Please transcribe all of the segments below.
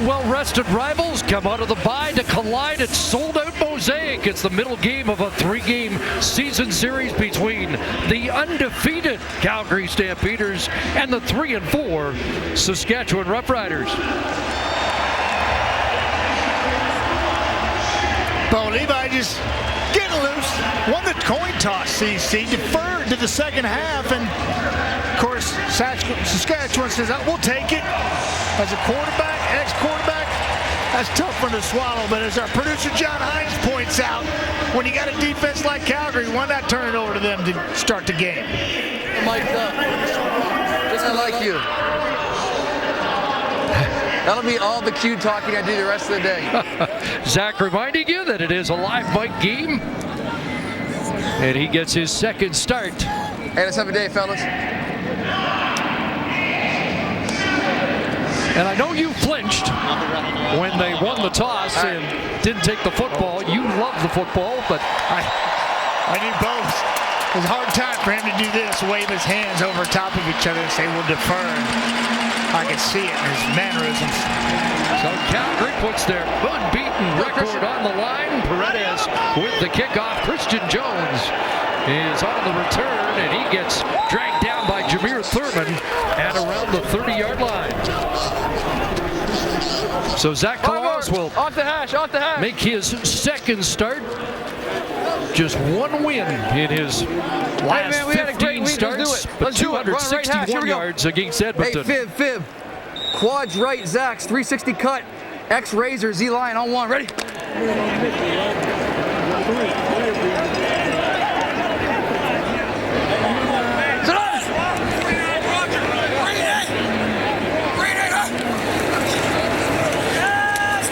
well-rested rivals come out of the bye to collide at sold-out Mosaic. It's the middle game of a 3-game season series between the undefeated Calgary Stampeders and the 3-4 Saskatchewan Roughriders. Bo Levi just getting loose. Won the coin toss, CC. Deferred to the second half, and of course, Saskatchewan says, we'll take it. As a quarterback, ex-quarterback, that's tough one to swallow. But as our producer John Hines points out, when you got a defense like Calgary, why not turn it over to them to start the game? Mic'd up. Just like you. That'll be all the cue talking I do the rest of the day. Zach reminding you that it is a live mic game. And he gets his second start. Hey, let's have a day, fellas. And I know you flinched when they won the toss and didn't take the football. You love the football, but I knew both. It was a hard time for him to do this, wave his hands over top of each other and say, we'll defer. I could see it in his mannerisms. So Calgary puts their unbeaten record on the line. Paredes with the kickoff. Christian Jones is on the return, and he gets dragged down by Jameer Thurman at around the 30-yard line. So Zach Claus will off the hash. Make his second start. Just one win in his last 15 starts, but 261 yards against Edmonton. Hey, fib. Quads right, Zach's 360 cut. X-Razor, Z-line on one. Ready?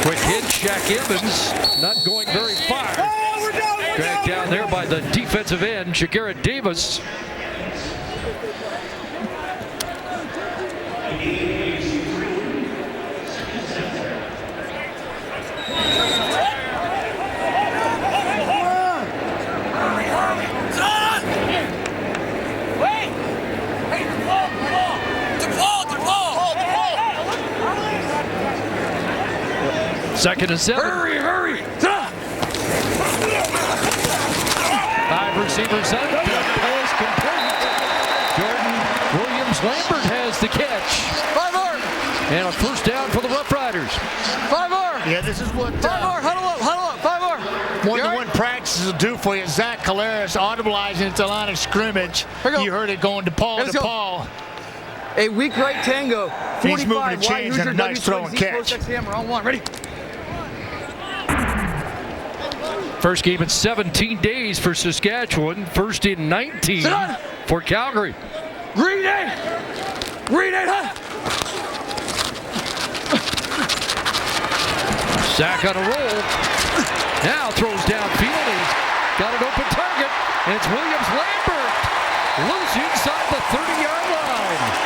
Quick hit, Shaq Evans, not going very far. Dragged down there by the defensive end, Shakira Davis. Second and 7. Hurry! 5 receivers up. Pass complete. Jordan Williams-Lambert has the catch. 5 more. And a first down for the Roughriders. 5 more. Yeah, this is what 5 more. Huddle up. 5 more. One practices will do for you. Zach Collaros audibleizing at the line of scrimmage. You heard it going to Paul. A weak right tango. 45 He's moving the chains and a nice throw and catch. Hammer on one. Ready? First game in 17 days for Saskatchewan. First in 19 for Calgary. Green eight, huh? Sack on a roll. Now throws downfield. He's got an open target. And it's Williams-Lambert. Loose inside the 30-yard line.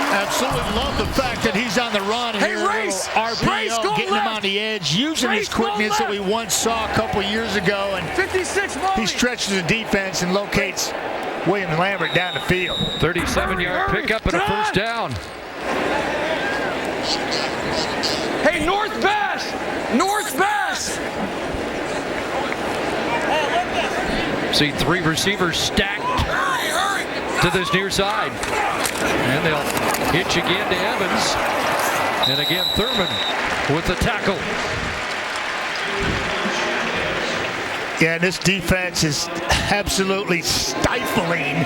Absolutely love the fact that he's on the run. Hey, race! RPO, getting him on the edge, using his quickness that we once saw a couple years ago. And 56 he stretches the defense and locates William Lambert down the field. 37-yard pickup and a first down. Hey, North Bass! See 3 receivers stacked to this near side. And they'll hitch again to Evans. And again, Thurman with the tackle. Yeah, this defense is absolutely stifling.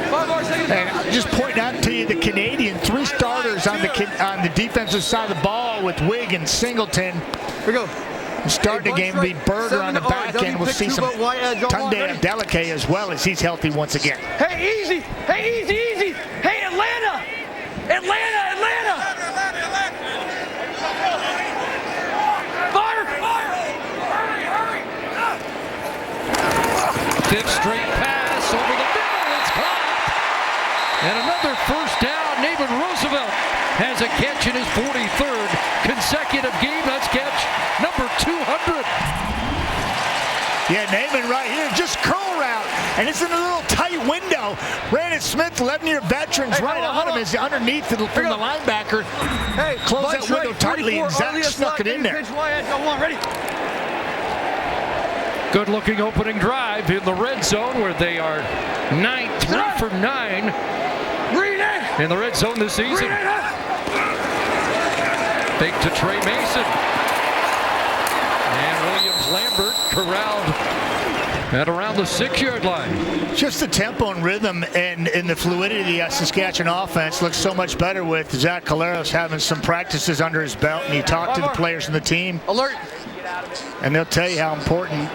5 more seconds. And just pointing out to you, the Canadian 3 starters on the defensive side of the ball with Wig and Singleton. Here we go. Starting the game will be Berger on the back end. We'll see some Tunde Adeleke as well as he's healthy once again. Hey, easy. Hey, Atlanta. Fire. Hurry. 5th straight pass over the middle. It's caught. And another first down. Nathan Roosevelt has a catch in his 43rd consecutive game. That's catch number 200. Yeah, Naaman right here, just curl route, and it's in a little tight window. Brandon Smith, 11-year veterans, right on him as underneath from the linebacker. Hey, close that window tightly, and Zach snuck it in there. Ready? Good-looking opening drive in the red zone where they are 3 for 9 in the red zone this season. Fake to Trey Mason. And Williams Lambert corralled at around the 6-yard line. Just the tempo and rhythm and the fluidity of the Saskatchewan offense looks so much better with Zach Caleros having some practices under his belt, and he talked to the players and the team. Alert. And they'll tell you how important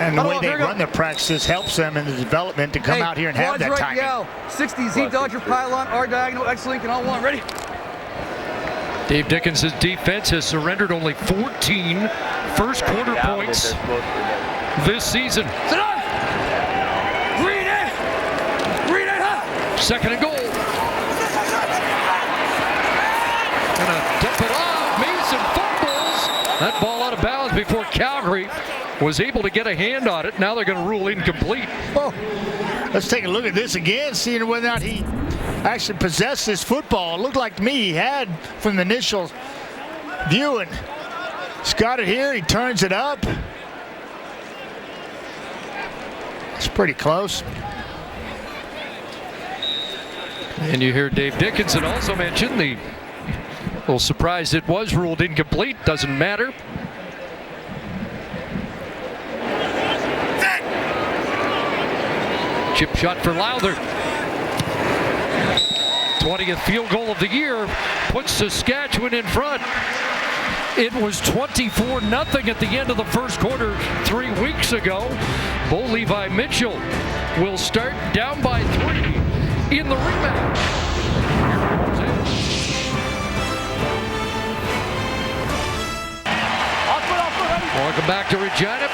and the way they run their practices helps them in the development to come out here and have that right timing. yell. 60 Z Dodger pylon, R diagonal, X Lincoln on one. Ready? Dave Dickens' defense has surrendered only 14 first quarter points this season. Read it! Second and goal. Gonna dump it off. Mason fumbles. That ball out of bounds before Calgary was able to get a hand on it. Now they're going to rule incomplete. Oh, let's take a look at this again, seeing whether or not he actually possessed this football. It looked like to me he had from the initial viewing. He's got it here. He turns it up. It's pretty close. And you hear Dave Dickinson also mention the little surprise it was ruled incomplete. Doesn't matter. Chip shot for Lowther. 20th field goal of the year puts Saskatchewan in front. It was 24-0 at the end of the first quarter 3 weeks ago. Bo Levi Mitchell will start down by 3 in the rematch. Welcome back to Regina.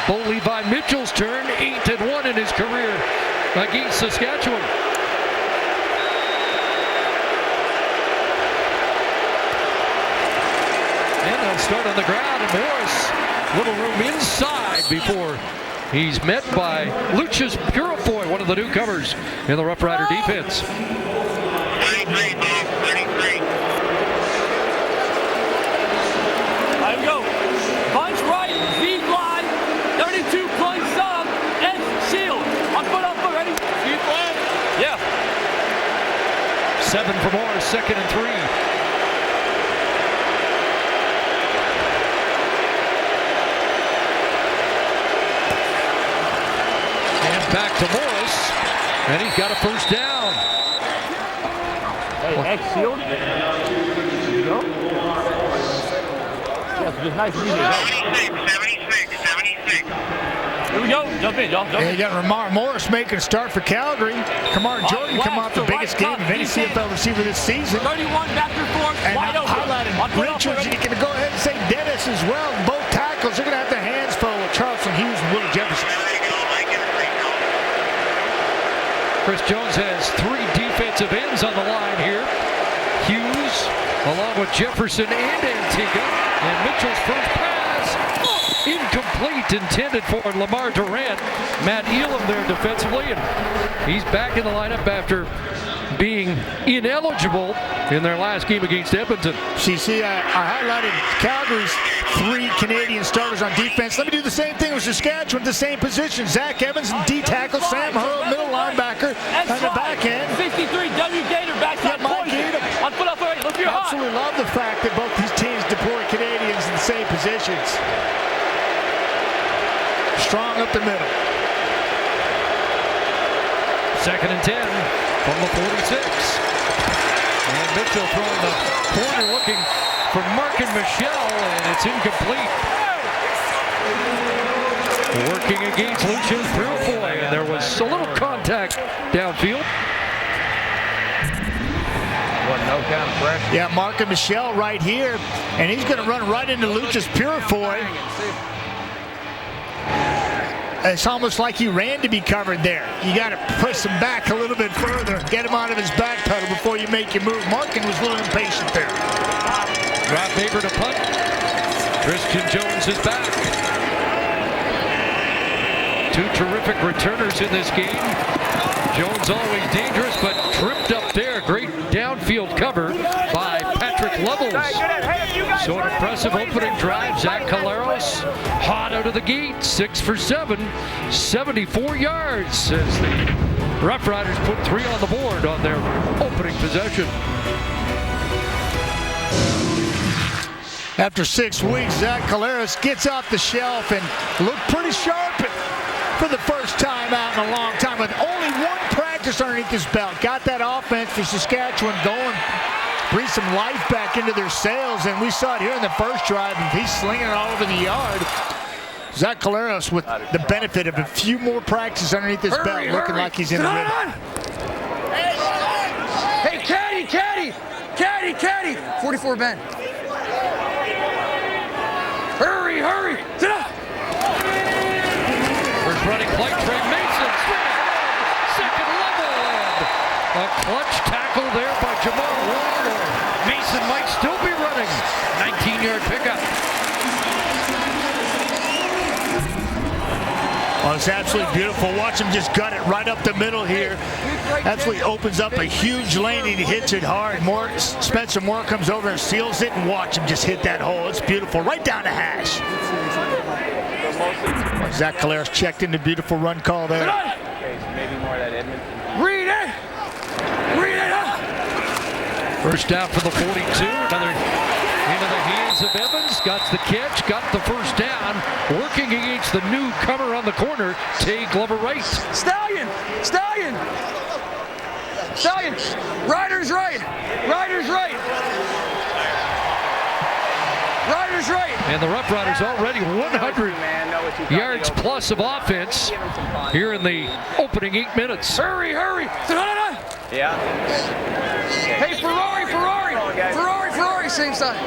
Bo Levi Mitchell's turn, 8-1 in his career against Saskatchewan. And they'll start on the ground, and Morris, little room inside before he's met by Lucius Purifoy, one of the newcomers in the Roughrider defense. 33, Bob, 33. Here we go. Punch right, V line, 32 plunge sub, edge shield. On foot up, ready? V flat. Yeah. 7 for Morris, 2nd and 3. Back to Morris, and he's got a first down. Hey, X shield. There you go. Yes, just nice and easy. 76. Here we go. Jump in, y'all. And you got Ramar Morris making a start for Calgary. Kamar Jordan come off the biggest game of any CFL receiver this season. 31 back and forth, And wide open. highlighted Richards, and you can go ahead and say Dennis as well. Both tackles are going to have their hands full with Charleston Hughes and Willie Jefferson. Chris Jones has 3 defensive ends on the line here. Hughes, along with Jefferson and Antigua. And Mitchell's first pass, incomplete, intended for Lamar Durant. Matt Elam there defensively, and he's back in the lineup after being ineligible in their last game against Edmonton. CC, I highlighted Calgary's 3 Canadian starters on defense. Let me do the same thing with Saskatchewan, the same position. Zach Evans, D tackle, Sam Hurl, middle linebacker, on the back end. 63, W Gator, backside poison. On foot up, ready. Look for your hot. Absolutely love the fact that both these teams deploy Canadians in the same positions. Strong up the middle. 2nd and 10 from the 46. And Mitchell throwing the corner looking for Markin Michelle, and it's incomplete. Working against Lucius Purifoy, and there was a little contact downfield. No kind of pressure. Yeah, Markin Michelle right here, and he's going to run right into Lucius Purifoy. It's almost like he ran to be covered there. You got to push him back a little bit further, get him out of his back pedal before you make your move. Markin was a little impatient there. Rob Baber to punt. Christian Jones is back. Two terrific returners in this game. Jones always dangerous, but tripped up there. Great downfield cover by Patrick Levels. So an impressive opening drive. Zach Caleros hot out of the gate, 6 for 7, 74 yards as the Roughriders put 3 on the board on their opening possession. After 6 weeks, Zach Caleros gets off the shelf and looked pretty sharp for the first time out in a long time, with only 1 practice underneath his belt. Got that offense for Saskatchewan going, breathe some life back into their sails, and we saw it here in the first drive, and he's slinging it all over the yard. Zach Caleros with the benefit of a few more practices underneath his belt, looking like he's in the rhythm. Hey, caddy, 44 Ben. Hurry, sit up. First running play, Trey Mason, second level, and a clutch tackle there by Jamal Ward. Mason might still be running. 19-yard pickup. Oh, it's absolutely beautiful. Watch him just gut it right up the middle here. Absolutely opens up a huge lane, and he hits it hard. Spencer Moore comes over and seals it, and watch him just hit that hole. It's beautiful, right down the hash. Zach Caleros checked in the beautiful run call there. Okay, so maybe more of that Edmonton. Read it. First down for the 42. Another into the hands of Evans. Got the catch, got the first down. Working against the newcomer on the corner, Tay Glover Wright. Stallion. Riders right. And the Roughriders already 100 yards plus of offense here in the opening 8 minutes. Hurry. Yeah. Hey, Ferrari, same side.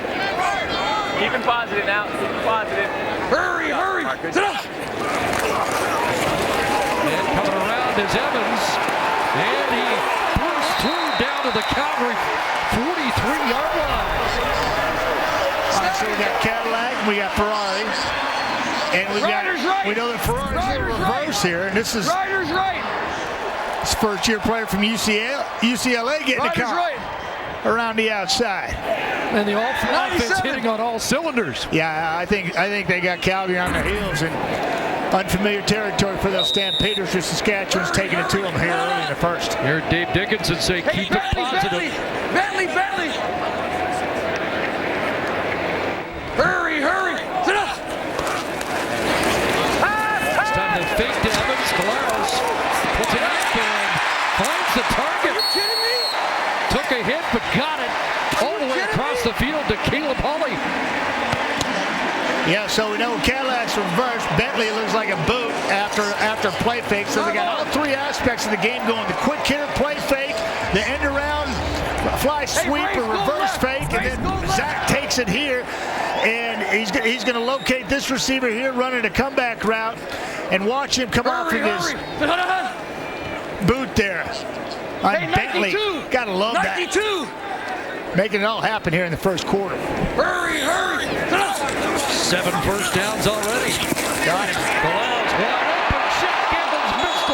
Keep it positive now. Keep it positive. Hurry. Sit up. And coming around is Evans. And he bursts through down to the Calgary 43-yard line. All right, so we got Cadillac, we got Ferrari, and we know that Ferrari's in reverse here, and this is Riders right. his first-year player from UCLA getting the car around the outside. And the offense hitting on all cylinders. Yeah, I think they got Calgary on their heels, and unfamiliar territory for those Stampeders for Saskatchewan's taking it to them here early in the first. Here Dave Dickinson say keep it positive. Bentley. Hurry. Sit up. It's time to fake to Evans. Caleros puts it up and finds the target. Are you kidding me? Took a hit but got it all the way across the field to Caleb Hawley. Yeah, so we know Cadillac's reversed. Bentley looks like a boot after play fake. So they got all 3 aspects of the game going: the quick hitter play fake, the end around fly sweep or reverse fake, and then Zach takes it here, and he's going to locate this receiver here running a comeback route, and watch him come off of his boot there. Bentley, gotta love 92. that. Making it all happen here in the first quarter. Hurry. 7 first downs already. Got it. Caleros wide open. Shaq Evans missed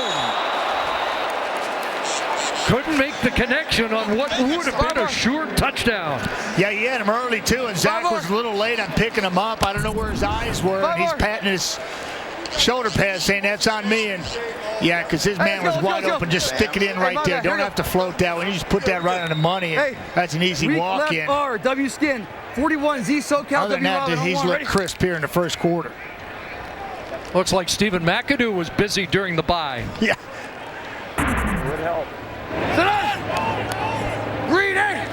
him. Couldn't make the connection on what would have been a sure touchdown. Yeah, he had him early too, and Zach was a little late on picking him up. I don't know where his eyes were, and he's patting his shoulder pad saying that's on me. And yeah, because his man was wide open. Just stick it in right there. Don't have to float that one. You just put that right on the money. That's an easy walk in. R, W skin, 41 Z SoCal. Other than that, he's looked crisp here in the first quarter. Looks like Stephen McAdoo was busy during the bye. Yeah. Would help. Read it.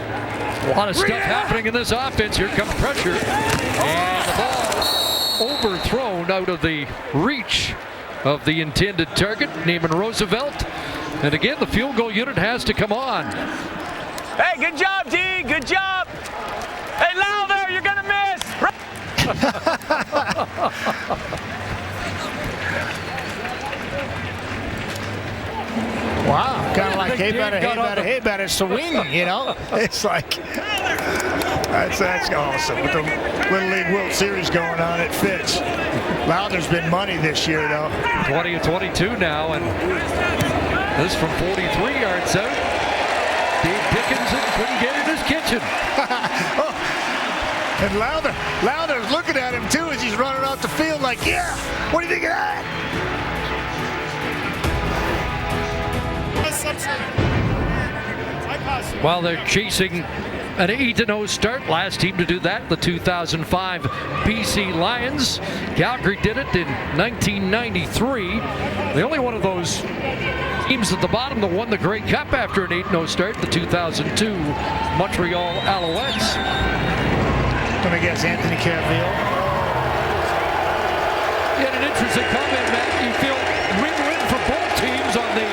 A lot of stuff happening in this offense. Here comes pressure. And the ball overthrown out of the reach of the intended target, Neiman Roosevelt. And again, the field goal unit has to come on. Hey, good job, D. Good job. Hey, Lowther, you're going to miss. Wow, kind of like hey better swing, you know? It's like, that's awesome. With the Little League World Series going on, it fits. Lowther's been money this year, though. 20 of 22 now, and this from 43 yards out. Dave Dickinson couldn't get in his kitchen. And Lowther's looking at him, too, as he's running off the field like, yeah, what do you think of that? While they're chasing an 8-0 start, last team to do that, the 2005 BC Lions. Calgary did it in 1993. The only one of those teams at the bottom that won the Grey Cup after an 8-0 start, the 2002 Montreal Alouettes. Gonna guess Anthony Cavill. You had an interesting comment, Matt. You feel win-win for both teams on the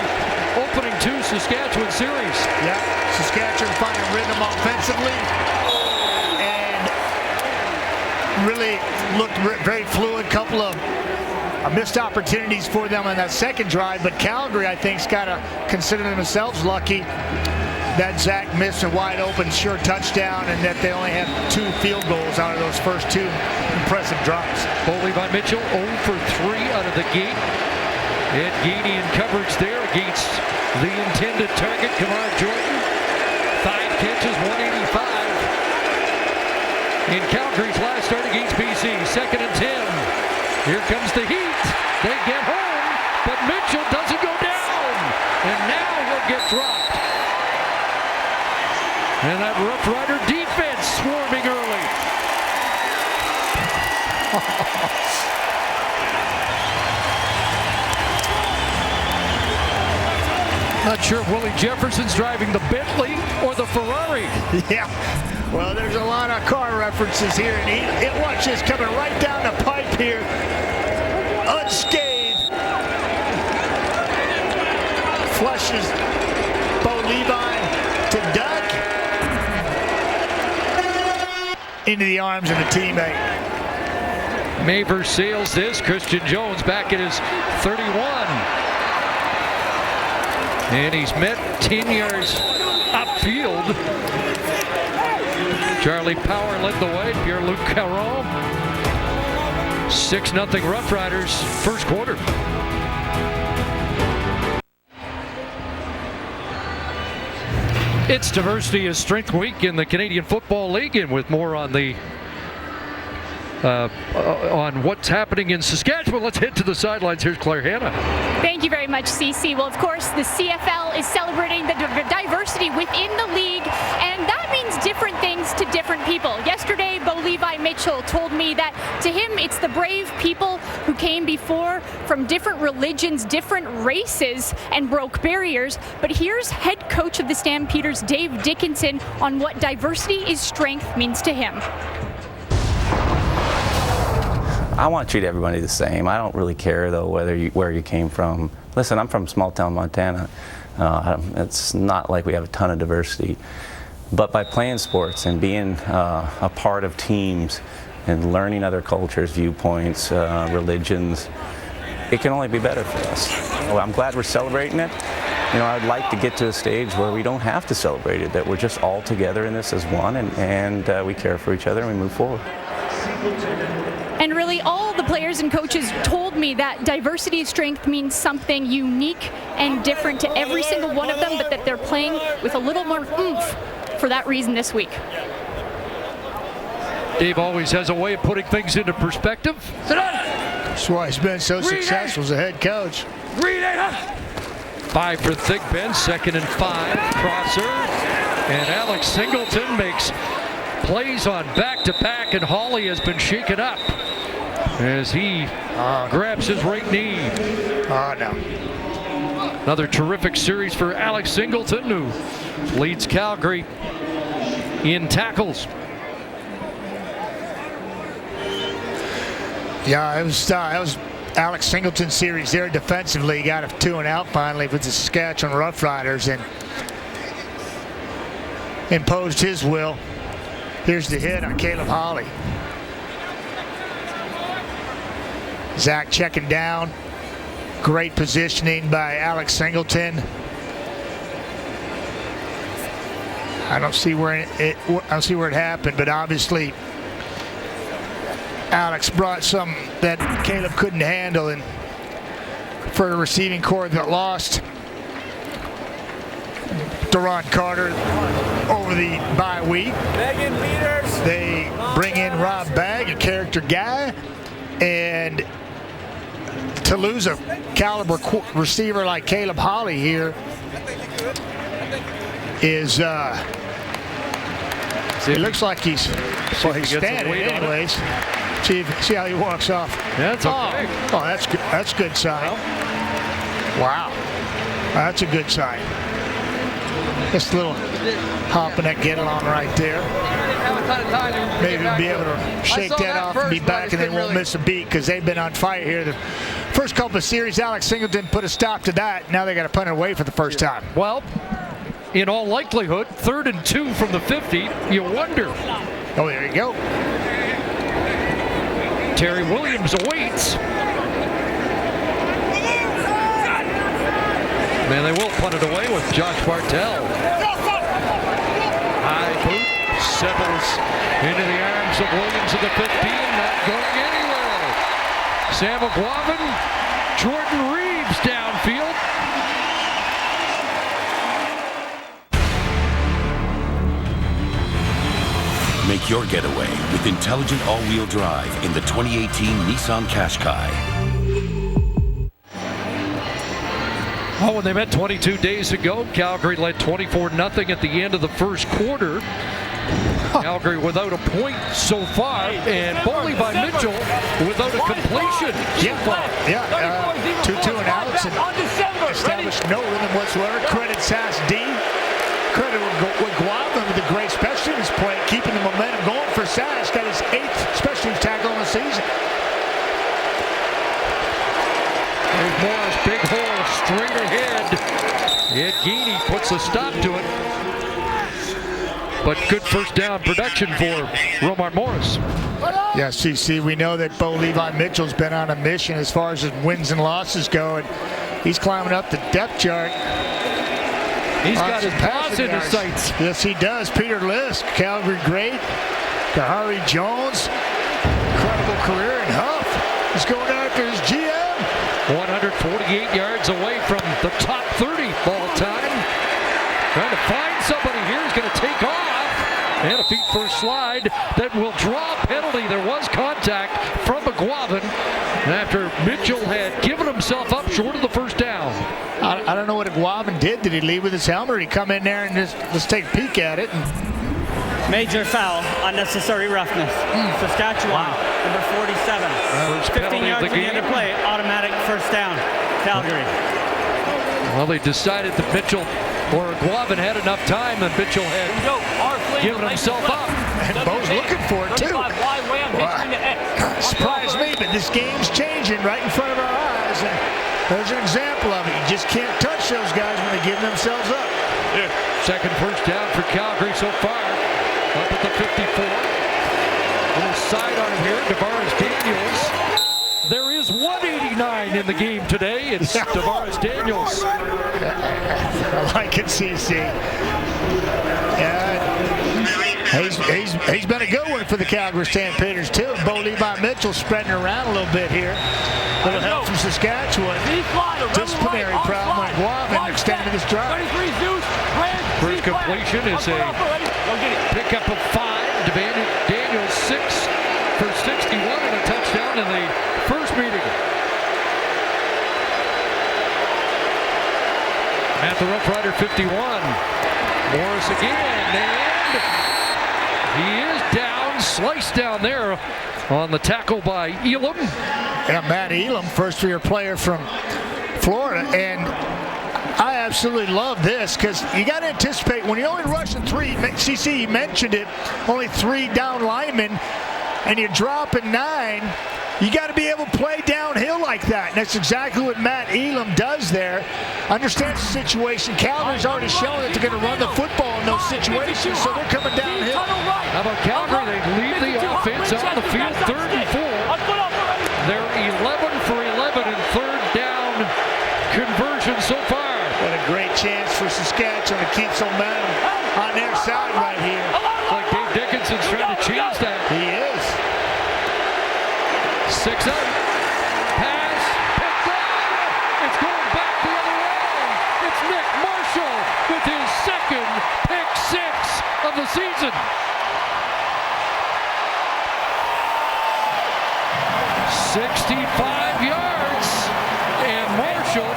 opening 2 Saskatchewan series. Yeah, Saskatchewan finding rhythm offensively and really looked very fluid. Couple of missed opportunities for them on that second drive, but Calgary, I think, has got to consider themselves lucky that Zach missed a wide open sure touchdown and that they only had 2 field goals out of those first 2 impressive drives. Levi Mitchell 0 for 3 out of the gate. Ed Gainey in coverage there against the intended target, Kamar Jordan. 5 catches, 185. In Calgary's last start against BC, 2nd and 10. Here comes the heat. They get home, but Mitchell doesn't go down. And now he'll get dropped. And that Roughrider defense swarming early. Not sure if Willie Jefferson's driving the Bentley or the Ferrari. Yeah, well, there's a lot of car references here, and watch this coming right down the pipe here, unscathed. Flushes Bo Levi to duck into the arms of a teammate. Maver sails this. Christian Jones back at his 31. And he's met 10 yards upfield. Charlie Power led the way. Pierre-Luc Caron. 6-0 Roughriders, first quarter. It's Diversity is Strength Week in the Canadian Football League, and with more on the on what's happening in Saskatchewan, let's head to the sidelines. Here's Claire Hanna. Thank you very much, CC. Well, of course, the CFL is celebrating the diversity within the league, and that means different things to different people. Yesterday, Bo Levi Mitchell told me that to him, it's the brave people who came before from different religions, different races, and broke barriers. But here's head coach of the Stampeders, Dave Dickinson, on what diversity is strength means to him. I want to treat everybody the same. I don't really care, though, where you came from. Listen, I'm from small town Montana. It's not like we have a ton of diversity. But by playing sports and being a part of teams and learning other cultures, viewpoints, religions, it can only be better for us. Well, I'm glad we're celebrating it. You know, I'd like to get to a stage where we don't have to celebrate it, that we're just all together in this as one, and we care for each other and we move forward. And really, all the players and coaches told me that diversity of strength means something unique and different to every single one of them, but that they're playing with a little more oomph for that reason this week. Dave always has a way of putting things into perspective. That's why he's been so successful as a head coach. 5 for Thig Ben, 2nd and 5. Crosser. And Alex Singleton makes plays on back-to-back, and Hawley has been shaken up as he grabs his right knee. Oh, no. Another terrific series for Alex Singleton, who leads Calgary in tackles. Yeah, it was Alex Singleton's series there defensively. He got a 2 and out finally with the Saskatchewan Roughriders and imposed his will. Here's the hit on Caleb Hawley. Zach checking down. Great positioning by Alex Singleton. I don't see where it happened, but obviously Alex brought some that Caleb couldn't handle, and for the receiving corps that lost Deron Carter over the bye week. They bring in Rob Bagg, a character guy, and to lose a caliber receiver like Caleb Holly here is it looks like he's standing anyways. See how he walks off. That's okay. Oh, that's good. That's a good sign. Wow, that's a good sign. Just a little hopping that get on right there. Maybe we'll be able to shake that off and be back, and they won't miss a beat because they've been on fire here. The first couple of series, Alex Singleton put a stop to that. Now they got to punt it away for the first time. Well, in all likelihood, 3rd and 2 from the 50. You wonder. Oh, there you go. Terry Williams awaits. Man, they will punt it away with Josh Bartell. High boot settles into the arms of Williams at the 15, not going anywhere. Sam McGuavin, Jordan Reeves downfield. Make your getaway with intelligent all-wheel drive in the 2018 Nissan Qashqai. Oh, when they met 22 days ago, Calgary led 24-0 at the end of the first quarter. Calgary without a point so far, and Boley by Mitchell without a completion so far. 2-2 and outs, and established no rhythm whatsoever. Credit Sass D. Credit McGuavin with a great special teams play, keeping the momentum going for Sass. Got his 8th special teams tackle on the season. There's Morris, big hole, straight ahead. Edgini puts a stop to it. But good first down production for Romar Morris. Yeah, CC, we know that Bo Levi Mitchell's been on a mission as far as his wins and losses go, and he's climbing up the depth chart. He's got his pass in his sights. Yes, he does. Peter Lisk, Calgary great. Kahari Jones, incredible career, and Huff is going after his GM. 148 yards away from the top 30 ball time. Trying to find somebody here who's going to take off. And a feet first slide that will draw a penalty. There was contact from McGuavin after Mitchell had given himself up short of the first down. I don't know what McGuavin did. Did he leave with his helmet, or did he come in there and just let's take a peek at it? Major foul, unnecessary roughness. Saskatchewan, number 47. 15 yards from the end of play, automatic first down. Calgary. Well, they decided that Mitchell or McGuavin had enough time, and Mitchell had given himself up. And Bo's looking for it, too. Surprised me, but this game's changing right in front of our eyes. And there's an example of it. You just can't touch those guys when they give themselves up. Second first down for Calgary so far. Up at the 54. Little sidearm here, Tavares Daniels. There is 189 in the game today. It's Tavares Daniels. I like it, CC. He's been a good one for the Calgary Stampeders, too. Bo Levi Mitchell spreading around a little bit here. Little help from Saskatchewan. Disciplinary problem with Guavin extending this drive. First completion is a pickup of 5. Daniels 6 for 61 and a touchdown in the first meeting. At the Roughrider 51. Morris again, and he is down, sliced down there on the tackle by Elam. Yeah, Matt Elam, first-year player from Florida, and I absolutely love this because you got to anticipate when you're only rushing 3. CC, you mentioned it, only 3 down linemen, and you're dropping 9. You got to be able to play downhill like that, and that's exactly what Matt Elam does there. Understands the situation. Calgary's already shown that they're going to run the football in those situations, so they're coming downhill. How about Calgary? They leave the offense on the field, 3rd and 4. They're 11 for 11 in 3rd down conversion so far. What a great chance for Saskatchewan to keep some momentum on their side right here. It's like Dave Dickinson's trying to change that. He is. of the season. 65 yards, and Marshall,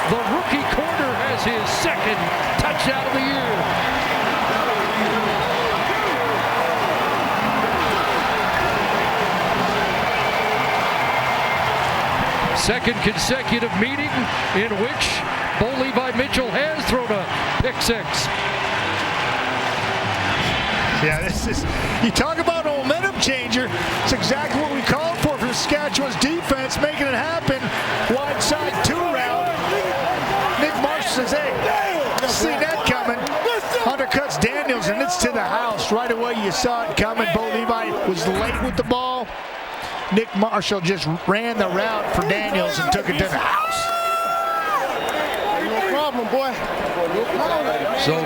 the rookie corner, has his second touchdown of the year. Second consecutive meeting in which Bo Levi Mitchell has thrown a pick six. Yeah, you talk about a momentum changer. It's exactly what we called for from Saskatchewan's defense, making it happen. Wide side 2-route. Nick Marshall says, hey, see that coming. Undercuts Daniels, and it's to the house. Right away, you saw it coming. Bo Levi was late with the ball. Nick Marshall just ran the route for Daniels and took it to the house. No problem, boy. So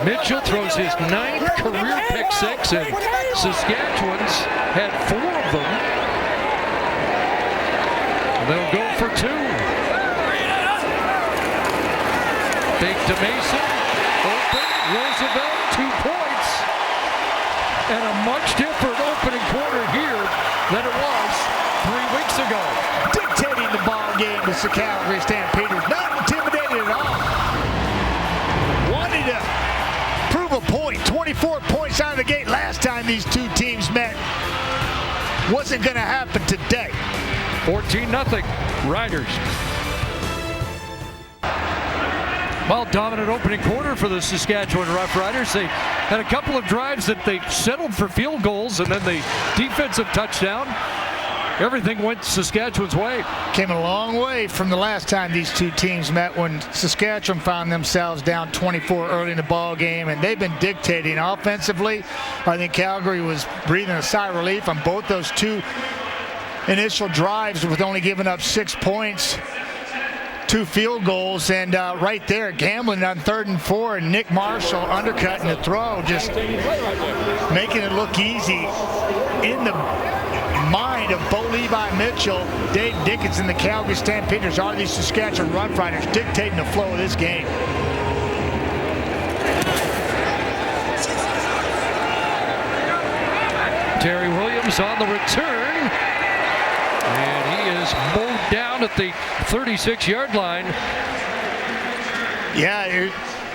Mitchell throws his 9th career pick six, and Saskatchewan's had 4 of them. They'll go for 2. Fake to Mason, open, Roosevelt, 2 points, and a much different opening quarter here than it was 3 weeks ago. Dictating the ball game to the Calgary Stampeders. Not intimidated at all. Wanted to prove a point. 24 points out of the gate last time these two teams met. Wasn't going to happen today. 14-0 Riders. Well, dominant opening quarter for the Saskatchewan Roughriders. They had a couple of drives that they settled for field goals, and then the defensive touchdown. Everything went Saskatchewan's way. Came a long way from the last time these two teams met, when Saskatchewan found themselves down 24 early in the ball game, and they've been dictating offensively. I think Calgary was breathing a sigh of relief on both those 2 initial drives, with only giving up 6 points. 2 field goals, and right there, gambling on 3rd and 4, and Nick Marshall undercutting the throw, just making it look easy in the mind of Bo Levi Mitchell. Dave Dickinson, the Calgary Stampeders are these Saskatchewan Roughriders dictating the flow of this game. Terry Williams on the return, and he is mowed down at the 36-yard line. Yeah,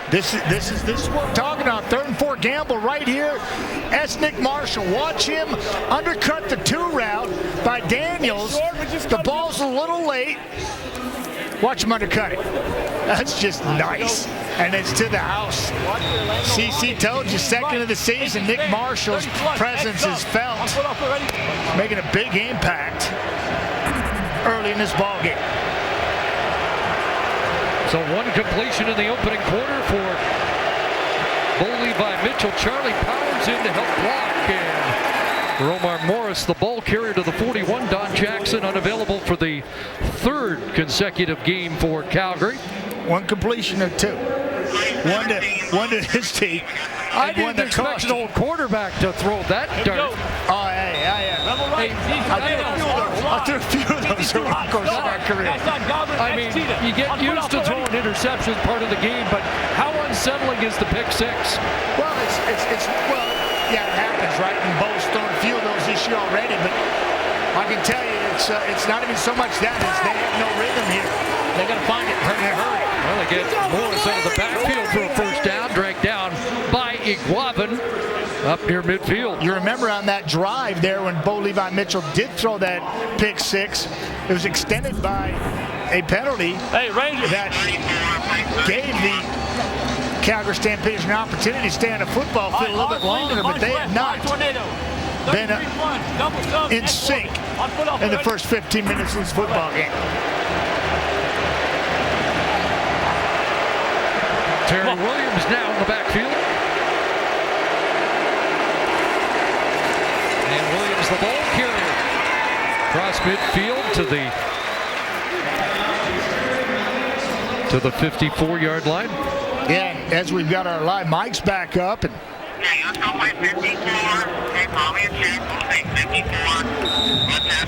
this is what we're talking about. 3rd and 4 gamble right here. That's Nick Marshall. Watch him undercut the 2 route by Daniels. The ball's a little late. Watch him undercut it. That's just nice. And it's to the house. CC told you, second of the season, Nick Marshall's presence is felt. Making a big impact early in this ball game. So 1 completion in the opening quarter for Bo Levi Mitchell. Charlie Powers in to help block, and Romar Morris, the ball carrier to the 41. Don Jackson unavailable for the 3rd consecutive game for Calgary. 1 completion or 2. One to his team. I didn't expect an old quarterback to throw that dart. Oh, yeah. I threw a few of those over the course of my career. I mean, you get used to throwing interceptions, part of the game, but how unsettling is the pick six? Well, yeah, it happens, right? And Bo's thrown a few of those this year already, but I can tell you, it's not even so much that, it's they have no rhythm here. They got to find it in a hurry. Well, they get Morris out of the backfield for a first down, dragged down by Iguavan up near midfield. You remember on that drive there when Bo Levi Mitchell did throw that pick six, it was extended by a penalty that gave the Calgary Stampeders an opportunity to stay on the football field a little bit longer, but they have not been in sync in the first 15 minutes of this football game. Terry Williams now in the backfield. And Williams the ball carrier. Cross midfield to the 54-yard line. Yeah, as we've got our live mics back up. And Okay, let's go by 54. Okay, probably a check. We'll take 54. Let's have.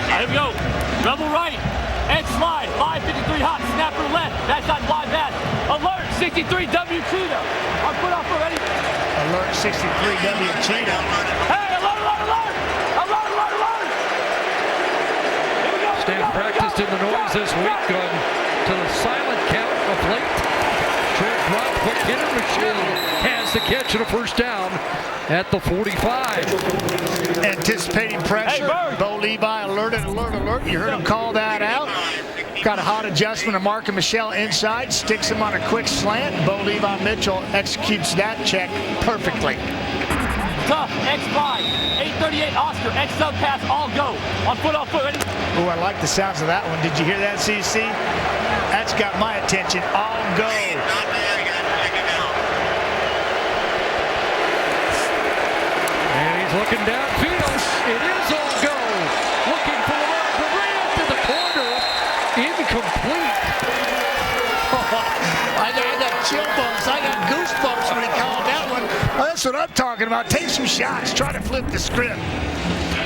Here we go. Rebel right. Edge slide. 553 hot. Snapper left. That's on wide pass. Alert. 63 W Cheetah. I'll put off already. Alert 63W Cheetah. Hey, alert, alert, alert! Alert, alert, alert! Here we go. Stan practiced in the noise this week to the silent count of late. Short drop, quick hitter. Michelle has the catch and a first down at the 45. Anticipating pressure. Hey, Bo Levi alerted, alert, alert. You heard him call that out. Got a hot adjustment to Mark and Michelle inside. Sticks him on a quick slant. Bo Levi Mitchell executes that check perfectly. Tough, X5, 838 Oscar, X sub pass, all go. On foot, ready? Oh, I like the sounds of that one. Did you hear that, CC? That's got my attention. All go. And he's looking downfield. It is all go. Looking for the ran to the corner. Incomplete. I got chill bumps. I got goosebumps when he called that one. Oh, that's what I'm talking about. Take some shots. Try to flip the script.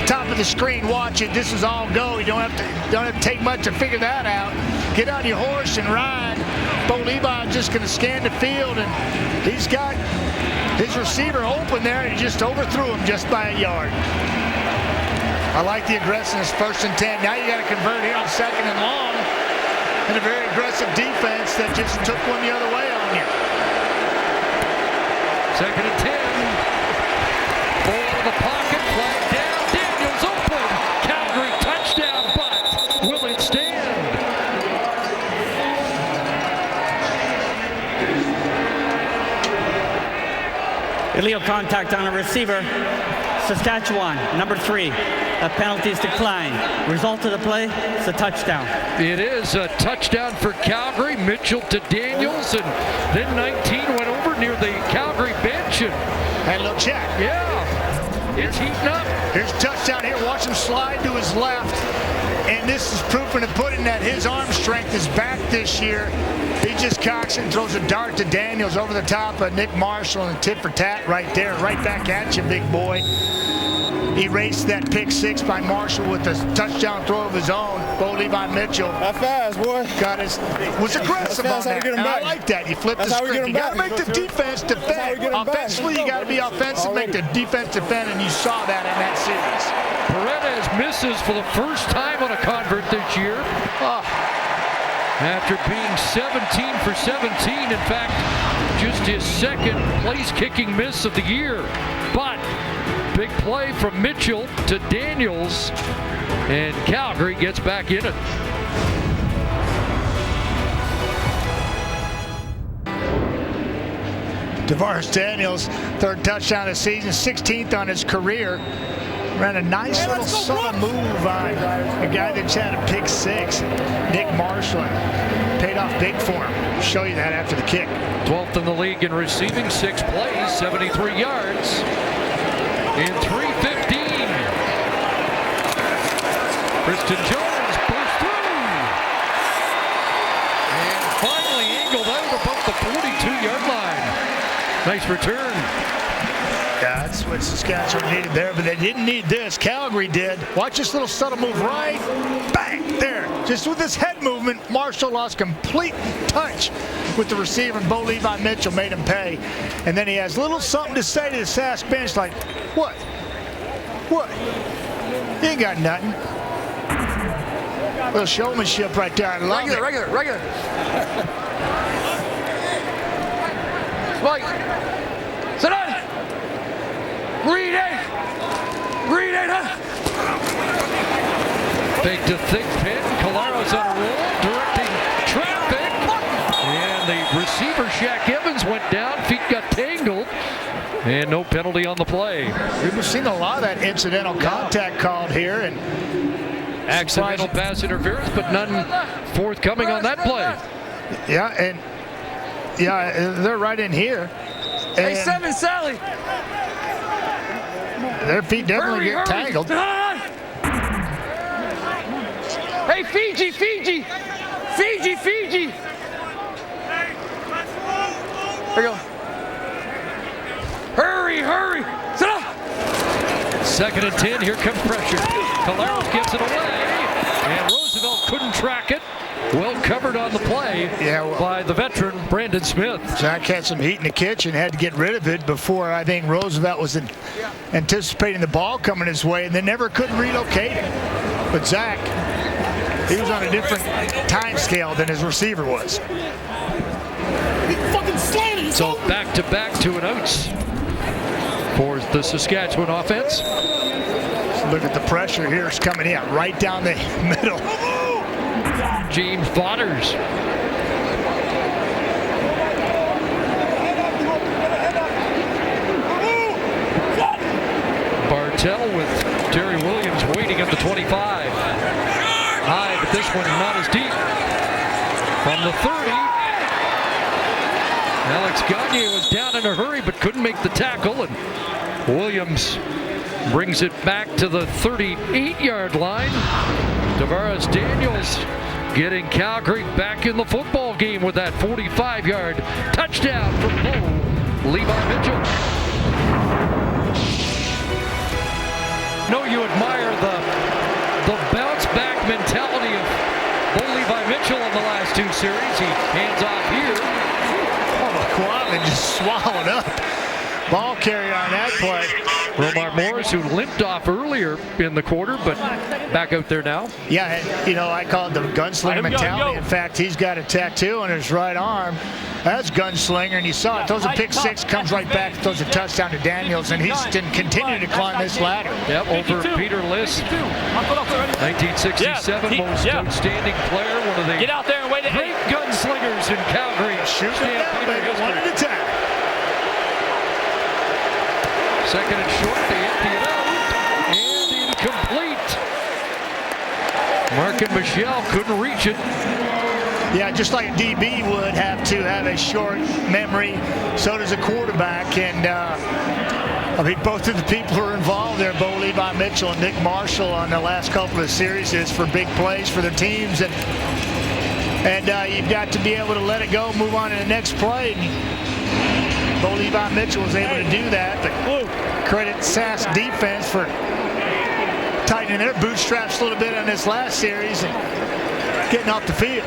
Top of the screen, watch it. This is all go. You don't have to take much to figure that out. Get on your horse and ride. Bo Levi just going to scan the field, and he's got his receiver open there, and he just overthrew him just by a yard. I like the aggressiveness, 1st and 10. Now you got to convert here on 2nd and long. And a very aggressive defense that just took one the other way on you. 2nd and 10. Ball in the pocket, flag down. Daniels open. Calgary touchdown, but will it stand? Illegal contact on a receiver. Saskatchewan, number 3. A penalty is declined. Result of the play, it's a touchdown. It is a touchdown for Calgary. Mitchell to Daniels, and then 19 went over near the Calgary bench. And Had a little check. yeah, it's heating up. Here's a touchdown here. Watch him slide to his left. And this is proof in the pudding that his arm strength is back this year. He just cocks it and throws a dart to Daniels over the top of Nick Marshall, and tit for tat right there. Right back at you, big boy. Erased that pick 6 by Marshall with a touchdown throw of his own. Bo Levi Mitchell. That fast, boy. Was aggressive on that. And I like that. You flip the script. You got to make the defense defend. Offensively, you got to be offensive, make the defense defend, and you saw that in that series. Paredes misses for the first time on a convert this year. After being 17 for 17, in fact, just his 2nd place kicking miss of the year. But big play from Mitchell to Daniels, and Calgary gets back in it. DeVaris Daniels, 3rd touchdown of the season, 16th on his career. Ran a nice little subtle move on a guy that's had a pick 6, Nick Marshall. Paid off big for him. Show you that after the kick. 12th in the league in receiving, 6 plays, 73 yards. In 3:15. Kristen Jones burst through. And finally angled out above the 42-yard line. Nice return. Yeah, that's what Saskatchewan needed there, but they didn't need this. Calgary did. Watch this little subtle move right. Bang! There. Just with this head movement, Marshall lost complete touch with the receiver, and Bo Levi Mitchell made him pay. And then he has little something to say to the Sask bench like, what? What? He ain't got nothing. Little showmanship right there. I love it. Regular. Spike. Sit down. Green 8, huh? Fake to thick pin. Calaro's on a roll, directing traffic. And the receiver, Shaq Evans, went down. Feet got tangled. And no penalty on the play. We've seen a lot of that incidental contact called here. And accidental pass interference, but none forthcoming on that play. Yeah, and they're right in here. Hey, 7, Sally. Their feet definitely get tangled. Hey, Fiji. Here we go. Hurry. Sit up. 2nd and 10. Here comes pressure. Calaros gets it away. And Roosevelt couldn't track it. well covered on the play by the veteran Brandon Smith. Zach had some heat in the kitchen, had to get rid of it before I think Roosevelt was anticipating the ball coming his way, and they never could relocate it. But Zach, he was on a different time scale than his receiver was. So back to an outs for the Saskatchewan offense. Look at the pressure here. It's coming in right down the middle. James Botters. Bartell with Terry Williams waiting at the 25. High, but this one not as deep. From the 30. Alex Gagne was down in a hurry but couldn't make the tackle, and Williams brings it back to the 38-yard line. Tavares Daniels getting Calgary back in the football game with that 45-yard touchdown from Levi Mitchell. No, you admire the bounce-back mentality of Levi Mitchell in the last two series. He hands off here. McQuabbin just swallowed up. Ball carrier on that play. Romar Morris, who limped off earlier in the quarter, but back out there now. Yeah, you know, I call it the gunslinger mentality. In fact, he's got a tattoo on his right arm. That's gunslinger, and you saw it. Throws a pick six, comes right back, throws a touchdown to Daniels, and he's continuing to climb this ladder. Yep, over Peter List. 1967 most outstanding player, one of the great gunslingers in Calgary. Shoot them down, baby, one at a time. Second and short, they empty it out, and incomplete. Mark and Michelle couldn't reach it. Yeah, just like a DB would have to have a short memory, so does a quarterback. And I mean, both of the people who are involved there, Bo Levi Mitchell and Nick Marshall, on the last couple of series for big plays for their teams. And you've got to be able to let it go, move on to the next play. Bo Levi Mitchell was able to do that, but credit Sask defense for tightening their bootstraps a little bit on this last series and getting off the field.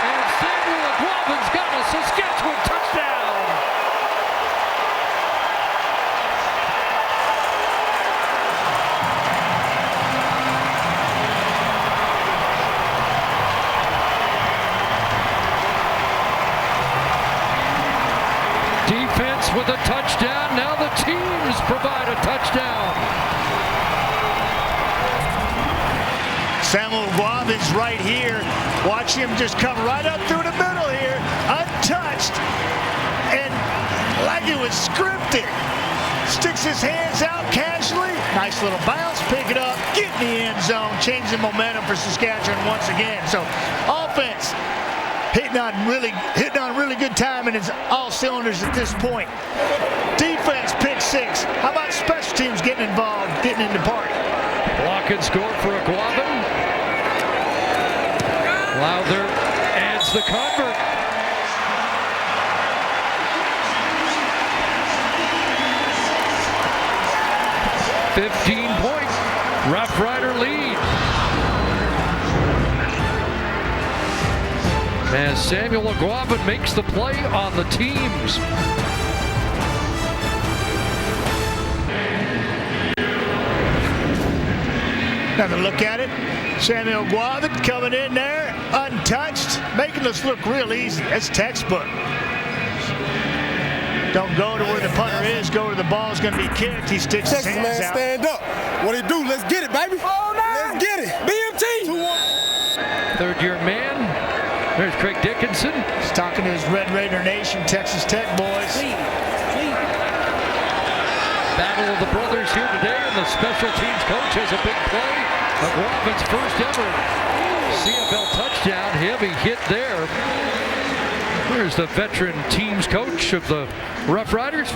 And Samuel Guavin's got a Saskatchewan touchdown. Defense with a touchdown. Now the teams provide a touchdown. Samuel Guavin's right here. Watch him just come right up through the middle here, untouched, and like it was scripted. Sticks his hands out casually. Nice little bounce, pick it up, get in the end zone, change the momentum for Saskatchewan once again. So offense hitting on really good time, and it's all cylinders at this point. Defense, pick six. How about special teams getting involved, getting in the party? Block and score for a Guavin. Lowther adds the convert. .15-point Roughrider lead. As Samuel Guavin makes the play on the teams. Another look at it. Samuel Guavin coming in there, untouched, making this look real easy. That's textbook. Don't go to where the punter is, go where the ball's going to be kicked. He sticks his hands out. Stand up. What he do? Let's get it, baby. Let's get it. BMT. Third-year man. There's Craig Dickinson. He's talking to his Red Raider Nation, Texas Tech boys. Battle of the brothers here today, and the special teams coach has a big play. Guavin's first ever CFL touchdown. Heavy hit there. Here's the veteran teams coach of the Roughriders.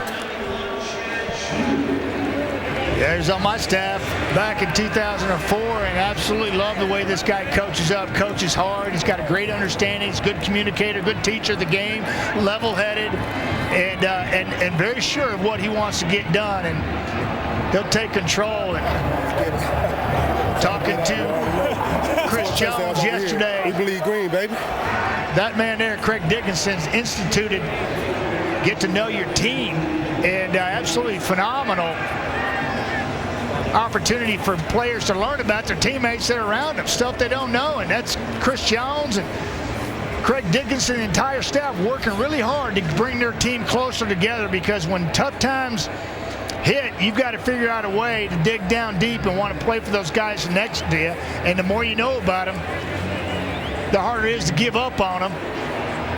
Yeah, he's on my staff back in 2004, and absolutely love the way this guy coaches up, coaches hard. He's got a great understanding. He's a good communicator, good teacher of the game, level-headed, and very sure of what he wants to get done. And They'll take control. And talking to Chris Jones yesterday. We bleed green, baby. That man there, Craig Dickinson's instituted get to know your team, and absolutely phenomenal opportunity for players to learn about their teammates that are around them, stuff they don't know. And that's Chris Jones and Craig Dickinson and the entire staff working really hard to bring their team closer together, because when tough times hit, you've got to figure out a way to dig down deep and want to play for those guys next to you. And the more you know about them, the harder it is to give up on them.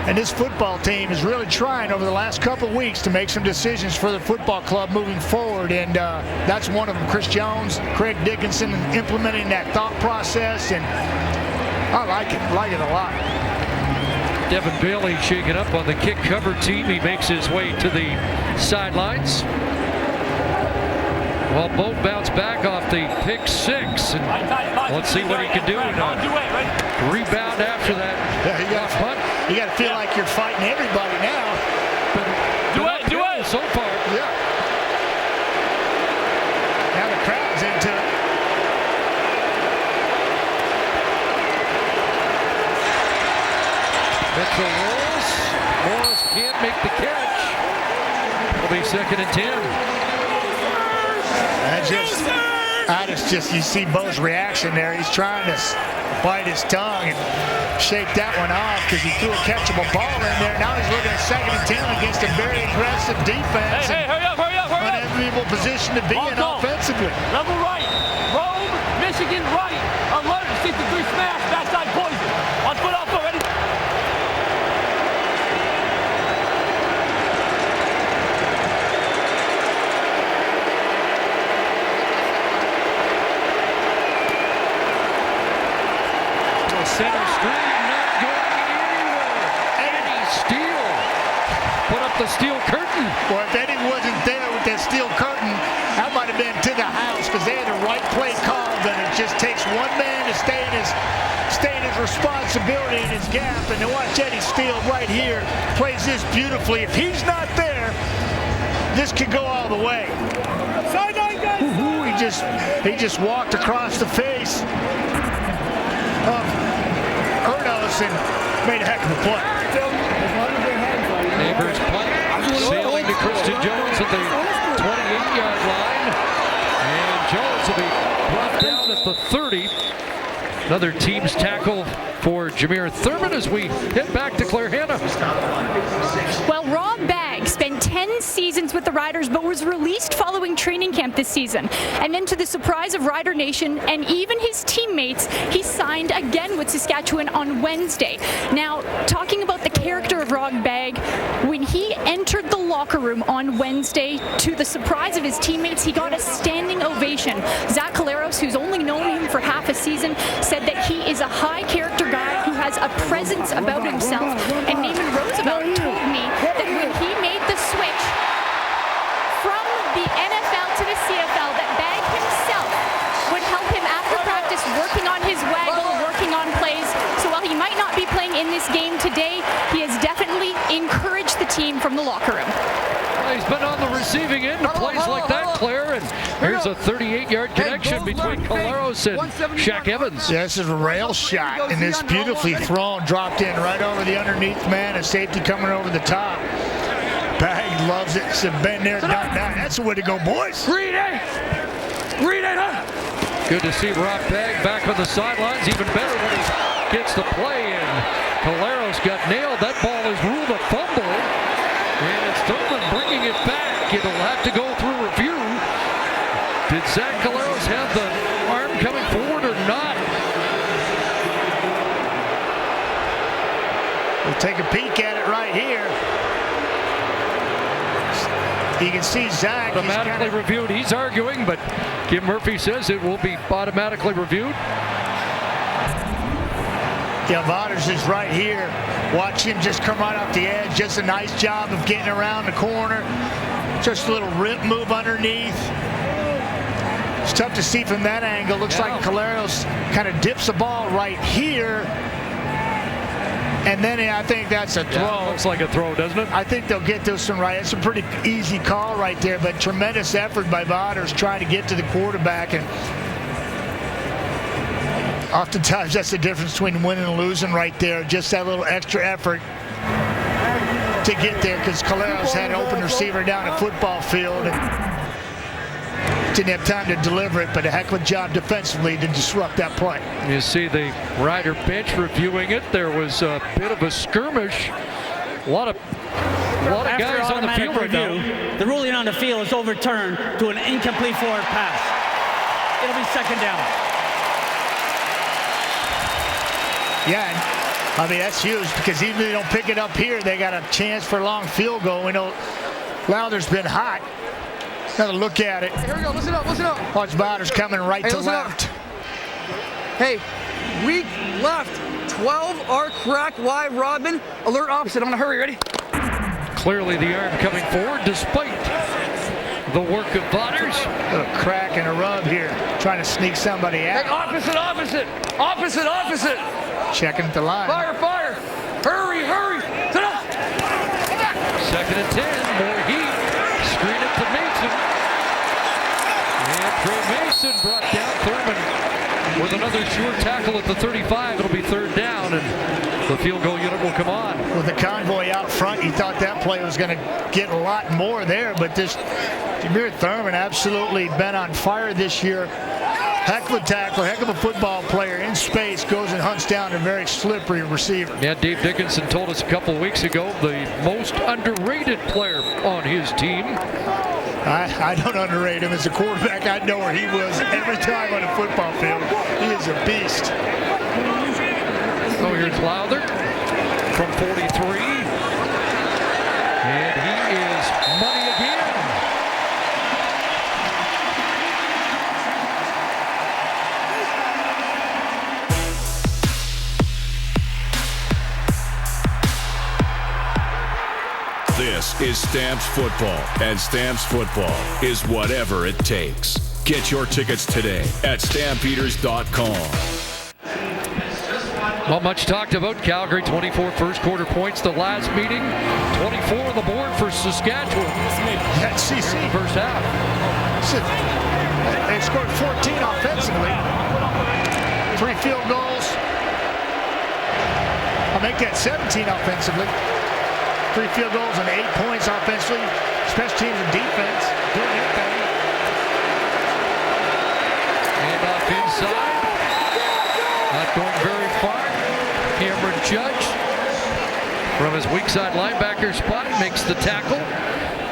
And this football team is really trying over the last couple of weeks to make some decisions for the football club moving forward. And that's one of them, Chris Jones, Craig Dickinson, implementing that thought process. And I like it a lot. Devin Bailey shaken up on the kick cover team. He makes his way to the sidelines. Well, both bounce back off the pick six. And let's see what he can do. Rebound after that. Yeah, you got to feel like you're fighting everybody now. Do it. So far. Yeah. Now the crowd's into it. Mitchell rolls. Morris can't make the catch. It'll be 2nd and 10. You see Bo's reaction there. He's trying to bite his tongue and shake that one off because he threw a catchable ball in there. Now he's looking at 2nd and 10 against a very aggressive defense. Hey, hurry up. An enviable position to be in offensively. Level right. Rome, Michigan right. Alert, 63 smash, backside poison. On foot off already. Center screen, not going anywhere. Eddie Steele put up the steel curtain. Well, if Eddie wasn't there with that steel curtain, that might have been to the house, because they had the right play called, and it just takes one man to stay in his responsibility in his gap. And to watch Eddie Steele right here plays this beautifully. If he's not there, this could go all the way. He just walked across the face of Erdos and made a heck of a play. Neighbors punt, sailing to Christian Jones at the 28-yard line. And Jones will be brought down at the 30. Another team's tackle for Jameer Thurman as we head back to Claire Hanna. Well, Rob Bagg spent 10 seasons with the Riders, but was released following training camp this season. And then to the surprise of Rider Nation and even his teammates, he signed again with Saskatchewan on Wednesday. Now, talking about the character of Rob Bagg, when he entered the locker room on Wednesday, to the surprise of his teammates, he got a standing ovation. Zach Caleros, who's only known him for half a season, said that he is a high-character guy who has a presence about himself. And Naaman Roosevelt told me that when he made the switch from the NFL to the CFL, that Bagg himself would help him after practice, working on his waggle, working on plays. So while he might not be playing in this game today, he has definitely encouraged the team from the locker room. He's been on the receiving end of plays like that, Claire, and here's a 38-yard connection between Caleros and Shaq Evans. Yeah, this is a rail shot, and this beautifully thrown, dropped in right over the underneath man, and safety coming over the top. Bagg loves it. It's been there, done that. That's the way to go, boys. Read it, huh? Good to see Rob Bagg back on the sidelines. Even better when he gets the play, and Caleros got nailed. That ball is ruled a fumble. And it's Thurman bringing it back. It'll have to go through review. Did Zach Caleros have the arm coming forward or not? We'll take a peek at it right here. You can see Zach. Automatically reviewed. He's arguing, but Kim Murphy says it will be automatically reviewed. Yeah, Vaters is right here. Watch him just come right off the edge. Just a nice job of getting around the corner. Just a little rip move underneath. It's tough to see from that angle. Looks like Caleros kind of dips the ball right here. And then I think that's a throw. Yeah, looks like a throw, doesn't it? I think they'll get this one right. It's a pretty easy call right there, but tremendous effort by Vaters trying to get to the quarterback. And oftentimes that's the difference between winning and losing right there. Just that little extra effort to get there, because Caleros had an open receiver down the football field and didn't have time to deliver it, but a heck of a job defensively to disrupt that play. You see the Rider bench reviewing it. There was a bit of a skirmish. A lot of guys on the field right now. The ruling on the field is overturned to an incomplete forward pass. It'll be second down. Yeah, and, I mean, that's huge, because even if they don't pick it up here, they got a chance for a long field goal. We know Lowther's been hot. Another look at it. Here we go. Listen up. Listen up. Watch Vaters coming right to left. Hey, weak left. 12 arc crack wide Rodman. Alert opposite. I'm gonna hurry. Ready? Clearly the arm coming forward despite the work of Vaters. A crack and a rub here, trying to sneak somebody out. Hey, opposite, opposite, opposite, opposite. Checking at the line. Fire, fire. Hurry, hurry. Sit up. Second and 10. More heat. Screen it to Mason. And Trey Mason brought down Thurman with another sure tackle at the 35. It'll be third down, and the field goal unit will come on. With the convoy out front, you thought that play was going to get a lot more there, but this Jameer Thurman absolutely been on fire this year. Heck of a tackler, heck of a football player in space, goes and hunts down a very slippery receiver. Yeah, Dave Dickinson told us a couple of weeks ago the most underrated player on his team. I don't underrate him as a quarterback. I know where he was every time on the football field. He is a beast. So here's Lowther from 43. And he is money again. This is Stamps Football, and Stamps Football is whatever it takes. Get your tickets today at Stampeders.com. Well, much talked about Calgary, 24 first quarter points the last meeting, 24 on the board for Saskatchewan. That's CC. First half. They scored 14 offensively. 3 field goals. I'll make that 17 offensively. 3 field goals and 8 points offensively. Special teams and defense doing their thing. And off inside. Not going very far. Cameron Judge from his weak side linebacker spot makes the tackle.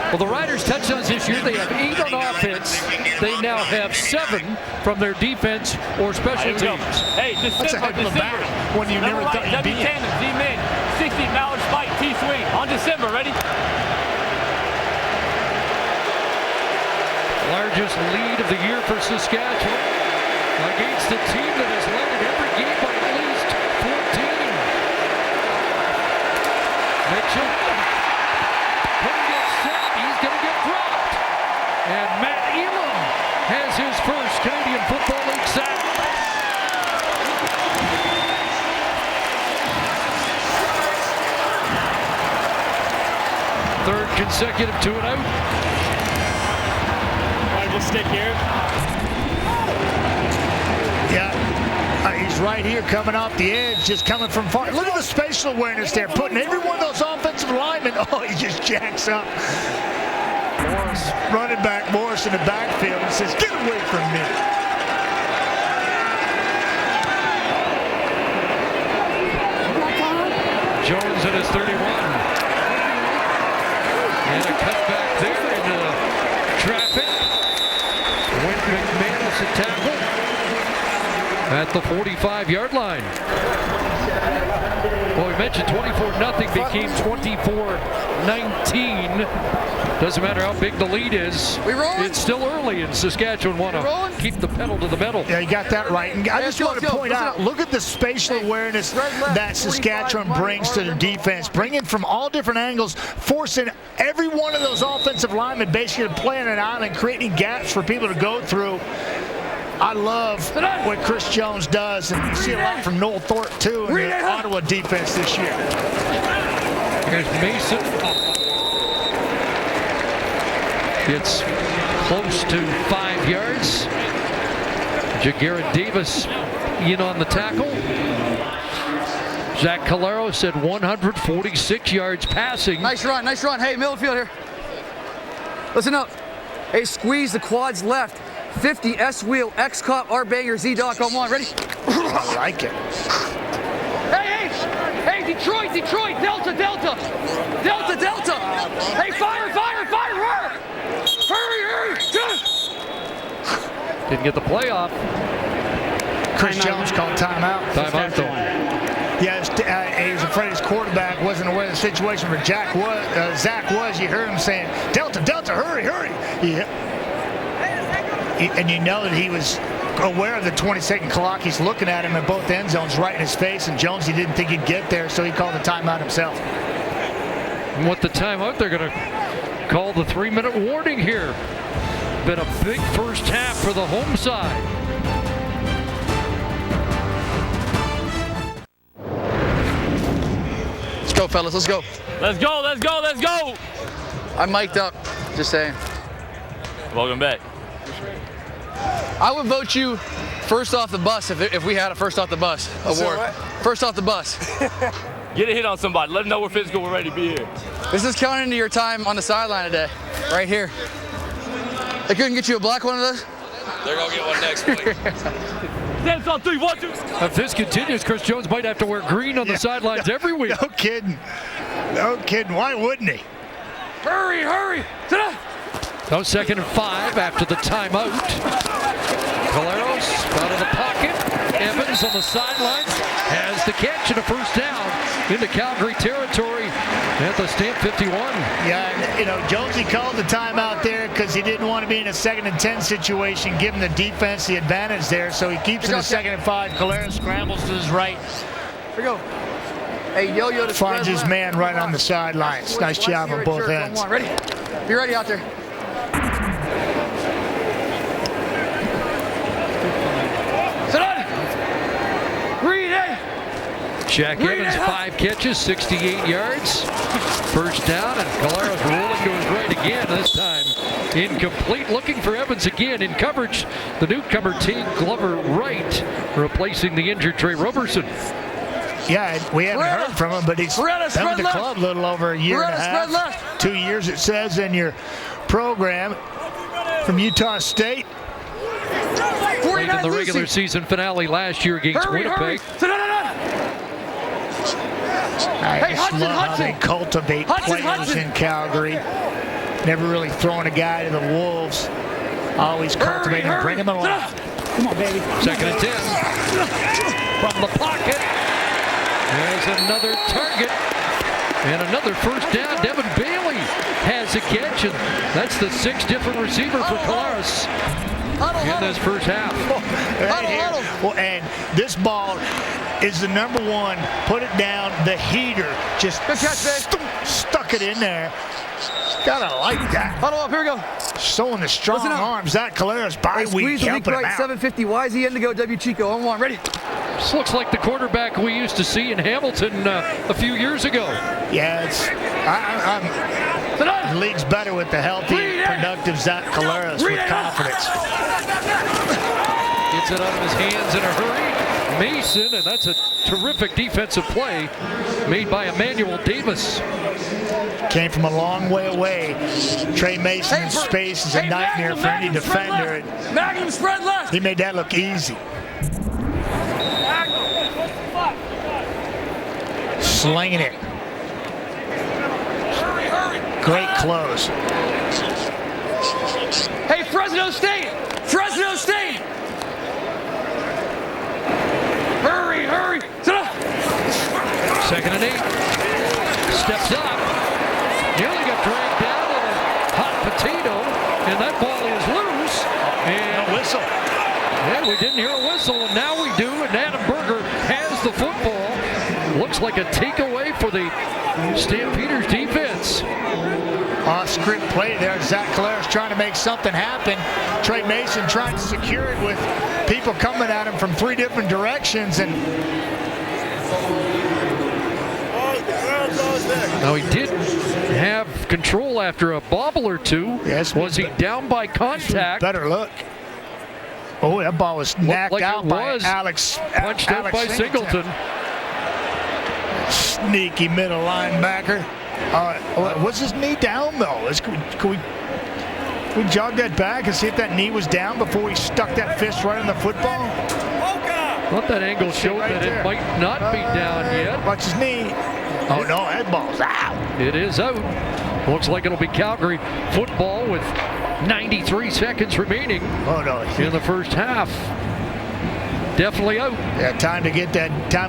Well, the Riders' touchdowns this year, they have 8 on offense. They now have 7 from their defense or special teams. Hey, That's a heck of a battle when you never thought you'd be in. W-Tandem, Z-Min, 60, Mallard Spike, T-Swing. On December, ready? Largest lead of the year for Saskatchewan against a team that has led in every game by at least 14. Mitchell putting it set. He's going to get dropped. And Matt Elam has his first Canadian Football League sack. Third consecutive 2 and out. We'll stick here. Yeah, he's right here coming off the edge, just coming from far. Look at the spatial awareness there, putting every one of those offensive linemen. Oh, he just jacks up. Morris, running back Morris in the backfield, and says, "Get away from me." Jones at his 31. And a cutback there into the traffic. Wayne McManus a tackle at the 45-yard line. Well, we mentioned 24-0 became 24-19. Doesn't matter how big the lead is. We rolling? It's still early, and Saskatchewan want to keep the pedal to the metal. Yeah, you got that right. And I just want to point out, look at the spatial awareness that Saskatchewan brings to the defense. Bringing from all different angles, forcing every one of those offensive linemen basically to play on an island, creating gaps for people to go through. I love what Chris Jones does, and you see a lot from Noel Thorpe, too, in the Ottawa defense this year. Here's Mason. It's close to 5 yards. Jagarrett Davis in on the tackle. Zach Calero said 146 yards passing. Nice run, nice run. Hey, middle field here. Listen up. Hey, squeeze the quads left. 50 S-wheel, X-cop, R-banger, Z-doc on one. Ready? I like it. Hey, Detroit, Delta. Hey, fire. Hurry. Didn't get the play off. Chris Jones called timeout. Timeout though. Yes, he was afraid his quarterback wasn't aware of the situation where Zach was. You heard him saying, Delta, hurry. And you know that he was aware of the 20-second clock. He's looking at him in both end zones right in his face, and Jones, he didn't think he'd get there, so he called the timeout himself. And with the timeout, they're going to call the 3-minute warning here. Been a big first half for the home side. Let's go, fellas, let's go. Let's go. I'm mic'd up, just saying. Welcome back. I would vote you first off the bus if we had a first off the bus award. First off the bus. Get a hit on somebody. Let them know we're physical. We're ready to be here. This is counting into your time on the sideline today, right here. They couldn't get you a black one of those? They're going to get one next week. Dance on 3, 1, 2. If this continues, Chris Jones might have to wear green on the sidelines every week. No kidding. Why wouldn't he? Hurry. No, 2nd and 5 after the timeout. Caleros out of the pocket. Evans on the sidelines has the catch and a first down into Calgary territory at the Stamp 51. Yeah, Jonesy called the timeout there because he didn't want to be in a 2nd and 10 situation, giving the defense the advantage there. So he keeps it in 2nd and 5. Caleros scrambles to his right. Here we go. Hey, yo-yo to finds his man right on the sidelines. Nice job on both ends. Ready? Be ready out there. Jack Evans, 5 catches, 68 yards. First down, and Caleros rolling to his right again, this time incomplete. Looking for Evans again in coverage. The newcomer, T. Glover Wright, replacing the injured Trey Roberson. Yeah, we haven't heard from him, but he's been with the club a little over a year and a half. 2 years, it says in your program, from Utah State. Played in the regular season finale last year against Winnipeg. I just love how they cultivate players in Calgary. Never really throwing a guy to the Wolves. Always cultivating and bring him along. Come on, baby. 2nd and 10. From the pocket. There's another target. And another first down. Devin Bailey has a catch. And that's the 6th different receiver for Caleros in this first half. Well, and this ball is the number 1. Put it down. The heater just stuck it in there. Gotta like that. Huddle up. Here we go. Showing the strong arms. That Caleros bye week helping him out. 750. YZ Indigo W Chico on 1. Ready? This looks like the quarterback we used to see in Hamilton a few years ago. Yeah, the league's better with the healthy, productive Zach Caleros with confidence. Gets it out of his hands in a hurry. Mason, and that's a terrific defensive play made by Emmanuel Davis. Came from a long way away. Trey Mason in space is a nightmare for any defender. Magnum spread left. He made that look easy. Slinging it. Great close. Hey, Fresno State! Hurry! 2nd and 8. Steps up. Nearly got dragged down in a hot potato, and that ball is loose. And a whistle. Yeah, we didn't hear a whistle, and now we do, and Adam Berger has the football. Looks like a takeaway for the Stampeders defense. chance. Off-script play there. Zach Caleres trying to make something happen. Trey Mason trying to secure it with people coming at him from 3 different directions. And now he did have control after a bobble or two. Yes, was he down by contact? Better look. Oh, that ball was knocked like out by Alex. Punched out by Singleton. Sneaky middle linebacker. Was his knee down though? Can we jog that back and see if that knee was down before he stuck that fist right on the football? Thought that angle showed right that there. it might not be down yet. Watch his knee. Oh no, that ball's out. It is out. Looks like it'll be Calgary football with 93 seconds remaining in the first half. Definitely out. Yeah, time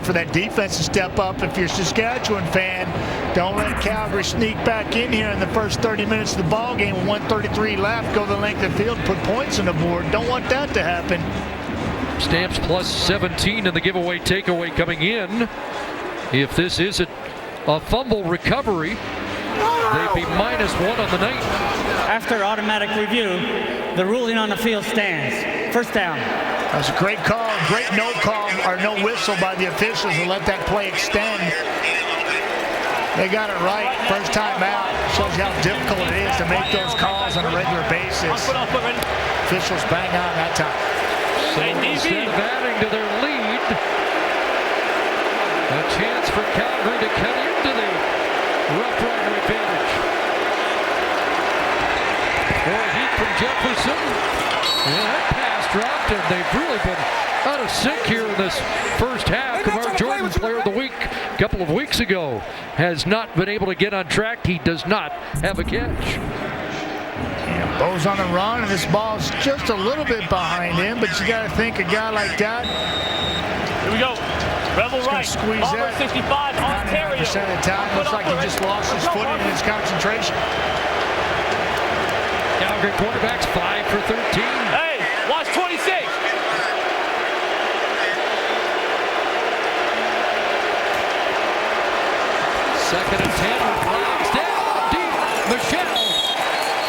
for that defense to step up. If you're a Saskatchewan fan, don't let Calgary sneak back in here in the first 30 minutes of the ball game with 1:33 left. Go the length of the field, put points on the board. Don't want that to happen. Stamps plus 17 in the giveaway takeaway coming in. If this isn't a fumble recovery, they'd be -1 on the night. After automatic review, the ruling on the field stands. First down. That was a great call, great no call or no whistle by the officials to let that play extend. They got it right first time out. Shows you how difficult it is to make those calls on a regular basis. Officials bang on that time. So instead of adding to their lead, a chance for Calgary to cut into the Roughrider advantage. More heat from Jefferson. And that pass dropped, and they've really been out of sync here in this first half. Kamar Jordan, player of the week a couple of weeks ago, has not been able to get on track. He does not have a catch. Yeah, Bo's on the run, and this ball's just a little bit behind him, but you got to think a guy like that. Here we go. Rebel right. Squeeze Palmer that. 65, Ontario. 99% of the time, looks like he just lost his footing and his concentration. Calgary quarterbacks 5 for 13. Hey, watch 26. Second and 10 with flags down deep. Michelle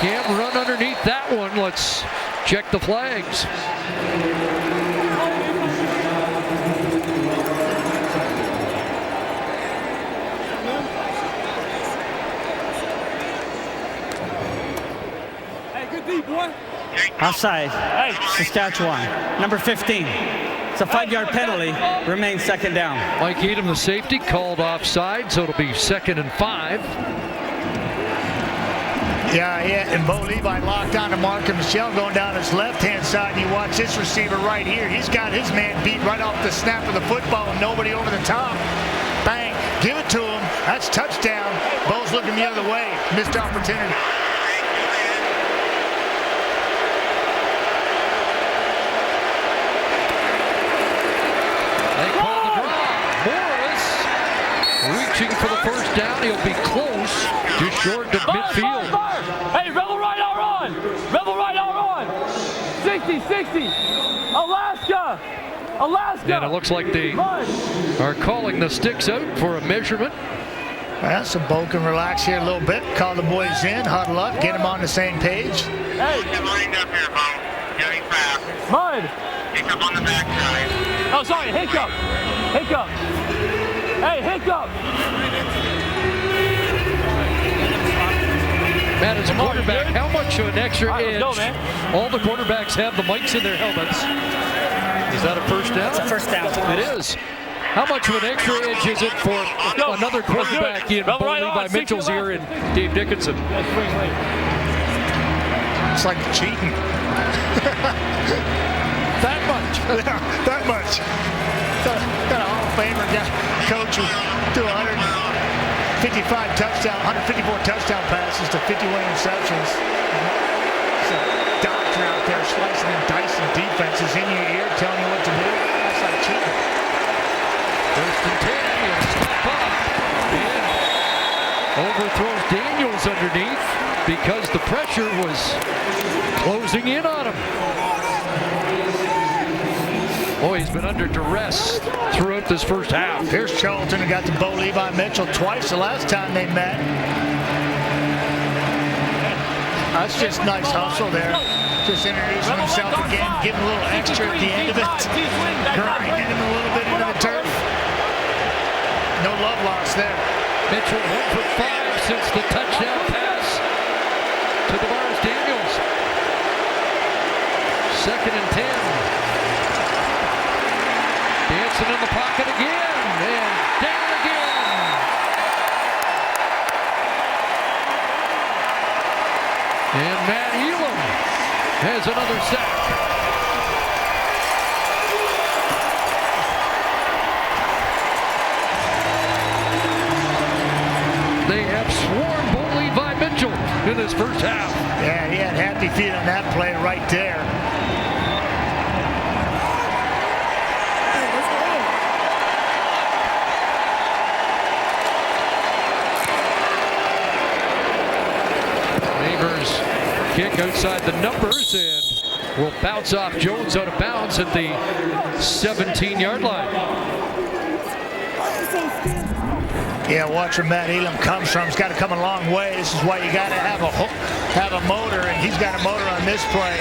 can't run underneath that one. Let's check the flags. Hey, good D, boy. Offside. Hey, Saskatchewan. Number 15. It's a 5-yard penalty. Remains second down. Mike Edom, the safety, called offside, so it'll be 2nd and 5. Yeah, and Bo Levi locked on to Marker Michelle going down his left-hand side. You watch this receiver right here. He's got his man beat right off the snap of the football and nobody over the top. Bang, give it to him. That's touchdown. Bo's looking the other way. Missed opportunity. They call the draw. Morris reaching for the first down. He'll be close, just short of midfield. Hey, Rebel right out on. Rebel right out on. 60. Alaska. And it looks like they are calling the sticks out for a measurement. Well, so Bo can relax here a little bit. Call the boys in, huddle up, get them on the same page. Hey. Get lined up here, Bo. Getting fast. Mud. Hiccup on the backside. Oh, sorry, hiccup. Hey, hiccup. Matt, as a quarterback, how much of an extra All right, edge? let's go, man. All the quarterbacks have the mics in their helmets. Is that a first down? It's a first down. It is. How much of an extra edge is it for another quarterback in Bo Levi Mitchell's ear and Dave Dickinson? It's like cheating. That much. That much. Got a Hall of Famer coach who threw 154 touchdown passes to 51 interceptions. It's a doctor out there slicing and dicing defenses in your ear, telling you what to do. That's like cheating. First and 10, he'll step up and overthrows Daniels underneath because the pressure was closing in on him. Boy, he's been under duress throughout this first half. Here's Charlton who got to Bo Levi Mitchell twice the last time they met. That's just nice hustle there. Just introducing himself again, giving a little extra at the end of it. Grinding him a little bit into the turf. No love lost there. Mitchell 1 for 5 since the touchdown pass to DeMaris Daniels. 2nd and 10. Dancing in the pocket again, and down again. And Matt Elam has another sack. They have swarmed Bo Levi Mitchell in this first half. Yeah, he had happy feet on that play right there. Kick outside the numbers and will bounce off Jones out of bounds at the 17-yard line. Yeah, watch where Matt Elam comes from. He's got to come a long way. This is why you got to have a motor, and he's got a motor on this play.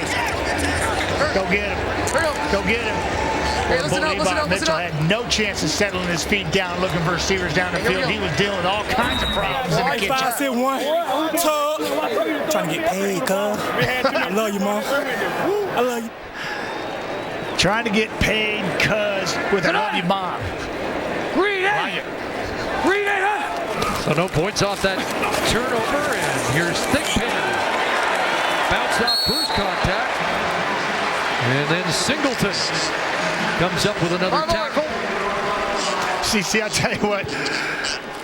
Go get him. Go get him. Hey, listen up. Mitchell had no chance of settling his feet down, looking for receivers down the field. He was dealing with all kinds of problems in the kitchen. 5, 6, 1, tug. Trying to get paid, cuz. I love you, Mom. I love you. Trying to get paid, cuz, with I love you, Mom. Green A! Green A, huh? So no points off that turnover, and here's Thigpen. Bounced off first contact. And then Singleton comes up with another tackle. See, I tell you what,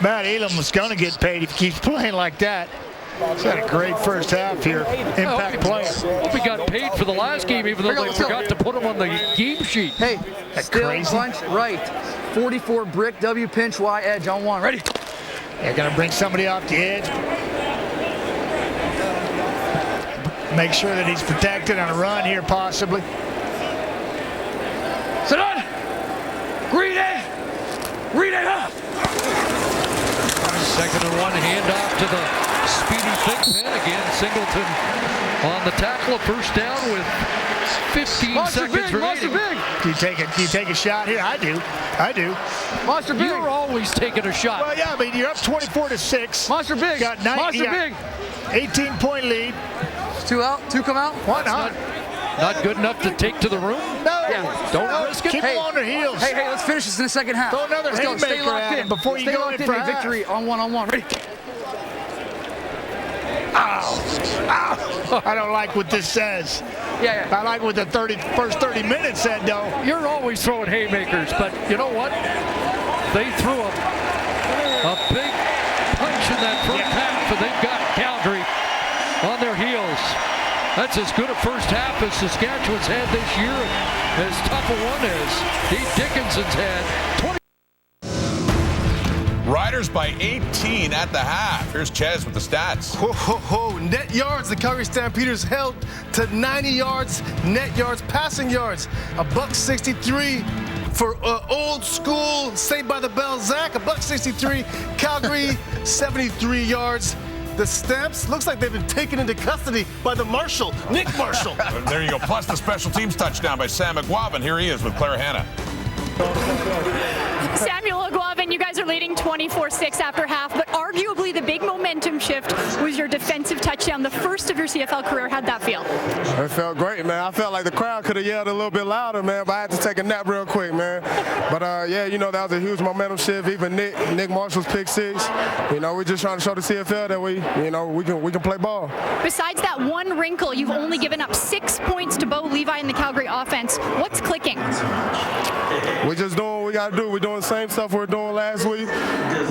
Matt Elam was going to get paid if he keeps playing like that. He's had a great first half here. Impact player. Hope he got paid for the last game, even though they forgot to put him on the game sheet. Hey, still punch right. 44 brick, W pinch, Y edge on 1. Ready? They're going to bring somebody off the edge. Make sure that he's protected on a run here, possibly. Sit on! Green A! Green A, huh? 2nd and 1, handoff to the speedy Thigpen. Again, Singleton on the tackle. A first down with 15 seconds remaining. Do you take a shot here? I do. Monster Big. You're always taking a shot. Well, yeah, I mean, you're up 24-6. Monster Big. Got Monster Big. 18-point lead. 2 out. 2 come out. 1 out. Not good enough to take to the room? No. Yeah. Don't risk it. Keep them on their heels. Hey, let's finish this in the second half. Throw another Let's go. Stay haymaker locked at in him before you Stay go locked in for Hey, victory on one. Ready? Ow. I don't like what this says. Yeah. I like what the first 30 minutes said, though. You're always throwing haymakers, but you know what? They threw a big punch in that first half, and they've got Calgary on their heels. That's as good a first half as Saskatchewan's had this year, as tough a one as Dave Dickinson's had. 20. Riders by 18 at the half. Here's Ches with the stats. Net yards, the Calgary Stampeders held to 90 yards. Net yards, passing yards, $163 for old school Saved by the Bell Zach, $163. Calgary 73 yards. The Stamps, looks like they've been taken into custody by the Marshal, Nick Marshall. There you go. Plus the special teams touchdown by Sam McGuavin. Here he is with Claire Hanna. Samuel Aguavin, you guys are leading 24-6 after half, but arguably the big momentum shift was your defensive touchdown, the first of your CFL career. How'd that feel? It felt great, man. I felt like the crowd could have yelled a little bit louder, man, but I had to take a nap real quick, man. But, yeah, you know, that was a huge momentum shift. Even Nick Marshall's pick 6. You know, we're just trying to show the CFL that we can play ball. Besides that one wrinkle, you've only given up 6 points to Bo Levi in the Calgary offense. What's clicking? We're just doing what we got to do. We're doing the same stuff we were doing last week.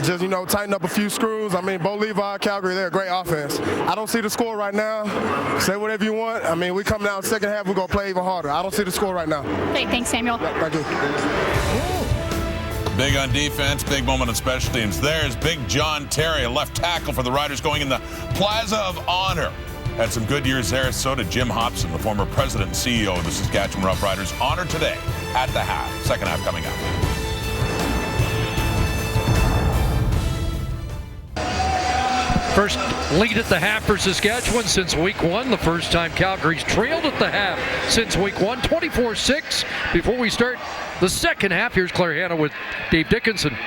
Just, you know, tighten up a few screws. I mean, Bo Levi, Calgary, they're a great offense. I don't see the score right now. Say whatever you want. I mean, we come out in the second half, we're going to play even harder. I don't see the score right now. Hey, thanks, Samuel. Thank you. Big on defense, big moment on special teams. There's Big John Terry, a left tackle for the Riders going in the Plaza of Honor. Had some good years there. So did Jim Hobson, the former president and CEO of the Saskatchewan Roughriders, honored today at the half. Second half coming up. First lead at the half for Saskatchewan since week 1. The first time Calgary's trailed at the half since week 1. 24-6 before we start the second half. Here's Claire Hanna with Dave Dickinson.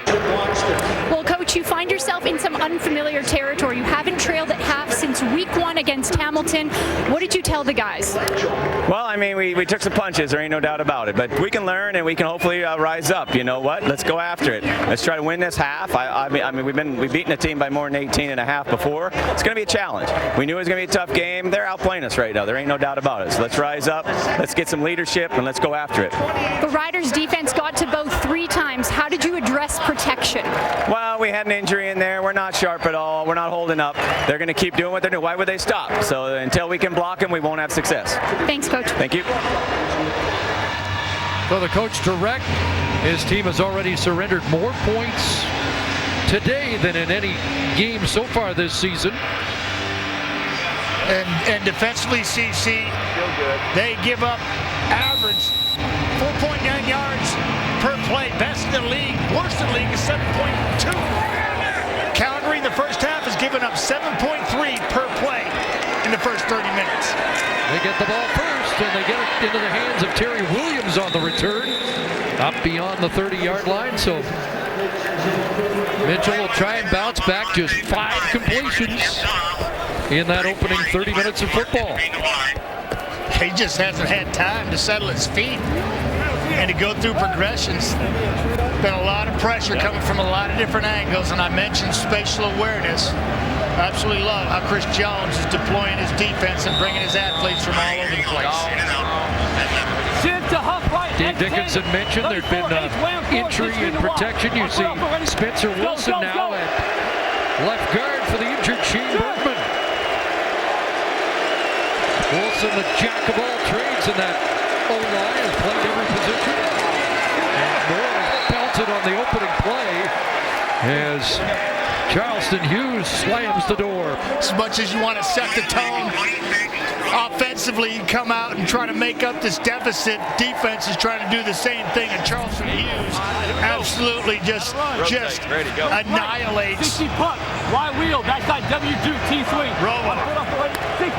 Well, Coach, you find yourself in some unfamiliar territory. You haven't trailed at half since week 1 against Hamilton. What did you tell the guys? Well, I mean, we took some punches. There ain't no doubt about it. But we can learn and we can hopefully rise up. You know what? Let's go after it. Let's try to win this half. I mean, we've beaten a team by more than 18 and a half before. It's going to be a challenge. We knew it was going to be a tough game. They're outplaying us right now. There ain't no doubt about it. So let's rise up. Let's get some leadership and let's go after it. The Riders' defense got to both 3 times. How did you address protection? Well, we had an injury in there. We're not sharp at all. We're not holding up. They're going to keep doing what they're doing. Why would they stop? So until we can block them, we won't have success. Thanks, Coach. Thank you. So the coach direct, his team has already surrendered more points today than in any game so far this season. And defensively, CC, they give up average 4.9 yards per play. Best in the league. Worst in the league is 7.2. Calgary in the first half has given up 7.3 per play in the first 30 minutes. They get the ball first, and they get it into the hands of Terry Williams on the return, up beyond the 30-yard line. So Mitchell will try and bounce back. Just 5 completions in that opening 30 minutes of football. He just hasn't had time to settle his feet and to go through progressions. Been a lot of pressure coming from a lot of different angles, and I mentioned spatial awareness. I absolutely love how Chris Jones is deploying his defense and bringing his athletes from all over the place. Dave Dickinson mentioned there'd been injury and protection. You see Spencer Wilson now at left guard for the injured Shane Bergman. Wilson, the jack of all trades in that O-line, has played every position. And Moore belted on the opening play as Charleston Hughes slams the door. As much as you want to set the tone offensively, you come out and try to make up this deficit. Defense is trying to do the same thing, and Charleston Hughes absolutely just annihilates. 60 puck, wide wheel, backside W2, T-swing. Rolling. 60.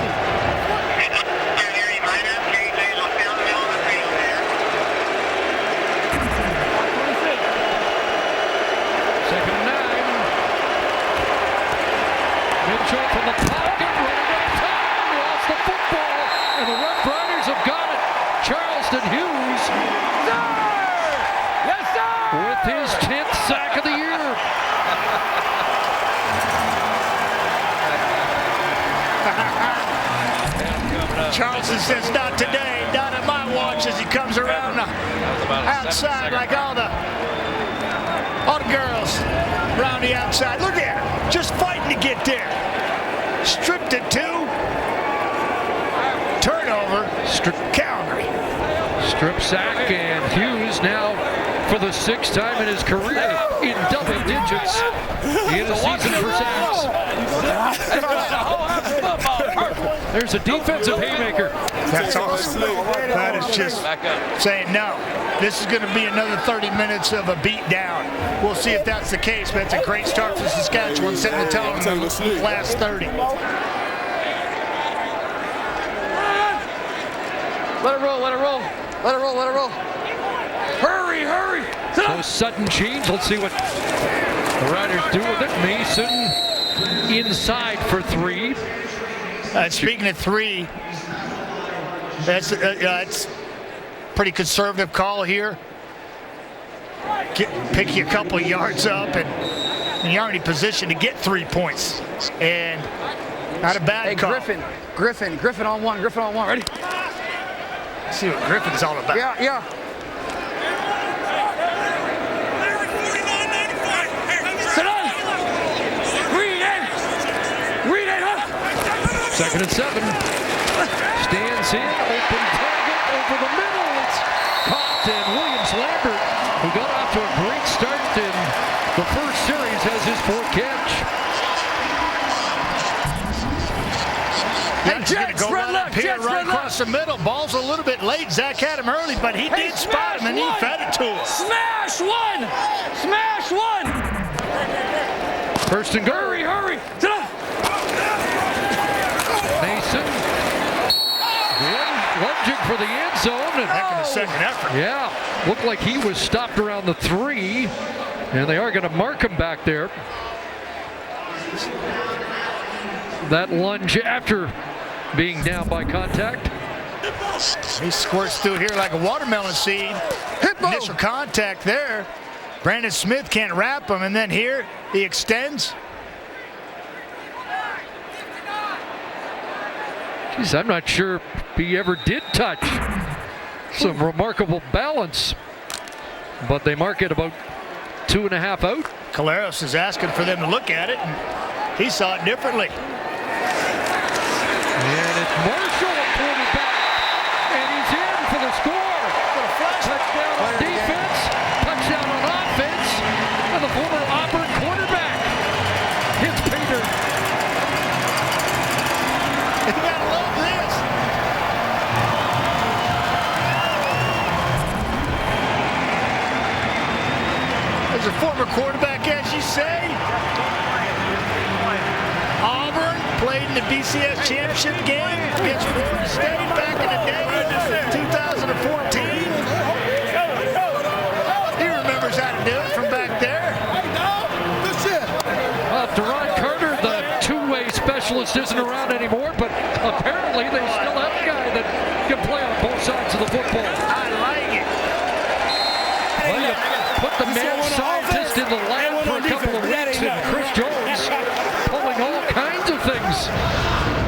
From the pocket, running out of time, lost the football, and the Roughriders have got it. Charleston Hughes, Sir! Yes, sir! with his 10th sack of the year. Charleston says, not today, not at my watch, as he comes around outside like all the girls around the outside. Look at him, just fighting to get there. Stripped it to turnover. Calgary. Strip sack, and Hughes now for the 6th time in his career in double digits in a season for sacks. There's a defensive haymaker. That's awesome. That is just saying no. This is going to be another 30 minutes of a beat down. We'll see if that's the case, but it's a great start for Saskatchewan, setting the tone in the last 30. Let it roll, let it roll. Let it roll, let it roll. Hurry, hurry. So sudden change. Let's see what the Riders do with it. Mason inside for 3. Speaking of 3, that's pretty conservative call here. Pick you a couple yards up, and you're already positioned to get 3 points. And not a bad call. Griffin on one, ready? Let's see what Griffin's all about. Yeah. Sit down. Read it, huh? 2nd and 7. Stands in, open target over the middle. It's caught, and Williams Lambert, who got off to a great start in the first series, has his 4th catch. He's going to go right up here, right across the middle. Ball's a little bit late. Zach had him early, but he did spot him, and he fed it to him. Smash one! Smash one! 1st and goal. Hurry! Sit down! lunging for the end zone. And Back in the second effort. yeah, looked like he was stopped around the 3, and they are going to mark him back there. That lunge after being down by contact. He squirts through here like a watermelon seed. Initial contact there. Brandon Smith can't wrap him, and then here he extends. Geez, I'm not sure if he ever did touch. Some remarkable balance, but they mark it about 2.5 out. Caleros is asking for them to look at it, and he saw it differently. And it's Marshall at quarterback, and he's in for the score. Touchdown on defense, touchdown on offense, and the former Auburn quarterback hits Peter. You gotta love this. As a former quarterback, as you say, Auburn played in the BCS championship game against Florida State back in the day, 2014. He remembers how to do it from back there. Well, Deron Carter, the two-way specialist, isn't around anymore, but apparently they still have a guy that can play on both sides of the football. I like it. Well, you put the man scientist in the lab for a couple of weeks, and Chris Jones pulling all kinds of things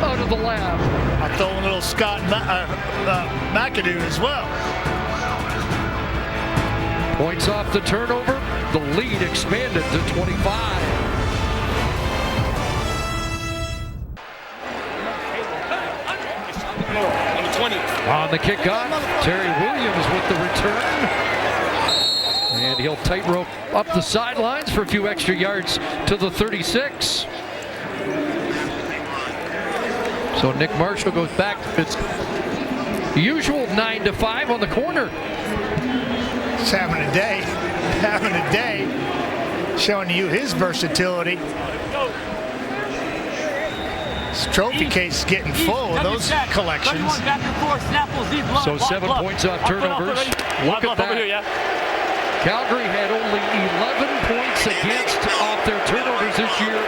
out of the lab. I'll throw a little Scott McAdoo as well. Points off the turnover. The lead expanded to 25. On the kickoff, Terry Williams with the return. And he'll tightrope up the sidelines for a few extra yards to the 36. So Nick Marshall goes back to its usual 9-5 on the corner. He's having a day. Having a day. Showing you his versatility. His trophy case is getting full of those collections. So 7 points on turnovers. Look at that. Calgary had only 11 points against off their turnovers this year.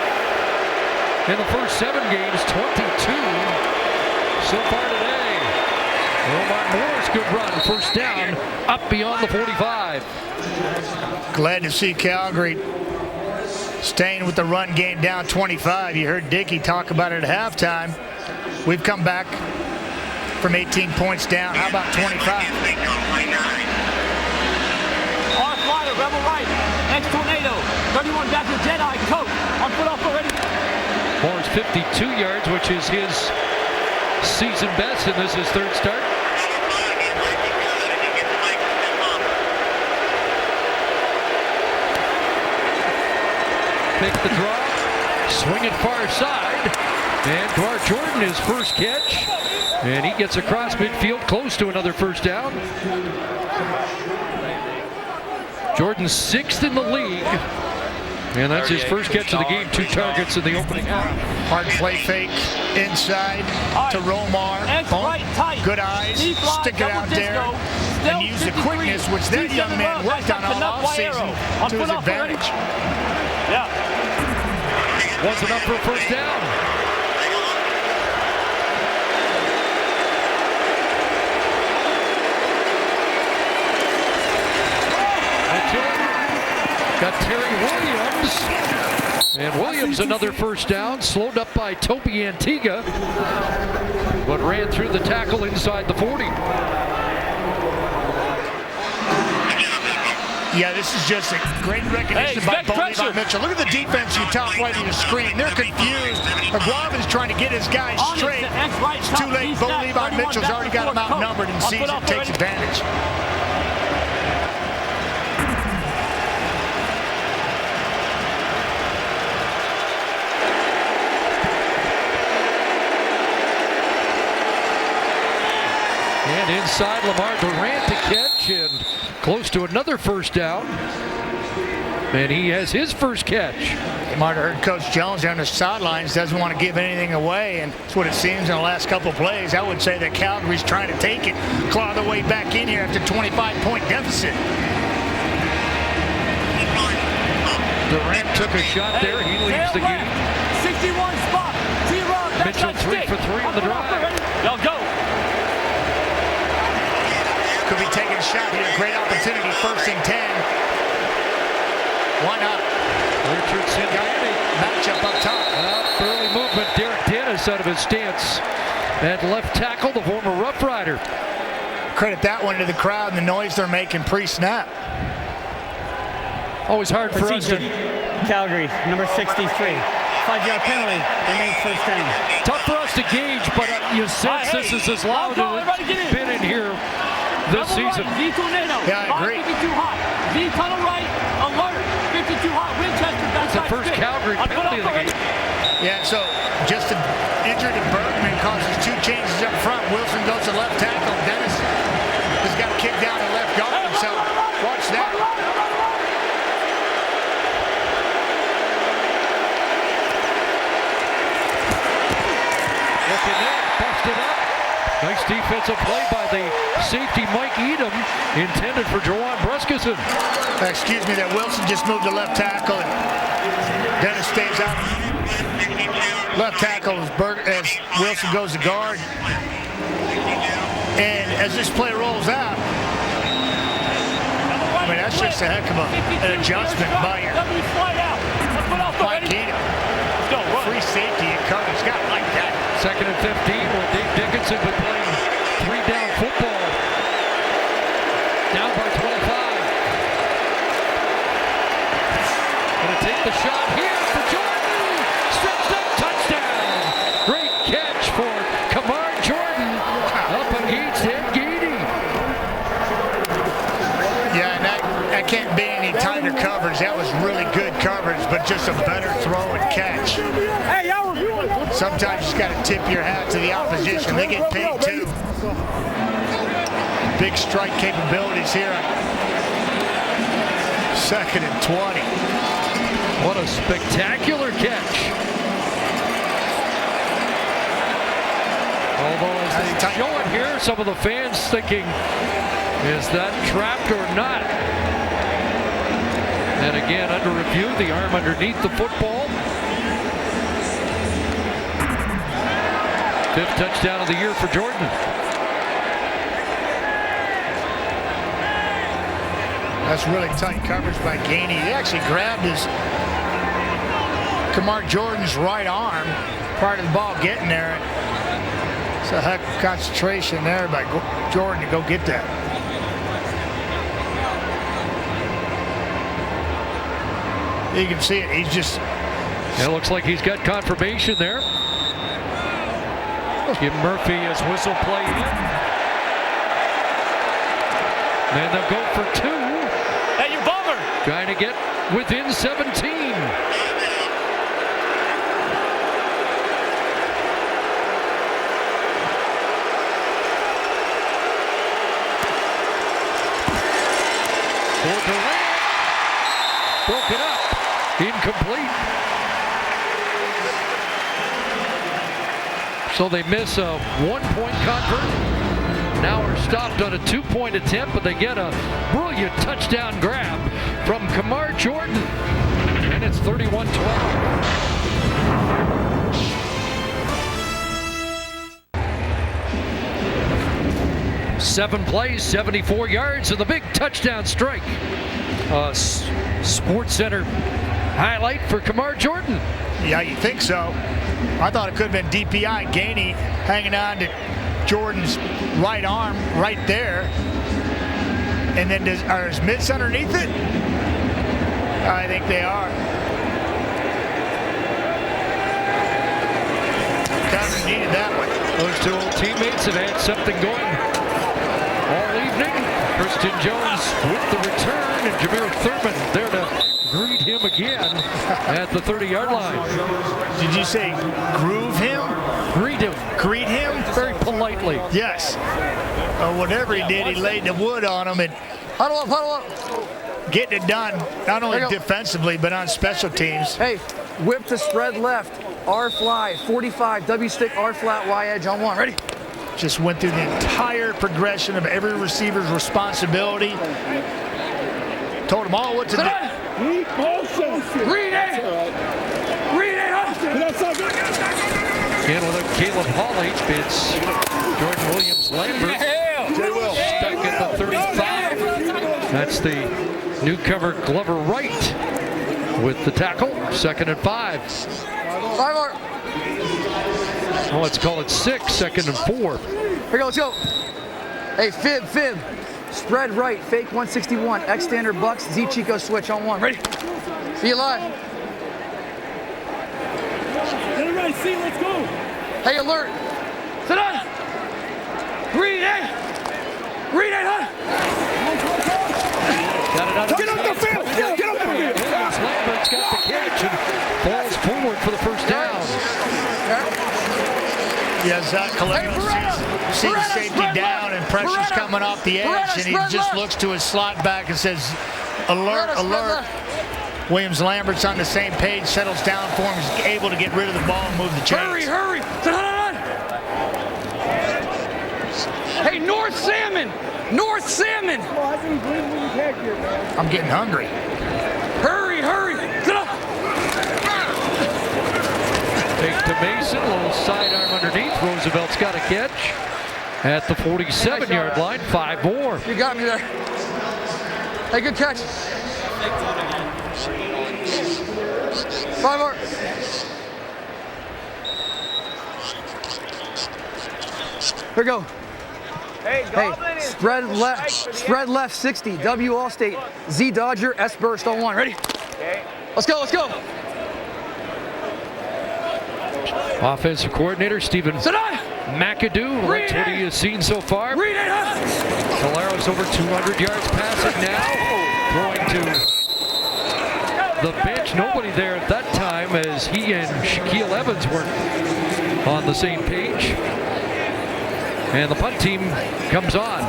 In the first 7 games, 22 so far today. Omar Moore's good run, first down, up beyond the 45. Glad to see Calgary staying with the run game down 25. You heard Dickey talk about it at halftime. We've come back from 18 points down. How about 25? Flyer, rebel right, ex-tornado, 31 back to Jedi, coat, on foot off already. Moore's 52 yards, which is his season best, and this is third start. Make the draw, swing it far side, and Dwar Jordan his first catch, and he gets across midfield close to another first down. Jordan's 6th in the league, and that's his first catch of the game. 2 targets in the opening half. Hard play fake inside to Romar. Good eyes, stick it out there, and use the quickness which that young man worked on all offseason to his advantage. Yeah. Wasn't enough for a first down. Got Terry Williams, and Williams another first down, slowed up by Toby Antigua, but ran through the tackle inside the 40. Yeah, this is just a great recognition by Bo Levi Mitchell. Look at the defense you top right of the screen. They're confused. McGuavin's trying to get his guys straight. It's too late. Bo Levi Mitchell's already got them outnumbered and sees it, takes advantage. And inside, Lamar Durant to catch, and close to another first down. And he has his first catch. You might have heard Coach Jones on the sidelines doesn't want to give anything away, and that's what it seems in the last couple of plays. I would say that Calgary's trying to take it, claw their way back in here after 25-point deficit. Durant took a shot there. He leads the game. 61 spot. T-Rock. Mitchell 3 for 3 on the drive. Y'all go. Could be taking a shot here. Great opportunity. 1st and 10. Why not? Richardson matchup up top. Early movement. Derek Dennis out of his stance. At left tackle, the former Rough Rider. Credit that one to the crowd and the noise they're making pre-snap. Always hard for us to... Calgary, number 63. 5-yard penalty. They made 1st down. Tough for us to gauge, but you sense this is as loud as it's been in here this season. V tornado. Yeah, I agree. 52 hot. V tunnel right. Alert. 52 hot. Winchester. It's the first Calgary penalty of the game. Yeah, so just injured to Bergman causes 2 changes up front. Wilson goes to left tackle. Dennis has got a kick down to left guard. So watch that. Looking there, busted up. Nice defensive play by the safety Mike Edom, intended for Jawan Bruskeson. Excuse me, that Wilson just moved to left tackle and Dennis stays out. Left tackle as Wilson goes to guard. And as this play rolls out, I mean, that's just a heck of an adjustment by your Mike Edom. Free safety and coverage, got like that. 2nd and 15, where Dave Dickinson been playing 3-down football. Down by 25. Gonna take the shot here for Jordan. Steps up, touchdown. Great catch for Kamar Jordan. Up against Ed Gainey. Yeah, and that can't be any tighter coverage. That was really good coverage, but just a better throw and catch. Hey, y'all. Sometimes you just got to tip your hat to the opposition. They get paid too. Big strike capabilities here. 2nd and 20. What a spectacular catch. Although as they show it here, some of the fans thinking, is that trapped or not? And again, under review, the arm underneath the football. 5th touchdown of the year for Jordan. That's really tight coverage by Gainey. He actually grabbed Kamar Jordan's right arm prior to the ball getting there. It's a heck of concentration there by Jordan to go get that. You can see it. He's just... It looks like he's got confirmation there. Give Murphy his whistle play in. And they'll go for 2. Hey, you bummer. Trying to get within 17. For Durant. Broken up. Incomplete. So they miss a 1-point convert. Now are stopped on a 2-point attempt, but they get a brilliant touchdown grab from Kamar Jordan. And it's 31-12. 7 plays, 74 yards, and the big touchdown strike. Sports Center highlight for Kamar Jordan. Yeah, you think so. I thought it could have been DPI. Gainey hanging on to Jordan's right arm right there. And then are his mitts underneath it? I think they are. Kind of needed that one. Those 2 old teammates have had something going all evening. Kristen Jones with the return, and Jameer Thurman there to greet him again at the 30-yard line. Did you say groove him? Greet him. Greet him? Very politely. Yes. Whatever he did, he laid the wood on him. And huddle up, huddle up. getting it done, not only defensively, but on special teams. Hey, whip to spread left, R fly, 45, W stick, R flat, Y edge on one. Ready? Just went through the entire progression of every receiver's responsibility. Told them all what to do. Read it! Read it! Again, with Caleb Hawley, it's Jordan Williams-Lambert stuck at the 35. That's the newcomer Glover Wright with the tackle. 2nd and 5. 5 more. Oh, let's call it 6. 2nd and 4. Here we go, let's go. Hey, fib. Spread right, fake 161, X standard bucks, Z Chico switch on one. Ready? Be alive. Get it right, see, let's go. Hey, alert. Sit down. Read it, huh? Got it out of Get up the field. Get up the field. Lambert's got the catch and falls forward for the first down. Yeah, Zach Calero sees the safety down and pressure's coming off the edge, and he just looks to his slot back and says, alert, alert. Williams-Lambert's on the same page, settles down for him, is able to get rid of the ball and move the chains. Hurry. Hey, North Salmon. I'm getting hungry. Hurry. Get up. Fake to Mason, little sidearm underneath. Roosevelt's got a catch at the 47-yard line. 5 more. You got me there. Hey, good catch. 5 more. Here we go. Hey, spread left 60, W Allstate, Z Dodger, S Burst on one. Ready? Okay. Let's go. Offensive coordinator Stephen McAdoo. That's what he has seen so far. Calero's over 200 yards passing now. Throwing to the bench. Nobody there at that time as he and Shaquille Evans weren't on the same page. And the punt team comes on.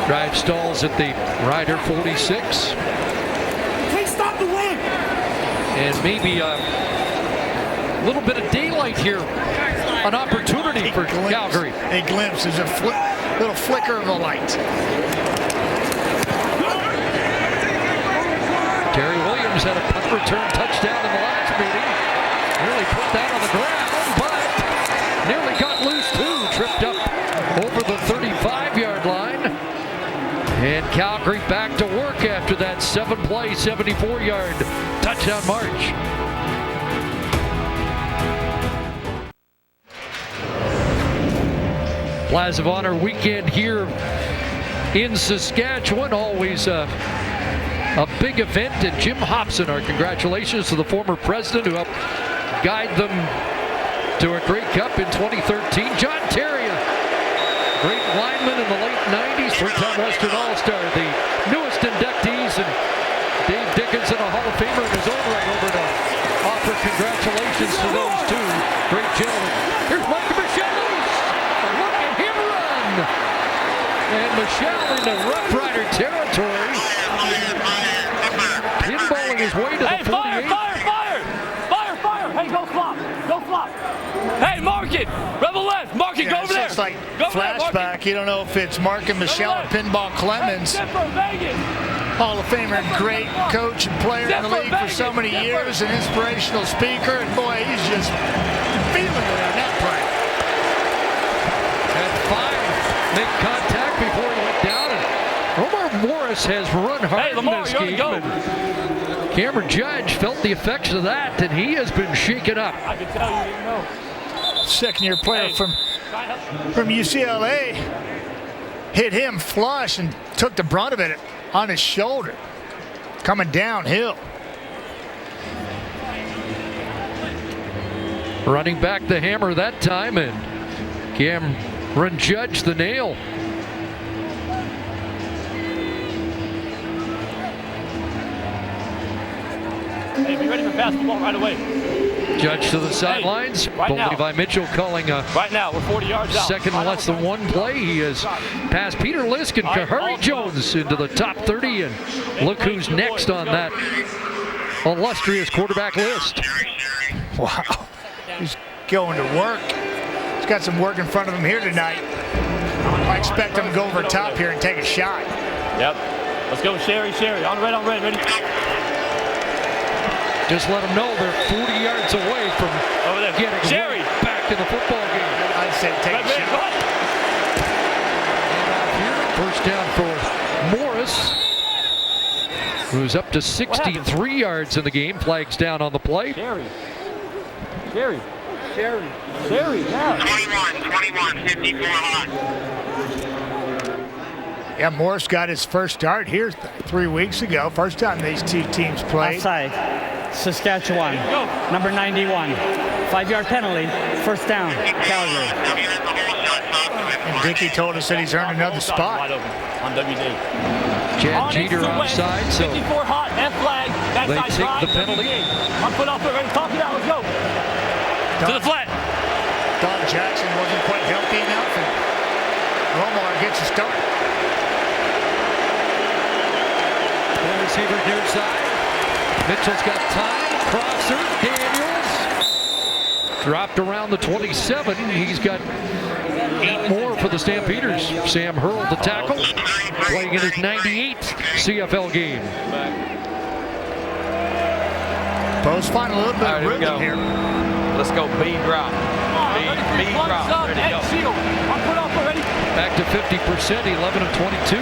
Drive stalls at the Rider 46. Hey, stop the win. And maybe a little bit of daylight here. An opportunity for Calgary. A glimpse. There's a little flicker of a light. Terry Williams had a punt return touchdown in the last meeting. Nearly put that on the ground, but nearly got loose too. Tripped up over the 35-yard line. And Calgary back to work after that 7-play, 74-yard touchdown march. Plaza of Honor weekend here in Saskatchewan. Always a big event, and Jim Hobson, our congratulations to the former president who helped guide them to a great cup in 2013. John Terry, a great lineman in the late 90s, 3-time Western All-Star, the newest inductees, and Dave Dickinson, a Hall of Famer in his own right, over to offer congratulations to those two great gentlemen. Here's Mike Michelle. Look at him run. And Michelle into Roughrider territory. Pinballing his way to the 48. Fire! Hey, go flop. Hey, mark it. Rebel left. Mark it. Go over there. It's like go flashback. You don't know if it's Mark and Michelle or Pinball Clemens. Hall of Famer, great coach and player in the league for so many years, an inspirational speaker, and boy, he's just feeling it on that play. Had 5 make contact before he went down, and Omar Morris has run hard in this game. And Cameron Judge felt the effects of that, and he has been shaken up. I can tell you didn't know. Second-year player from UCLA hit him flush and took the brunt of it on his shoulder, coming downhill. Running back the hammer that time, and Cameron Judge the nail. Hey, be ready for basketball right away. Judge to the sidelines. Right now. Levi Mitchell calling a Right now, we're 40 yards out. second less than one play. He has passed Peter Lisk and Kahari Jones into the top 30. And look who's next on that illustrious quarterback list. Wow. He's going to work. He's got some work in front of him here tonight. I expect him to go over top here and take a shot. Yep. Let's go, Sherry. On red, ready. Just let them know they're 40 yards away from Over there. getting Sherry. right back in the football game. I'd say take a shot. First down for Morris, who's up to 63 yards in the game. Flags down on the play. Sherry, yeah. 21, 54 hot. Yeah, Morris got his first start here 3 weeks ago. First time these two teams played. Offside. Saskatchewan. Number 91. 5-yard penalty. First down. Calgary. And Dickey told us that he's earned another spot. Wide open on WD. Chad Jeter offside, so 54 hot, F flag. they take the penalty. I'm put off already. Talk it out. Let's go. To the flat. Don Jackson wasn't quite healthy enough, and Romar gets a start. Receiver near side. Mitchell's got time. Crosser. Daniels. Dropped around the 27. He's got 8 more for the Stampeders. Sam hurled the tackle. Playing in his 98th CFL game. Post find a little bit of rhythm here. Let's go B drop. B drop. Ready to go. Shield. I'm put off already. Back to 50%. 11 of 22.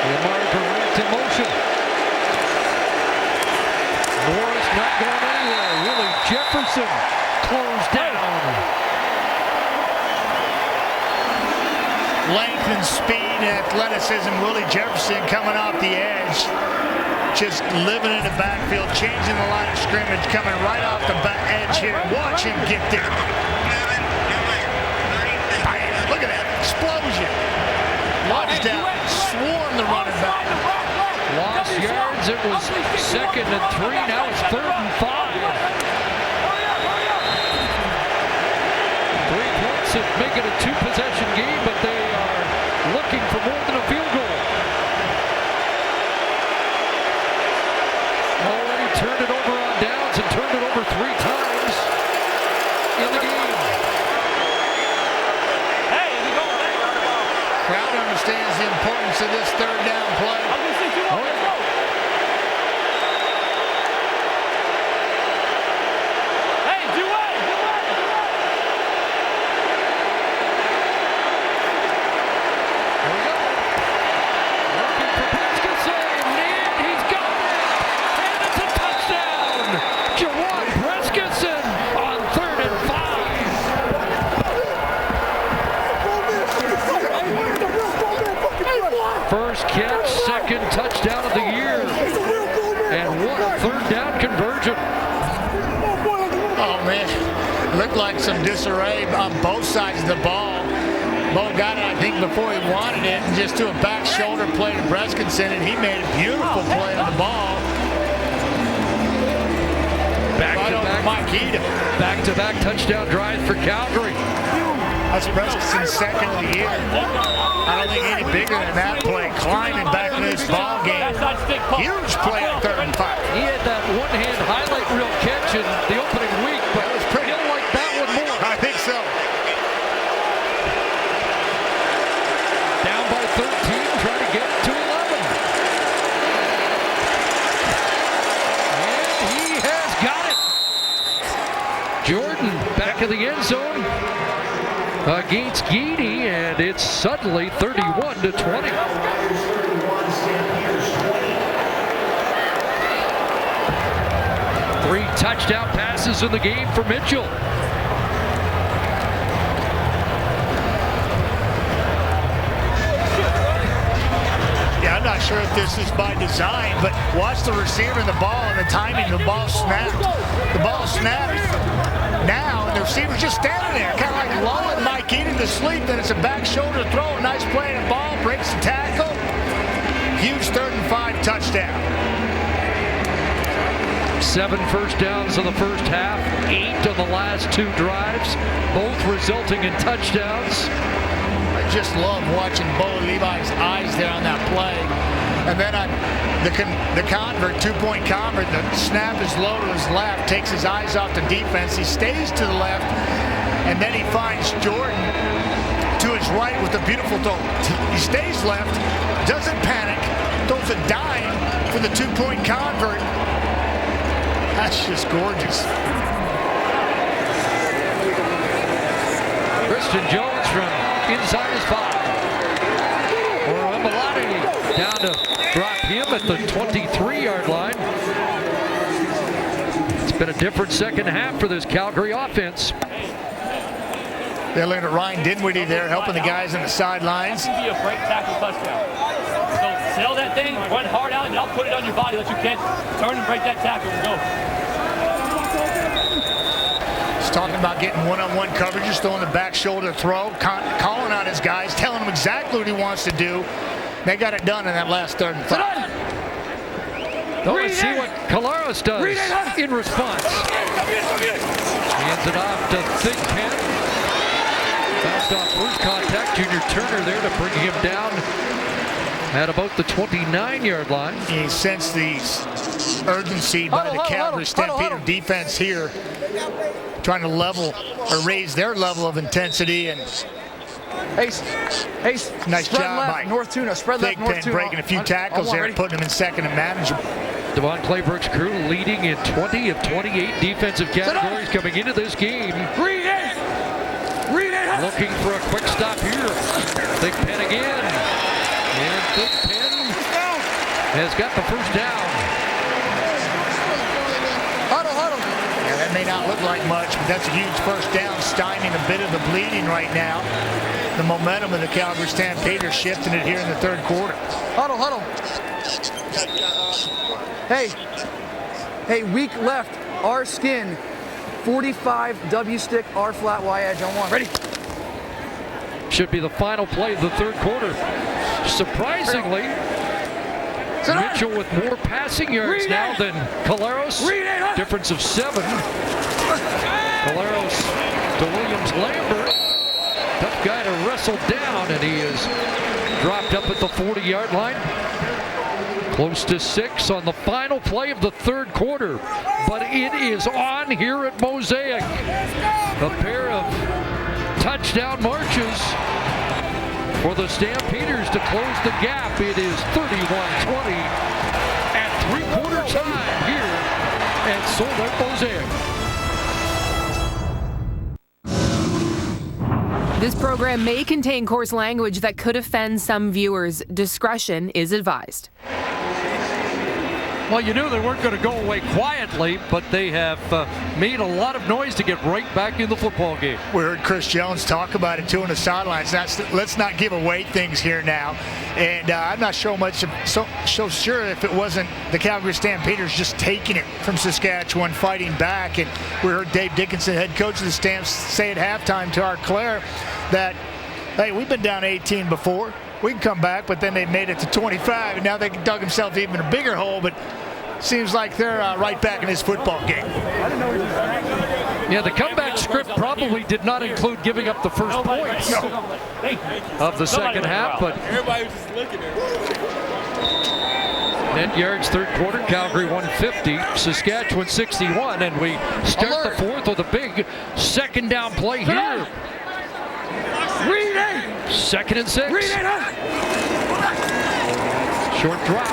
Lamar Durant in motion. Morris not going anywhere. Willie Jefferson closed down. Length and speed and athleticism. Willie Jefferson coming off the edge. Just living in the backfield, changing the line of scrimmage, coming right off the edge here. Watch him get there. Bam, look at that explosion. Launch down, swarm the running back. Lost yards. It was 2nd and 3. Now it's 3rd and 5. 3 points that make it a 2-possession game, but they are looking for more than a field goal. Already turned it over on downs and turned it over 3 times in the game. Crowd understands the importance of this 3rd down play. First catch, 2nd touchdown of the year. And what a 3rd down conversion. Oh, man. Looked like some disarray on both sides of the ball. Bo got it, I think, before he wanted it, and just threw a back shoulder play to Breskinson, and he made a beautiful play on the ball. Back-to-back touchdown drive for Calgary. That's Breskinson's 2nd of the year. I don't think any bigger than that play, climbing back into this ball game. Huge play on 3rd and 5. He had that one-hand highlight reel catch in the opening week, but he'll like that one more. I think so. Down by 13, trying to get it to 11. And he has got it. Jordan back in the end zone against Geedy, and it's suddenly 31-20. 3 touchdown passes in the game for Mitchell. Yeah, I'm not sure if this is by design, but watch the receiver and the ball and the timing. The ball snapped. The ball snapped now, and the receiver's just standing there, kind of like lulling Mike Eaton to sleep. Then it's a back shoulder throw. Nice play, and the ball breaks the tackle. huge 3rd and 5 touchdown. 7 first downs in the first half, 8 on the last 2 drives, both resulting in touchdowns. I just love watching Bo Levi's eyes there on that play. And then on the convert, 2-point convert, the snap is low to his left, takes his eyes off the defense. He stays to the left, and then he finds Jordan to his right with a beautiful throw. He stays left, doesn't panic, throws a dime for the 2-point convert. That's just gorgeous. Christian Jones from inside his 5. Or Malani down to drop him at the 23-yard line. It's been a different second half for this Calgary offense. They're looking at Ryan Dinwiddie there, helping the guys on the sidelines. That could be a break tackle touchdown. So sell that thing, run hard out, and I'll put it on your body that you can't turn and break that tackle and go. He's talking about getting one-on-one coverage, just throwing the back shoulder throw, calling on his guys, telling them exactly what he wants to do. They got it done in that last 3rd and 5. Let's see what Colares does in response. Hands it off to Thigpen. Bounced off first contact. Junior Turner there to bring him down at about the 29-yard line. You sense the urgency by the Calgary Stampeder defense here, trying to level or raise their level of intensity. And nice job by North Tuna. Spread left, North Tuna. Breaking a few tackles there, putting him in second and manageable. Devon Claybrooke's crew leading in 20 of 28 defensive categories coming into this game. Looking for a quick stop here. Thigpen again. And Thigpen has got the first down. Huddle. Yeah, that may not look like much, but that's a huge first down, stymieing a bit of the bleeding right now. The momentum of the Calgary Stampeders shifting it here in the 3rd quarter. Huddle. Hey, weak left, R skin, 45 W stick, R flat, Y edge on 1. Ready? Should be the final play of the 3rd quarter. Surprisingly, Mitchell with more passing yards now than Colares. Difference of 7. Colares to Williams-Lambert. Tough guy to wrestle down, and he is dropped up at the 40-yard line. Close to 6 on the final play of the 3rd quarter. But it is on here at Mosaic. A pair of touchdown marches for the Stampeders to close the gap. It is 31-20 at 3/4 time here at Sold Out Mosaic. This program may contain coarse language that could offend some viewers. Discretion is advised. Well, you knew they weren't going to go away quietly, but they have made a lot of noise to get right back in the football game. We heard Chris Jones talk about it too on the sidelines. Let's not give away things here now. And I'm not so sure if it wasn't the Calgary Stampeders just taking it from Saskatchewan, fighting back. And we heard Dave Dickinson, head coach of the Stamps, say at halftime to our Claire that, hey, we've been down 18 before. We can come back, but then they made it to 25, and now they dug themselves even a bigger hole. But seems like they're right back in this football game. Yeah, the comeback script probably did not include giving up the first points of the second half, but Everybody was just looking at it. net yards 3rd quarter, Calgary 150, Saskatchewan 61, and we start the 4th with a big second down play here. 2nd and 6. Short drop.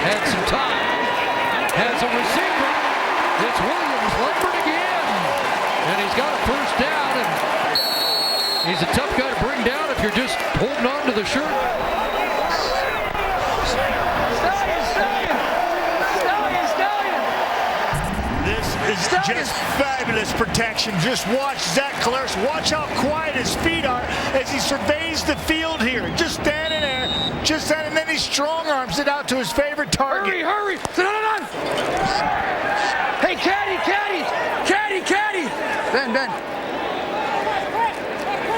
Had some time. Has a receiver. It's Williams-Lambert again. And he's got a first down. And he's a tough guy to bring down if you're just holding on to the shirt. This is just fabulous protection. Just watch Zach Colares. Watch how quiet his feet are as he surveys the field here. Just standing there. And then he strong arms it out to his favorite target. Hurry. Hey, caddy. Ben.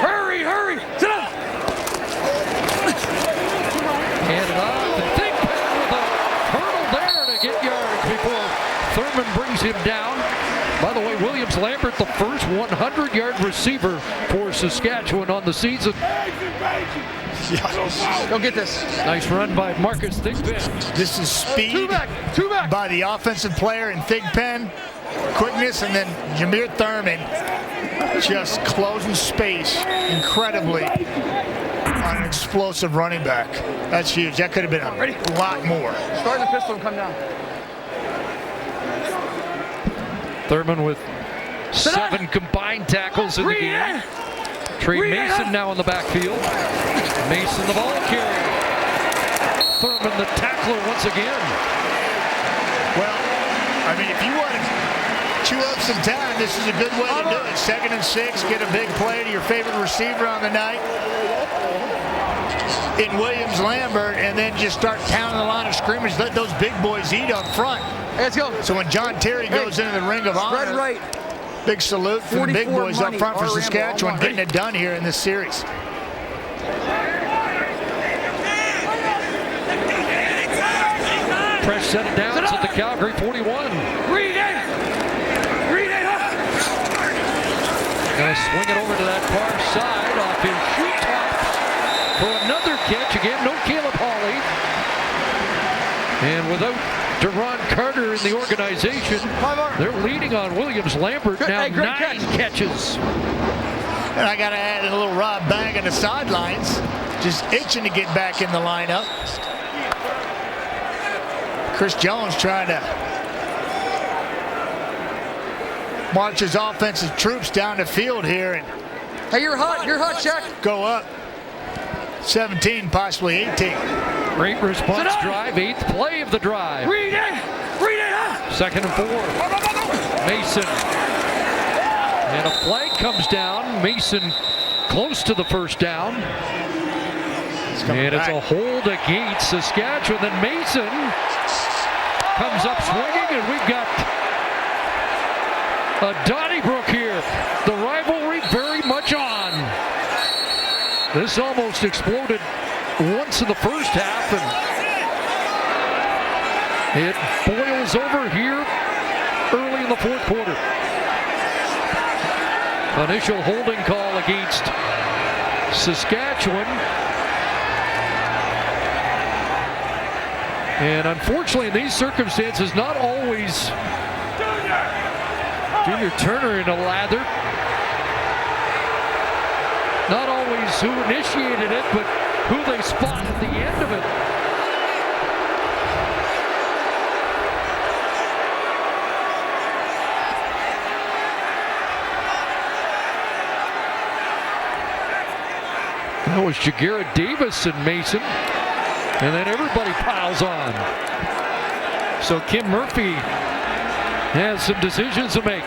Hurry. Sit down. Hand it off. Thurman brings him down. By the way, Williams Lambert, the first 100-yard receiver for Saskatchewan on the season. Go get this. Nice run by Marcus Thigpen. This is speed Two back. by the offensive player in Thigpen, quickness, and then Jameer Thurman just closing space incredibly on an explosive running back. That's huge. That could have been a lot more. Start the pistol and come down. Thurman with 7 combined tackles in the game. Trey Mason now in the backfield. Mason the ball carrier. Thurman the tackler once again. Well, I mean, if you want to chew up some time, this is a good way to do it. 2nd and 6, get a big play to your favorite receiver on the night in Williams Lambert, and then just start pounding the line of scrimmage. Let those big boys eat up front. Let's go. So when John Terry goes into the ring of honor, Spread right. big salute for the big boys up front for Rambo, Saskatchewan getting it done here in this series. Press set it down at the Calgary 41. Read it! Gonna swing it over to that far side off his shoe top for another catch. Again, no Caleb Hawley. And without Deron Carter in the organization, they're leading on Williams Lambert now. 9 catches. And I got to add in a little Rob Bang on the sidelines, just itching to get back in the lineup. Chris Jones trying to march his offensive troops down the field here. And hey, you're hot, check. Go up. 17, possibly 18. Great response drive, 8th play of the drive. Read it! 2nd and 4. Mason. And a flag comes down. Mason close to the first down. And it's a hold against Saskatchewan. Then Mason comes up swinging, and we've got a Donnybrook here. The rivalry very much on. This almost exploded once in the first half, and it boils over here early in the 4th quarter. Initial holding call against Saskatchewan. And unfortunately, in these circumstances, not always Junior Turner in a lather. Not always who initiated it, but who they spot at the end of it. That was Jagera Davis and Mason. And then everybody piles on. So Kim Murphy has some decisions to make.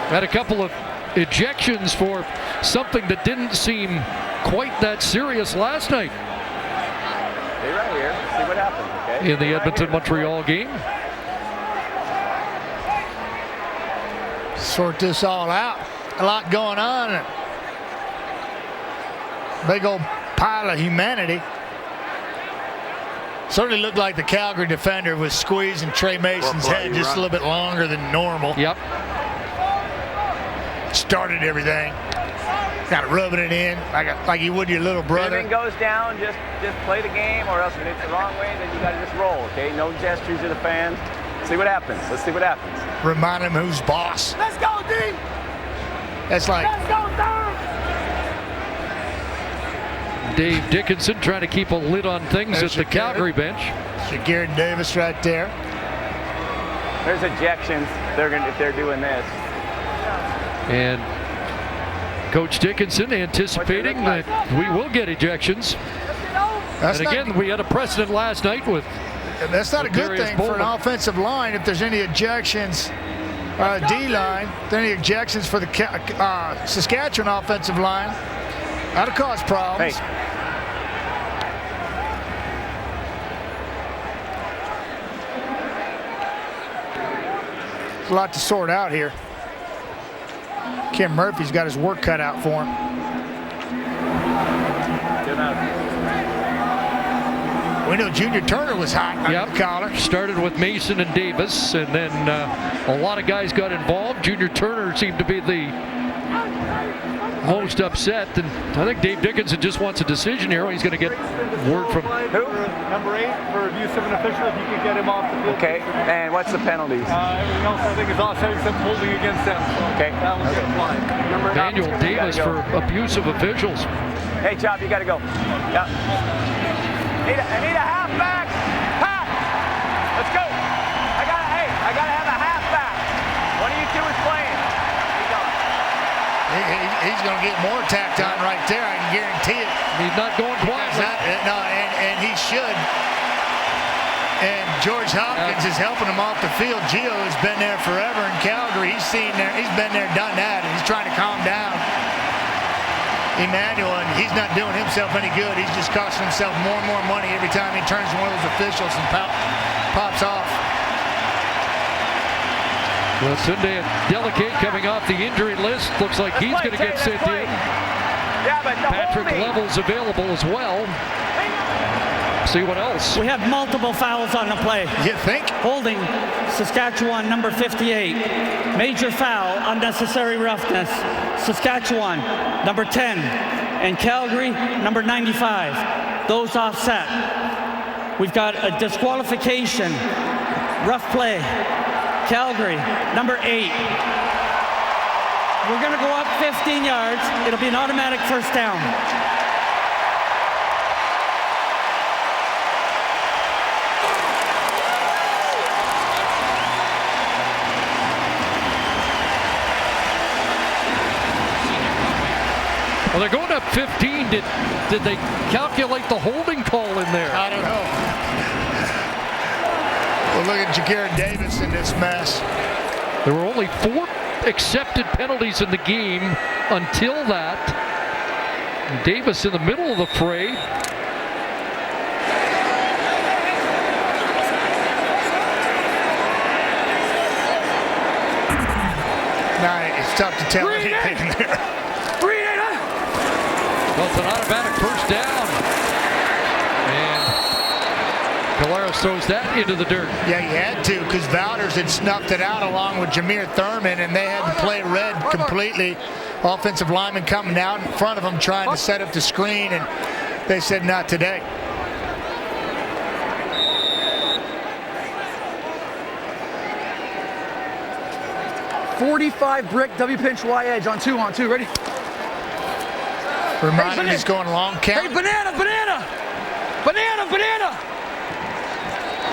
Had a couple of ejections for something that didn't seem quite that serious last night. Stay right here. See what happens, okay? In the Edmonton-Montreal game. Sort this all out. A lot going on. Big old pile of humanity. Certainly looked like the Calgary defender was squeezing Trey Mason's head just a little bit longer than normal. Yep. Started everything. Kind of rubbing it in like you would your little brother. If it goes down, just play the game, or else if it's the wrong way, then you got to just roll, okay? No gestures to the fans. See what happens. Let's see what happens. Remind him who's boss. Let's go, D! That's like... Let's go, Thurman! Dave Dickinson trying to keep a lid on things at the Calgary bench. Jagera Davis right there. There's ejections. If they're doing this. And Coach Dickinson anticipating that we will get ejections. And again, we had a precedent last night with. That's not a good thing for an offensive line if there's any ejections. D-line, any ejections for the Saskatchewan offensive line. That'll cause problems. Hey. There's a lot to sort out here. Kim Murphy's got his work cut out for him. We know Junior Turner was hot on the collar. Started with Mason and Davis, and then a lot of guys got involved. Junior Turner seemed to be the most upset, and I think Dave Dickinson just wants a decision here. He's going to get word from who? Number 8 for abuse of an official. If you could get him off the field. Okay. And what's the penalties? Everything else I think is offset except holding against them. So okay. That one's going to fly. Daniel Davis for abusive officials. Hey, Chop, you got to go. Yeah. I need a halfback. Pat, let's go. I gotta have a halfback. One of you two is playing. He's going to get more tacked on right there. I can guarantee it. He's not going quietly. No, and he should. And George Hopkins is helping him off the field. Gio has been there forever in Calgary. He's been there, done that, and he's trying to calm down Emmanuel, and he's not doing himself any good. He's just costing himself more and more money every time he turns to one of those officials and pops off. Well, Sunday Delicate coming off the injury list. Looks like he's going to get sent in. Yeah, but Patrick Level's available as well. See what else. We have multiple fouls on the play. You think? Holding Saskatchewan, number 58. Major foul, unnecessary roughness. Saskatchewan, number 10. And Calgary, number 95. Those offset. We've got a disqualification. Rough play. Calgary, number 8. We're going to go up 15 yards. It'll be an automatic first down. Well, they're going up 15. Did they calculate the holding call in there? I don't know. Well, look at Jagarrett Davis in this mess. There were only 4 accepted penalties in the game until that. Davis in the middle of the fray. Nah, it's tough to tell anything there. Well, it's an automatic first down. Caleros throws that into the dirt. Yeah, he had to, because Valders had snuffed it out along with Jameer Thurman, and they had to play red completely. Offensive lineman coming out in front of them trying to set up the screen, and they said not today. .45 brick W pinch Y edge on 2-on-2. Ready? Reminder, he's going long count. Hey, banana!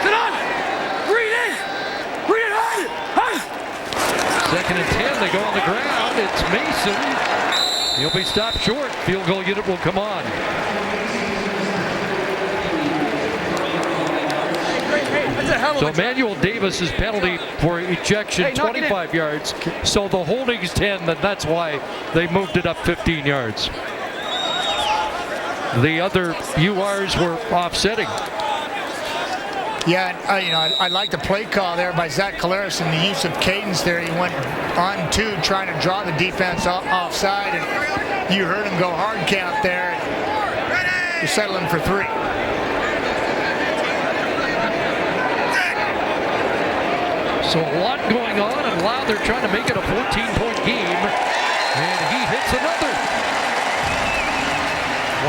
Sit on! Read it hard! 2nd and 10, they go on the ground. It's Mason. He'll be stopped short. Field goal unit will come on. So Emmanuel Davis's penalty for ejection, 25 yards. So the holding's 10, that's why they moved it up 15 yards. The other URs were offsetting. Yeah, I like the play call there by Zach Caleros and the use of cadence there. He went on 2 trying to draw the defense offside, and you heard him go hard count there. You're settling for 3. So a lot going on, and Lowther trying to make it a 14-point game, and he hits another.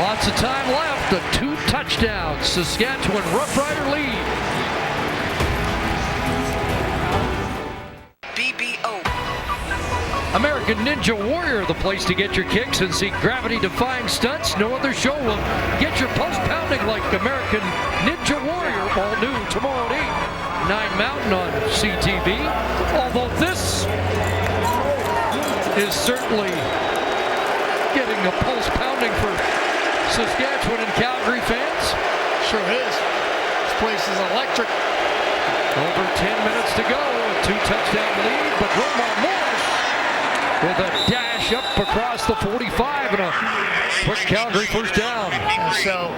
Lots of time left. The 2 touchdowns. Saskatchewan Roughrider lead. American Ninja Warrior, the place to get your kicks and see gravity-defying stunts. No other show will get your pulse pounding like American Ninja Warrior. All new tomorrow at 8, 9 Mountain on CTV. Although this is certainly getting a pulse pounding for Saskatchewan and Calgary fans. Sure is. This place is electric. Over 10 minutes to go. A 2-touchdown lead, but Romar Morris with a dash up across the 45 and a quick Calgary first down. So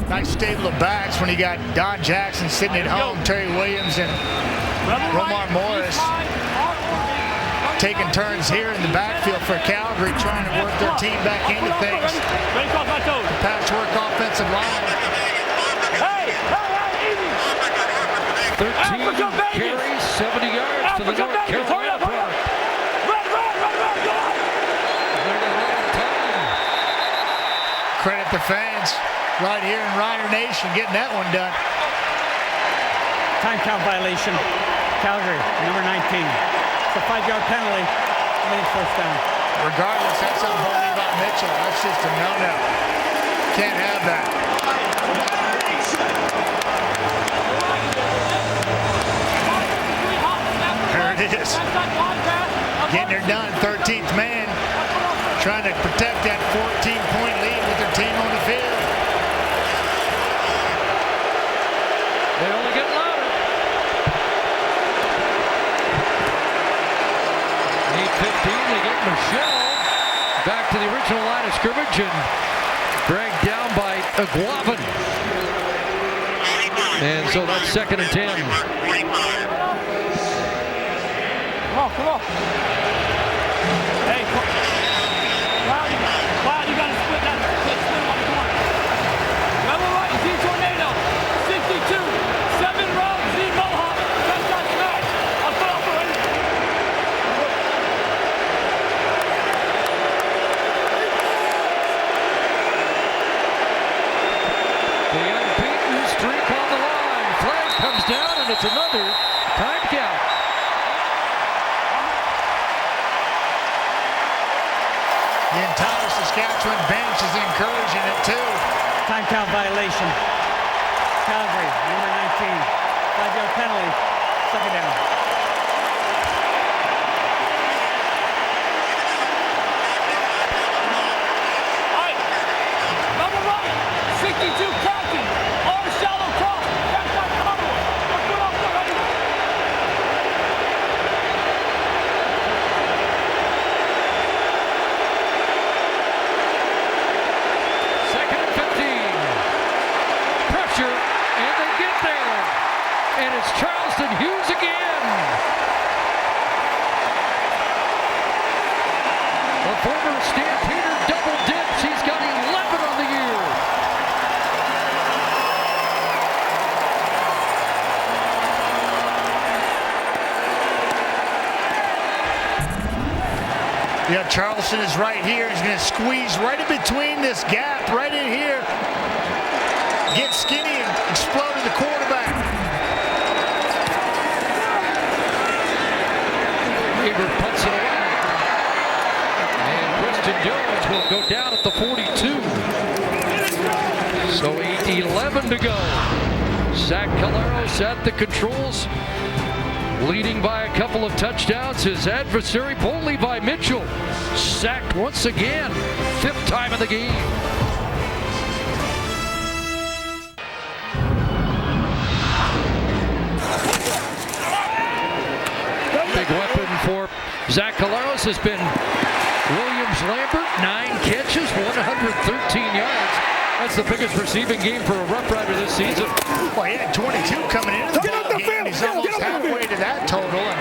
nice stable of backs when you got Don Jackson sitting at home, Terry Williams, and Romar Morris. taking turns here in the backfield for Calgary, trying to work their team back into things. The patchwork offensive line. 13 carries, 70 yards for the North Carolina product. Credit the fans right here in Rider Nation getting that one done. Time count violation. Calgary, number 19. It's a 5-yard penalty. Made first down. Regardless, that's on Levi Mitchell. That's just a no-no. Can't have that. There it is. Getting her done. 13th man. Trying to protect that 14-point lead with their team on the field. They only get louder. 8:15, they get Michelle back to the original line of scrimmage and dragged down by Aguavin. And so that's 2nd and 10. Come on. Hey, Cloud, you got to split that. Split him on the corner. Rebel right, Z Tornado. 62. 7 round, Z Mohawk. Touchdown smash. I'll put up for it. The unbeaten streak on the line. Flag comes down and it's another time count. The entire Saskatchewan bench is encouraging it too. Time count violation. Calgary, number 19. 5-yard penalty. 2nd down. All right. Number right. 62 Captain. Or shallow cross. That's my cover. Let's put up the ready. And they get there. And it's Charleston Hughes again. The former Stampeder double dips. He's got 11 on the year. Yeah, Charleston is right here. He's going to squeeze right in between this gap, right in here. Get skinny and explode to the quarterback. Weaver puts it away. And Christian Jones will go down at the 42. So 8:11 to go. Zach Caleros at the controls, leading by a couple of touchdowns. His adversary, Bo Levi Mitchell, sacked once again. 5th time of the game. Big weapon for Zach Caleros has been Williams Lambert. 9 catches, 113 yards. That's the biggest receiving game for a Roughrider this season. Well, he had 22 coming into the ball game. He's almost halfway to that total. And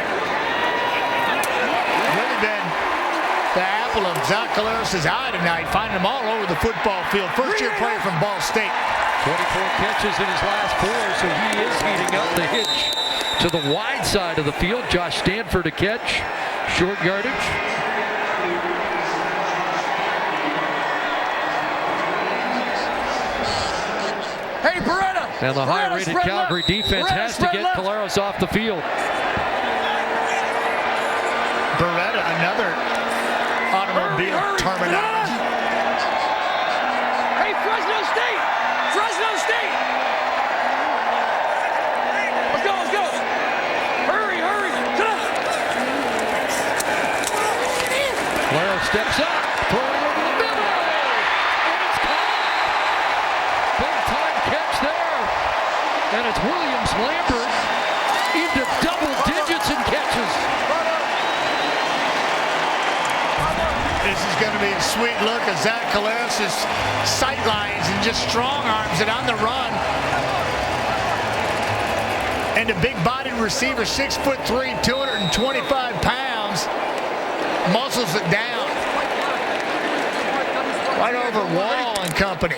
really been the apple of Zach Caleros' eye tonight, finding them all over the football field. First-year player from Ball State. 24 catches in his last 4, so he is heating up. The hitch to the wide side of the field. Josh Stanford a catch, short yardage. Hey, Beretta! And the high-rated Calgary defense has to get Caleros off the field. Beretta, another automobile terminology. Hey, Fresno State! Fresno State! Let's go, let's go! Hurry, hurry! Caleros steps up, throwing over the middle, and it's caught. Big time catch there, and it's Williams Lambert into double digits in catches. This is going to be a sweet look at Zach Caleros' sight lines and just strong arms it on the run. And a big-bodied receiver, 6'3", 225 pounds. muscles it down. Right over Wall and company.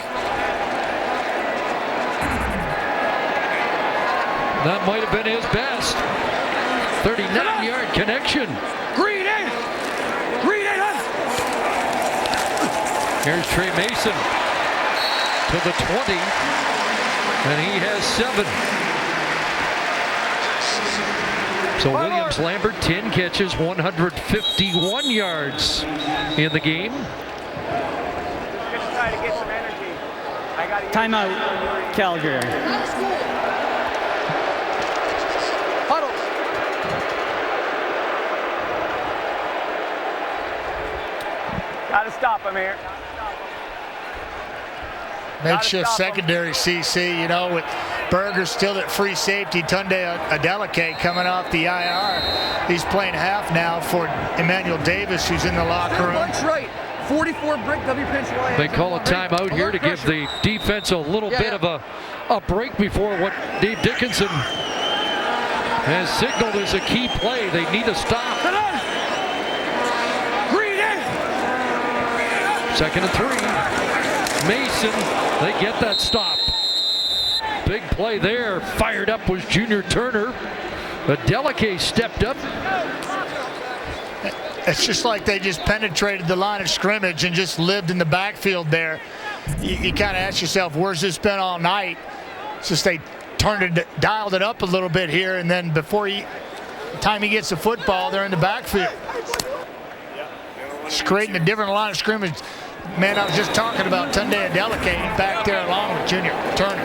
That might have been his best. 39-yard connection. Green in! Green in! Here's Trey Mason to the 20, and he has 7. So Williams Lambert, 10 catches, 151 yards in the game. Timeout, Calgary. Huddle. Gotta stop him here. Makeshift secondary, CC, you know, with Berger still at free safety. Tunde Adeleke coming off the IR. He's playing half now for Emmanuel Davis, who's in the locker room. Bunch right. 44 brick W pinch Y. They call a timeout here to give the defense a little bit of a break before what Dave Dickinson has signaled is a key play. They need a stop. Second and 3. Mason, they get that stop. Big play there. Fired up was Junior Turner. Adeleke stepped up. It's just like they just penetrated the line of scrimmage and just lived in the backfield there. You kind of ask yourself, where's this been all night? It's just they dialed it up a little bit here, and then before the time he gets the football, they're in the backfield. It's creating a different line of scrimmage. Man, I was just talking about Tunde Adeleke back there along with Junior Turner.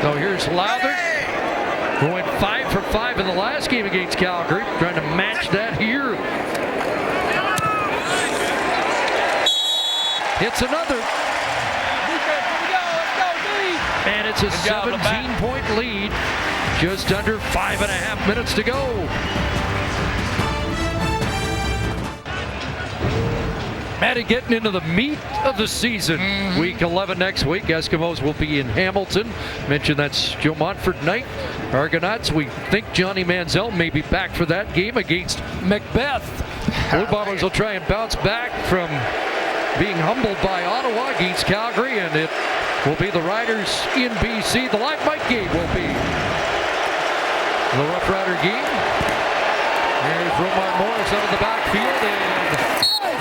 So here's Lowther, who went 5 for 5 in the last game against Calgary, trying to match that here. Hits another. And it's a 17-point lead. Just under 5.5 minutes to go. Matty, getting into the meat of the season. Week 11 next week. Eskimos will be in Hamilton. Mentioned that's Joe Montford night. Argonauts, we think Johnny Manziel may be back for that game against Macbeth. Blue Bombers will try and bounce back from being humbled by Ottawa against Calgary, and it will be the Riders in BC. The live mic game will be the Rough Rider game. There's Romar Morris out of the backfield and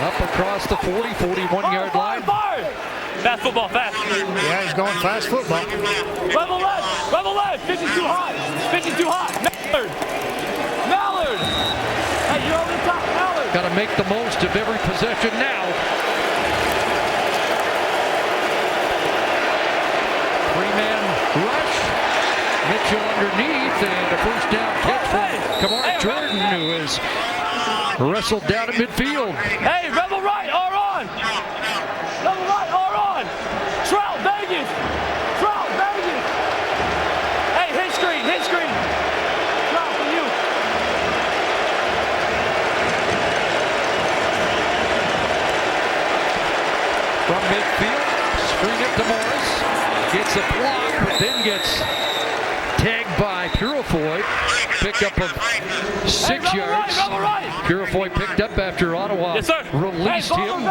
up across the 41-yard line. Fast football, fast. Yeah, he's going fast football. Rebel left, pitching too high. Mallard. Hey, you're over the top, Mallard. Got to make the most of every possession now. 3-man rush. Mitchell underneath, and a first down catch from Kamar Jordan, who is wrestled down at midfield. Hey, Rebel right, or on. Rebel right, or on. Trout, Vegas. Hey, hit screen. Trout for you. From midfield, screen it to Morris. Gets a block, but then gets tagged by Purifoy. Pickup of 6 yards. Purifoy picked up after Ottawa released him.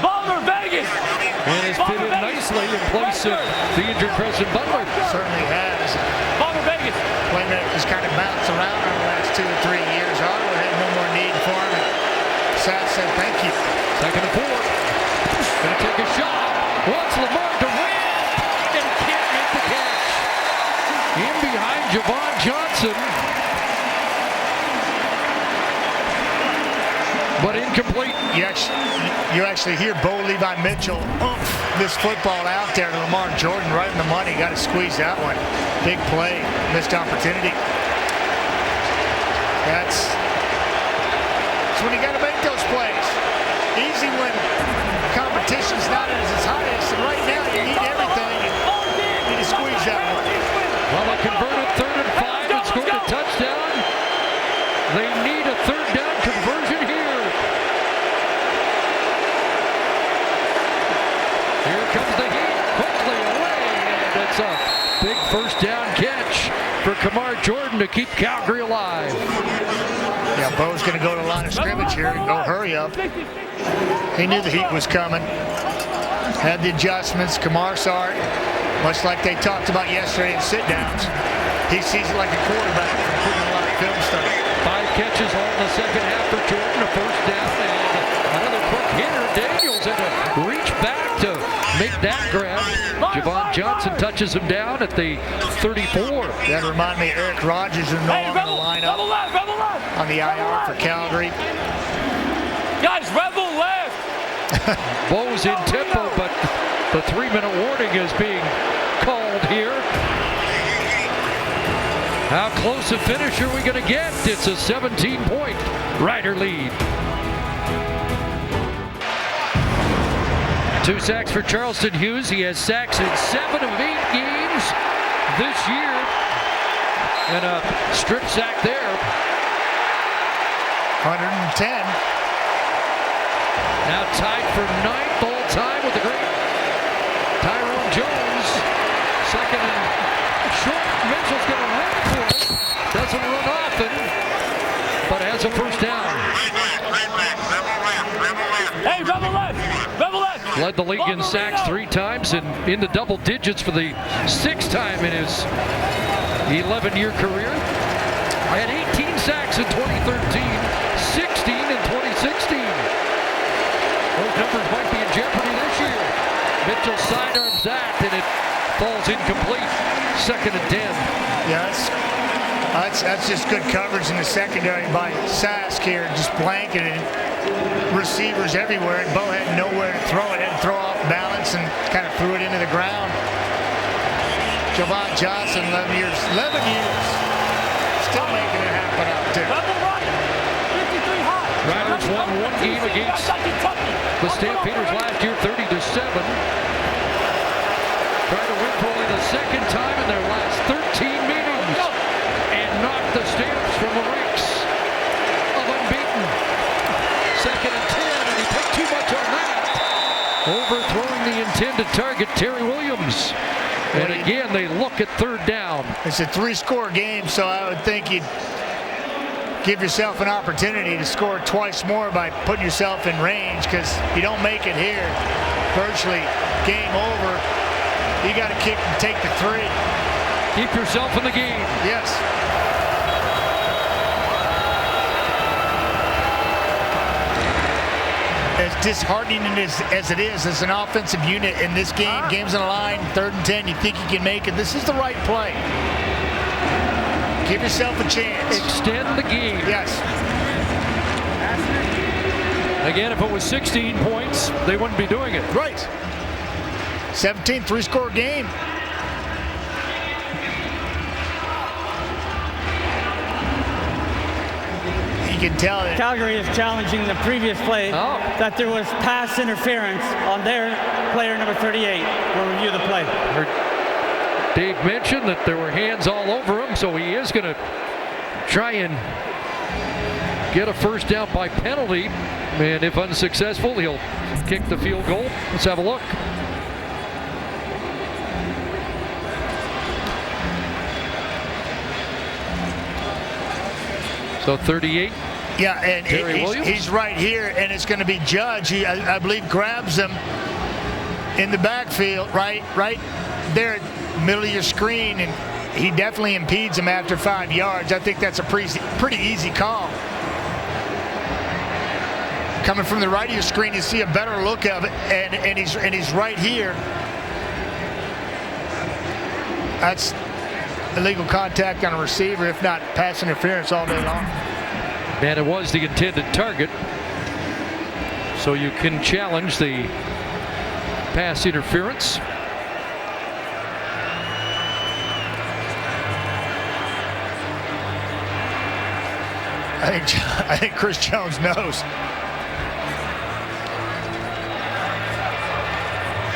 Bomber Vegas! And has fit in nicely in place of the injured Preston Butler. Certainly has. Bomber Vegas! Playmakers kind of bounced around over the last 2 or 3 years. Ottawa had no more need for him. Sass said thank you. Second and 4. Gonna take a shot. Wants Lamar to win and can't make the catch. In behind Javon Johnson. But incomplete. You actually hear Bo Levi Mitchell this football out there to Lamar Jordan right in the money. Got to squeeze that one. Big play. Missed opportunity. That's when you got to make those plays. Easy when competition's not at its highest. And right now you need everything. You need to squeeze that one. Well, a converted 3rd and 5 and scored a touchdown. They need a 3rd down conversion here. Here comes the heat, quickly away, and it's That's a big first down catch for Kamar Jordan to keep Calgary alive. Yeah, Bo's going to go to the line of scrimmage here and go hurry up. He knew the heat was coming. Had the adjustments. Kamar saw it, much like they talked about yesterday in sit-downs. He sees it like a quarterback putting a lot of film stuff. 5 catches all in the second half for Jordan. A first down and another quick hitter. Daniels had to reach back to make that grab. Javon Johnson touches him down at the 34. That reminded me of Eric Rogers in the lineup on the IR for Calgary. Guys, rebel left. Bo's in tempo, but the 3-minute warning is being called here. How close a finish are we going to get? It's a 17-point Rider lead. 2 sacks for Charleston Hughes. He has sacks in 7 of 8 games this year. And a strip sack there. 110. Now tied for 9th all time with the great Tyrone Jones. Second and short. Mitchell's going to run for it. Doesn't run often, but has a first down. Hey, rebel left. Rebel left. Led the league in sacks 3 times and in the double digits for the 6th time in his 11-year career. Had 18 sacks in 2013, 16 in 2016. Those numbers might be in jeopardy this year. Mitchell sidearms that, and it falls incomplete. 2nd and 10. Yes, that's just good coverage in the secondary by Sask here, just blanketed receivers everywhere, and Bo had nowhere to throw it. Had to throw off balance and kind of threw it into the ground. Javon Johnson, 11 years, still making it happen out there. Riders won 1 game against the Stampeders last year, 30-7. Trying to win for only the 2nd time in their last 13 meetings and knocked the Stamps from the ranks of unbeaten. 2nd and 10, and he took too much on that. Overthrowing the intended target, Terry Williams. And again, they look at 3rd down. It's a 3-score game, so I would think you'd give yourself an opportunity to score twice more by putting yourself in range, because you don't make it here, virtually game over. You got to kick and take the 3. Keep yourself in the game. Yes. As disheartening as it is as an offensive unit in this game, game's on the line, 3rd and 10, you think you can make it. This is the right play. Give yourself a chance. Extend the game. Yes. Again, if it was 16 points, they wouldn't be doing it. Right. 17, 3-score game. You can tell that Calgary is challenging the previous play that there was pass interference on their player number 38. We'll review the play. Dave mentioned that there were hands all over him, so he is going to try and get a first down by penalty. And if unsuccessful, he'll kick the field goal. Let's have a look. So 38. Yeah, and he's right here, and it's going to be Judge. He, I believe, grabs him in the backfield, right there, middle of your screen, and he definitely impedes him after 5 yards. I think that's a pretty easy call. Coming from the right of your screen, you see a better look of it, and he's right here. That's illegal contact on a receiver, if not pass interference all day long. And it was the intended target, so you can challenge the pass interference. I think Chris Jones knows.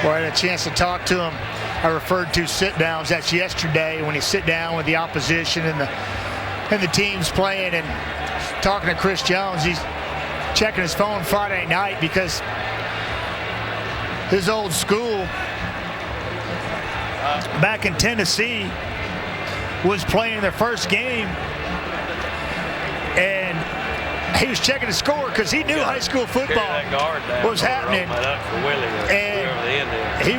Well, I had a chance to talk to him. I referred to sit-downs. That's yesterday when he sit down with the opposition and the teams playing, and talking to Chris Jones. He's checking his phone Friday night because his old school back in Tennessee was playing their first game, and he was checking the score because he knew high school football was happening. And he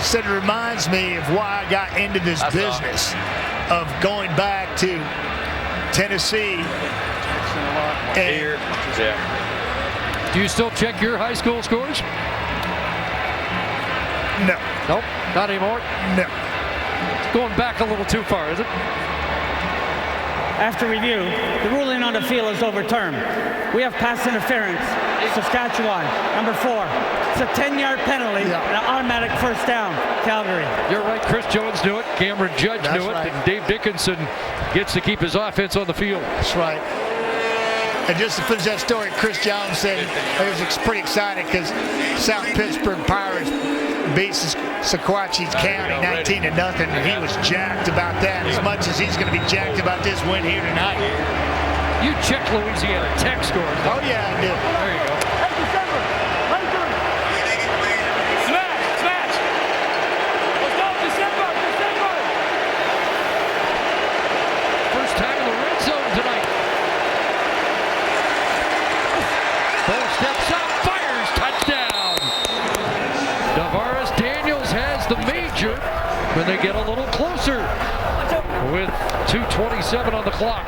said it reminds me of why I got into this business of going back to Tennessee. Do you still check your high school scores? No. Nope, not anymore? No. It's going back a little too far, is it? After review, the ruling on the field is overturned. We have pass interference. Saskatchewan, number 4. It's a 10-yard penalty and an automatic first down. Calgary. You're right. Chris Jones knew it. Cameron Judge knew it. And Dave Dickinson gets to keep his offense on the field. That's right. And just to finish that story, Chris Jones said he was pretty excited because South Pittsburgh Pirates beat Saskatchewan County 19-0, and he was jacked about that as much as he's going to be jacked about this win here tonight. You check Louisiana Tech scores. Oh, yeah, I do. There you go. Smash! Let's go, December! First time in the red zone tonight. Ball steps up, fires, touchdown. Davaris Daniels has the major when they get a little closer with 2:27 on the clock.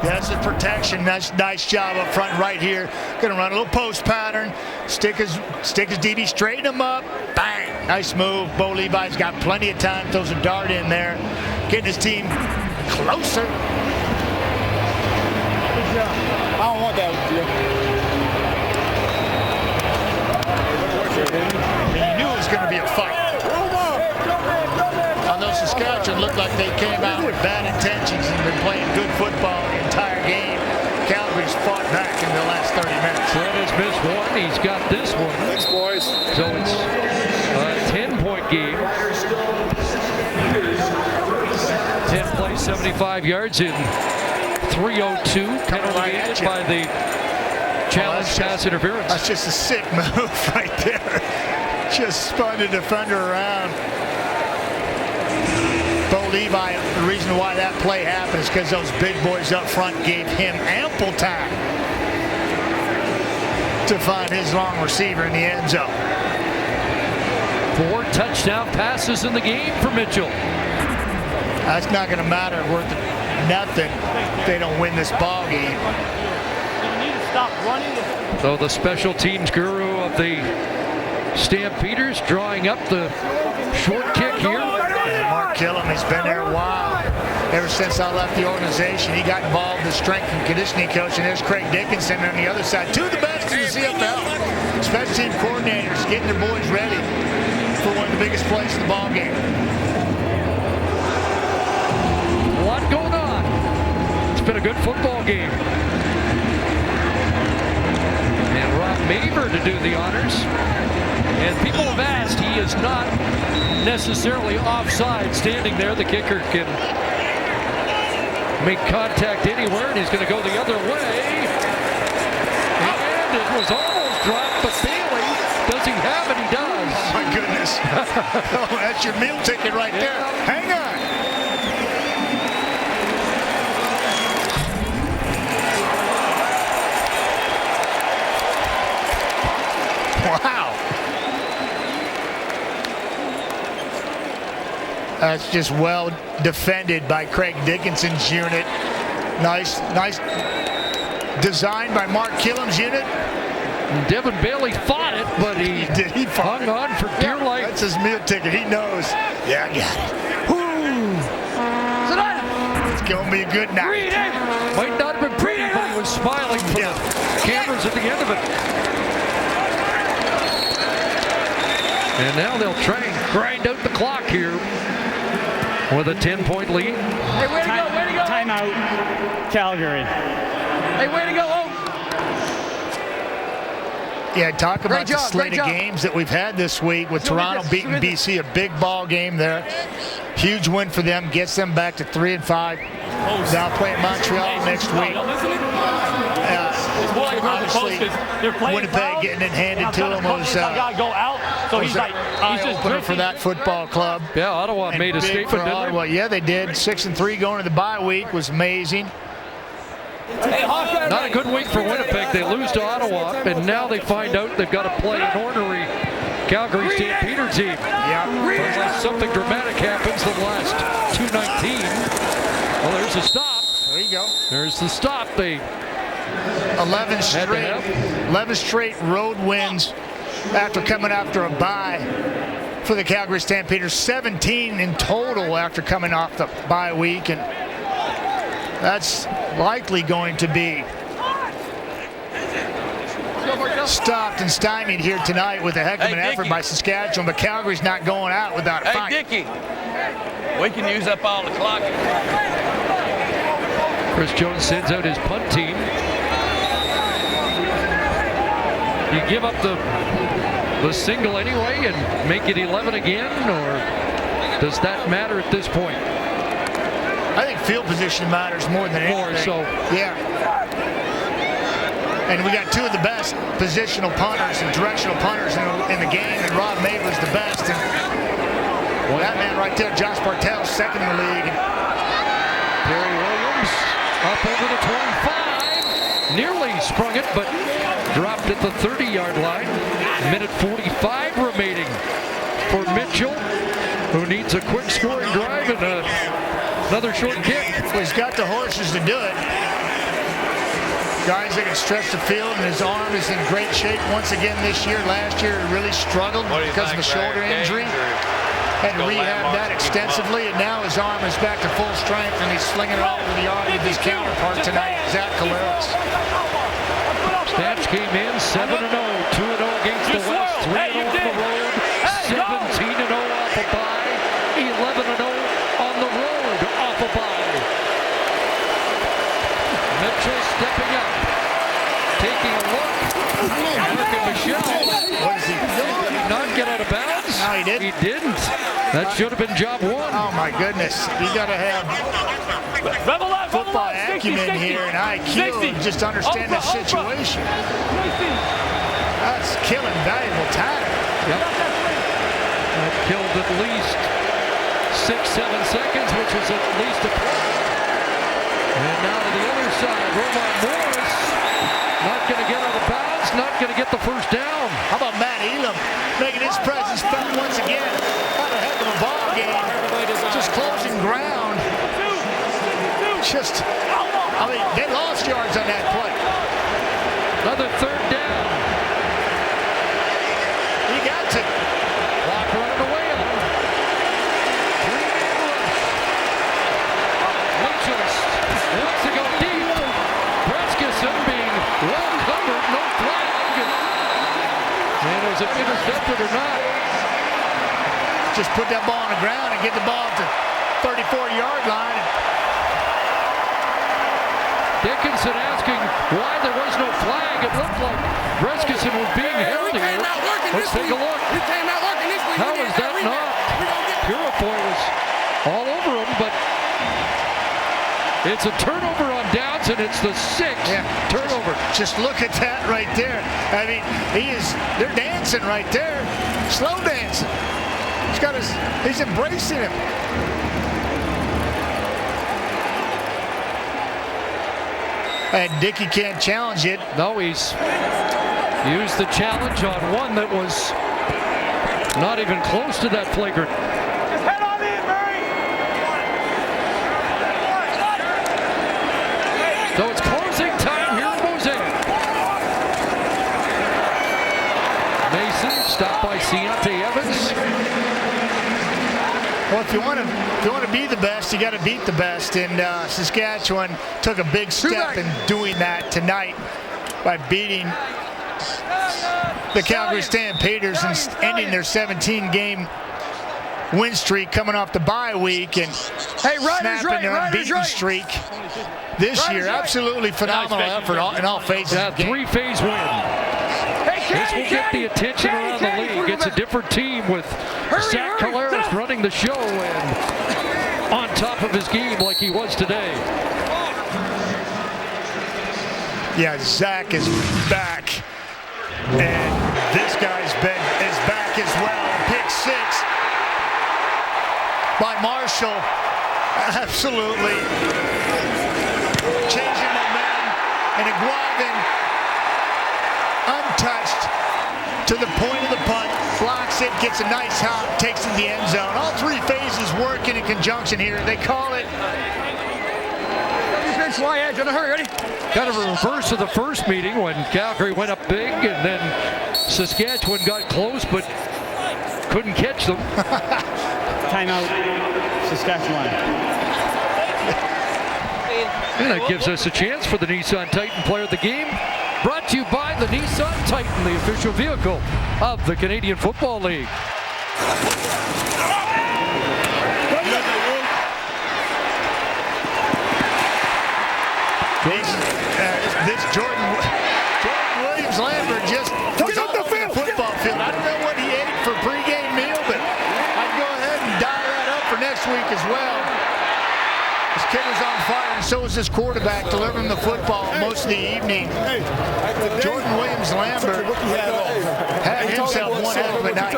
That's his protection. Nice job up front right here. Going to run a little post pattern. Stick his DB, straighten him up. Bang! Nice move. Bo Levi's got plenty of time. Throws a dart in there. Getting his team closer. Good job. I don't want that with you. You knew it was going to be a fight. Although Saskatchewan looked like they came out with bad intentions and been playing good football the entire game, Calgary's fought back in the last 30 minutes. Fred has missed one. He's got this one. Thanks, boys. So it's a 10-point game. 10 plays, 75 yards in 3:02. Penalty by the challenge pass interference. That's just a sick move right there. Just spun the defender around. Bo Levi, the reason why that play happened is because those big boys up front gave him ample time to find his long receiver in the end zone. 4 touchdown passes in the game for Mitchell. That's not going to matter worth nothing if they don't win this ball game. You need to stop running. So the special teams guru of the Stampeders drawing up the short kick here. And Mark Killam has been there a while. Ever since I left the organization, he got involved in strength and conditioning coach. And there's Craig Dickinson on the other side. 2 of the best in the CFL. Special team coordinators getting their boys ready for one of the biggest plays in the ball game. A lot going on. It's been a good football game. And Rob Maver to do the honors. And people have asked, he is not necessarily offside standing there. The kicker can make contact anywhere, and he's going to go the other way. And it was almost dropped, but Bailey, does he have it? He does. Oh, my goodness. Oh, that's your meal ticket right there. Hang on. Wow. That's just well defended by Craig Dickinson's unit. Nice design by Mark Killam's unit. Devin Bailey fought it, but he hung on for dear life. That's his meal ticket. He knows. Yeah, I got it. It's going to be a good night. Might not have been pretty, but he was smiling for the cameras at the end of it. And now they'll try and grind out the clock here with a 10-point lead. Hey, way to go, way to go. Timeout, Calgary. Hey, way to go, Yeah, talk about the slate of games that we've had this week with Toronto beating BC, a big ball game there. Huge win for them, gets them back to 3-5. Now playing Montreal next week. It's more like Obviously, they're playing Winnipeg foul, getting it handed and to I'm him trying to was I gotta go out. So he's like, he's just eye-opener for that football club. Yeah, Ottawa And made a big statement, for didn't Ottawa. they? Yeah, they did. 6-3 going to the bye week was amazing. Not a good week for Winnipeg. They lose to Ottawa, and now they find out they've got to play an ornery Calgary Stampeder team. Yeah. Unless something dramatic happens the last 2:19. Well, there's a stop. There you go. There's the stop. They 11 straight road wins after coming after a bye for the Calgary Stampeders. 17 in total after coming off the bye week, and that's likely going to be stopped and stymied here tonight with a heck of an effort by Saskatchewan, but Calgary's not going out without a fight. Hey, Dickie, we can use up all the clock. Chris Jones sends out his punt team. You give up the single anyway and make it 11 again, or does that matter at this point? I think field position matters more than anything. More so. Yeah. And we got two of the best positional punters and directional punters in the game, and Rob Maver's the best. And that man right there, Josh Bartel's second in the league. Perry Williams up over the 25. Nearly sprung it, but dropped at the 30-yard line. Minute 45 remaining for Mitchell, who needs a quick scoring drive and another short kick. He's got the horses to do it. Guys that can stretch the field, and his arm is in great shape once again this year. Last year, he really struggled because of a shoulder injury. Had to rehab that extensively, and now his arm is back to full strength, and he's slinging it all over the yard with his counterpart tonight, Zach Collaros. Stamps came in 7-0, 2-0 against the West, 3-0 on the road, 17-0 off a bye, 11-0 on the road off a bye. Mitchell stepping up, taking a look. Look at Michelle. What is he doing? Did he not get out of bounds? No, he didn't. He didn't. That should have been job one. Oh my goodness. You got to have football acumen here and IQ and just understand the situation. That's killing valuable time. Yep. That killed at least 6-7 seconds, which was at least a play. And now to the other side, Roman Morris not going to get out of bounds, not going to get the first down. How about Matt Elam making his presence felt once again? What a heck of a ball game. Just closing ground. Just, I mean, they lost yards on that play. Another third down. You got to. Clock running away on him. 3-man rush. Mitchell wants to go deep. Prescott being well covered, no flag. And was it intercepted or not? Just put that ball on the ground and get the ball to 34-yard line. Dickinson asking why there was no flag. It looked like Prescott was being held here. Let's take a look. How is that not? Purifoy was all over him, but it's a turnover on downs, and it's the sixth turnover. Just look at that right there. I mean, they're dancing right there. Slow dancing. He's embracing him. And Dickey can't challenge it. No, he's used the challenge on one that was not even close to that flagrant. Just head on in, Murray. So it's closing time here in Mosaic. Mason stopped by Ciante Evans. Well, if you want to be the best, you got to beat the best, and Saskatchewan took a big step in doing that tonight by beating the Calgary Stampeders and ending their 17-game win streak coming off the bye week and snapping their unbeaten streak this year. Absolutely phenomenal effort in all phases. Yeah, three-phase win. This will get the attention around the league. It's a different team with Zach Collaros running the show and on top of his game like he was today. Yeah, Zach is back. And this guy's is back as well. Pick 6 by Marshall. Absolutely changing momentum. And Iguavan, untouched to the point of the punt, blocks it, gets a nice hop, takes it to the end zone. All 3 phases working in conjunction here. They call it. Defense Y edge on a hurry, ready? Kind of a reverse of the first meeting when Calgary went up big and then Saskatchewan got close but couldn't catch them. Timeout, Saskatchewan. And that gives us a chance for the Nissan Titan Player of the Game. Brought to you by the Nissan Titan, the official vehicle of the Canadian Football League. This Jordan Williams-Lambert just was all over the football field. I don't know what he ate for pregame meal, but I'd go ahead and dial that up for next week as well. This kid was on fire, and so was this quarterback, delivering the football most of the evening. Jordan Williams-Lambert had himself one heck of a night.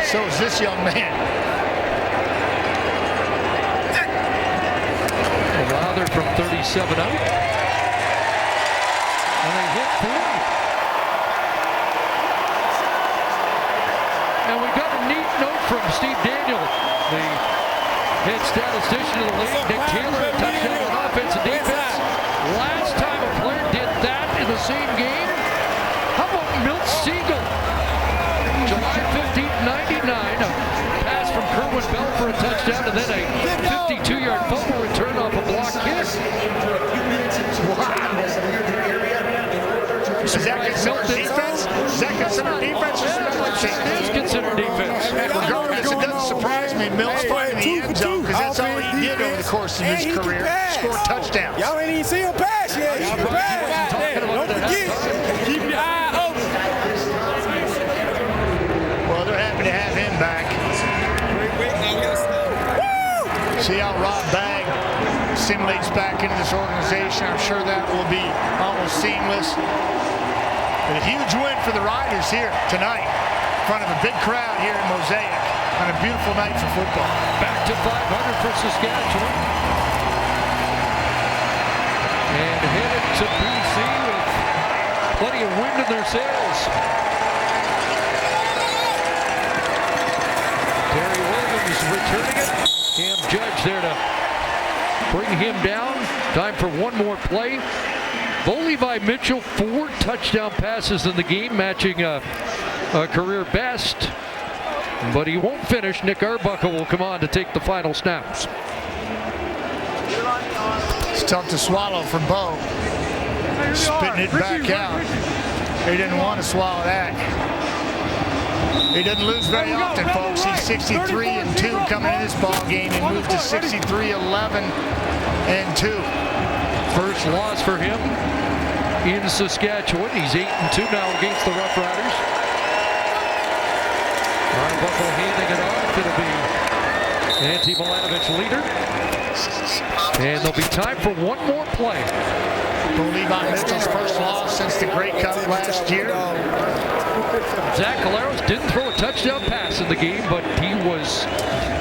So is this young man. Rather from 37 out. And they hit 3. And we got a neat note from Steve Daniel, the head statistician of the league. Nick Taylor, a touchdown on offense and defense. Last time a player did that in the same game, how about Milt Siegel? July 15th, 99. A pass from Kerwin Bell for a touchdown and then a 52-yard fumble return off a block kick. Is that considered defense? Is that considered defense? It is considered defense. Regardless, it doesn't surprise me. Mills finding the end zone because that's all he did over the course of his career. Scored touchdowns. Y'all ain't even seen him pass yet. He can pass. Don't forget. Keep your eye open. Well, they're happy to have him back. See how Rob Bagg assimilates back into this organization. I'm sure that will be almost seamless. But a huge win for the Riders here tonight in front of a big crowd here in Mosaic on a beautiful night for football. Back to 500 for Saskatchewan. And headed to BC with plenty of wind in their sails. Terry Williams returning it. Cam Judge there to bring him down. Time for one more play. Bo Levi Mitchell, 4 touchdown passes in the game, matching a career best. But he won't finish. Nick Arbuckle will come on to take the final snaps. It's tough to swallow for Bo. Spitting it back out. He didn't want to swallow that. He doesn't lose very often, folks. He's 63-2 coming in this ball game. He moved to 63-11-2. First loss for him in Saskatchewan. He's 8-2 now against the Roughriders. Arbuckle handing it off. It'll be Ante Milanovic leader. And there'll be time for one more play. Bo Levi Mitchell's first loss since the Grey Cup last year. Zach Caleros didn't throw a touchdown pass in the game, but he was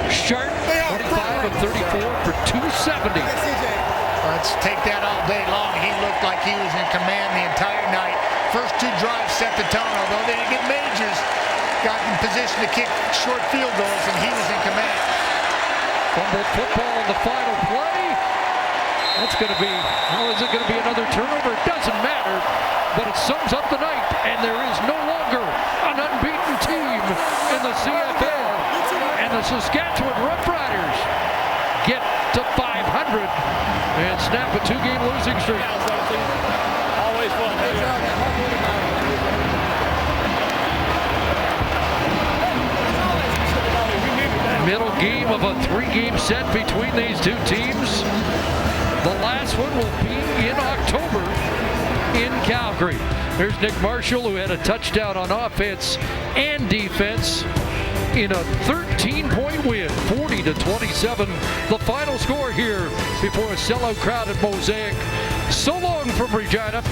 sharp. 25 of 34 for 270. Let's take that all day long. He looked like he was in command the entire night. First 2 drives set the tone, although they didn't get majors. Got in position to kick short field goals, and he was in command. Fumbled football on the final play. That's going to be, how is it going to be another turnover? It doesn't matter, but it sums up the night, and there is no longer an unbeaten team in the CFL. And the Saskatchewan Roughriders get to 500 and snap a 2-game losing streak. Always fun. Middle game of a 3-game set between these two teams. The last one will be in October in Calgary. There's Nick Marshall, who had a touchdown on offense and defense in a 13-point win, 40-27. The final score here before a sellout crowd at Mosaic. So long from Regina.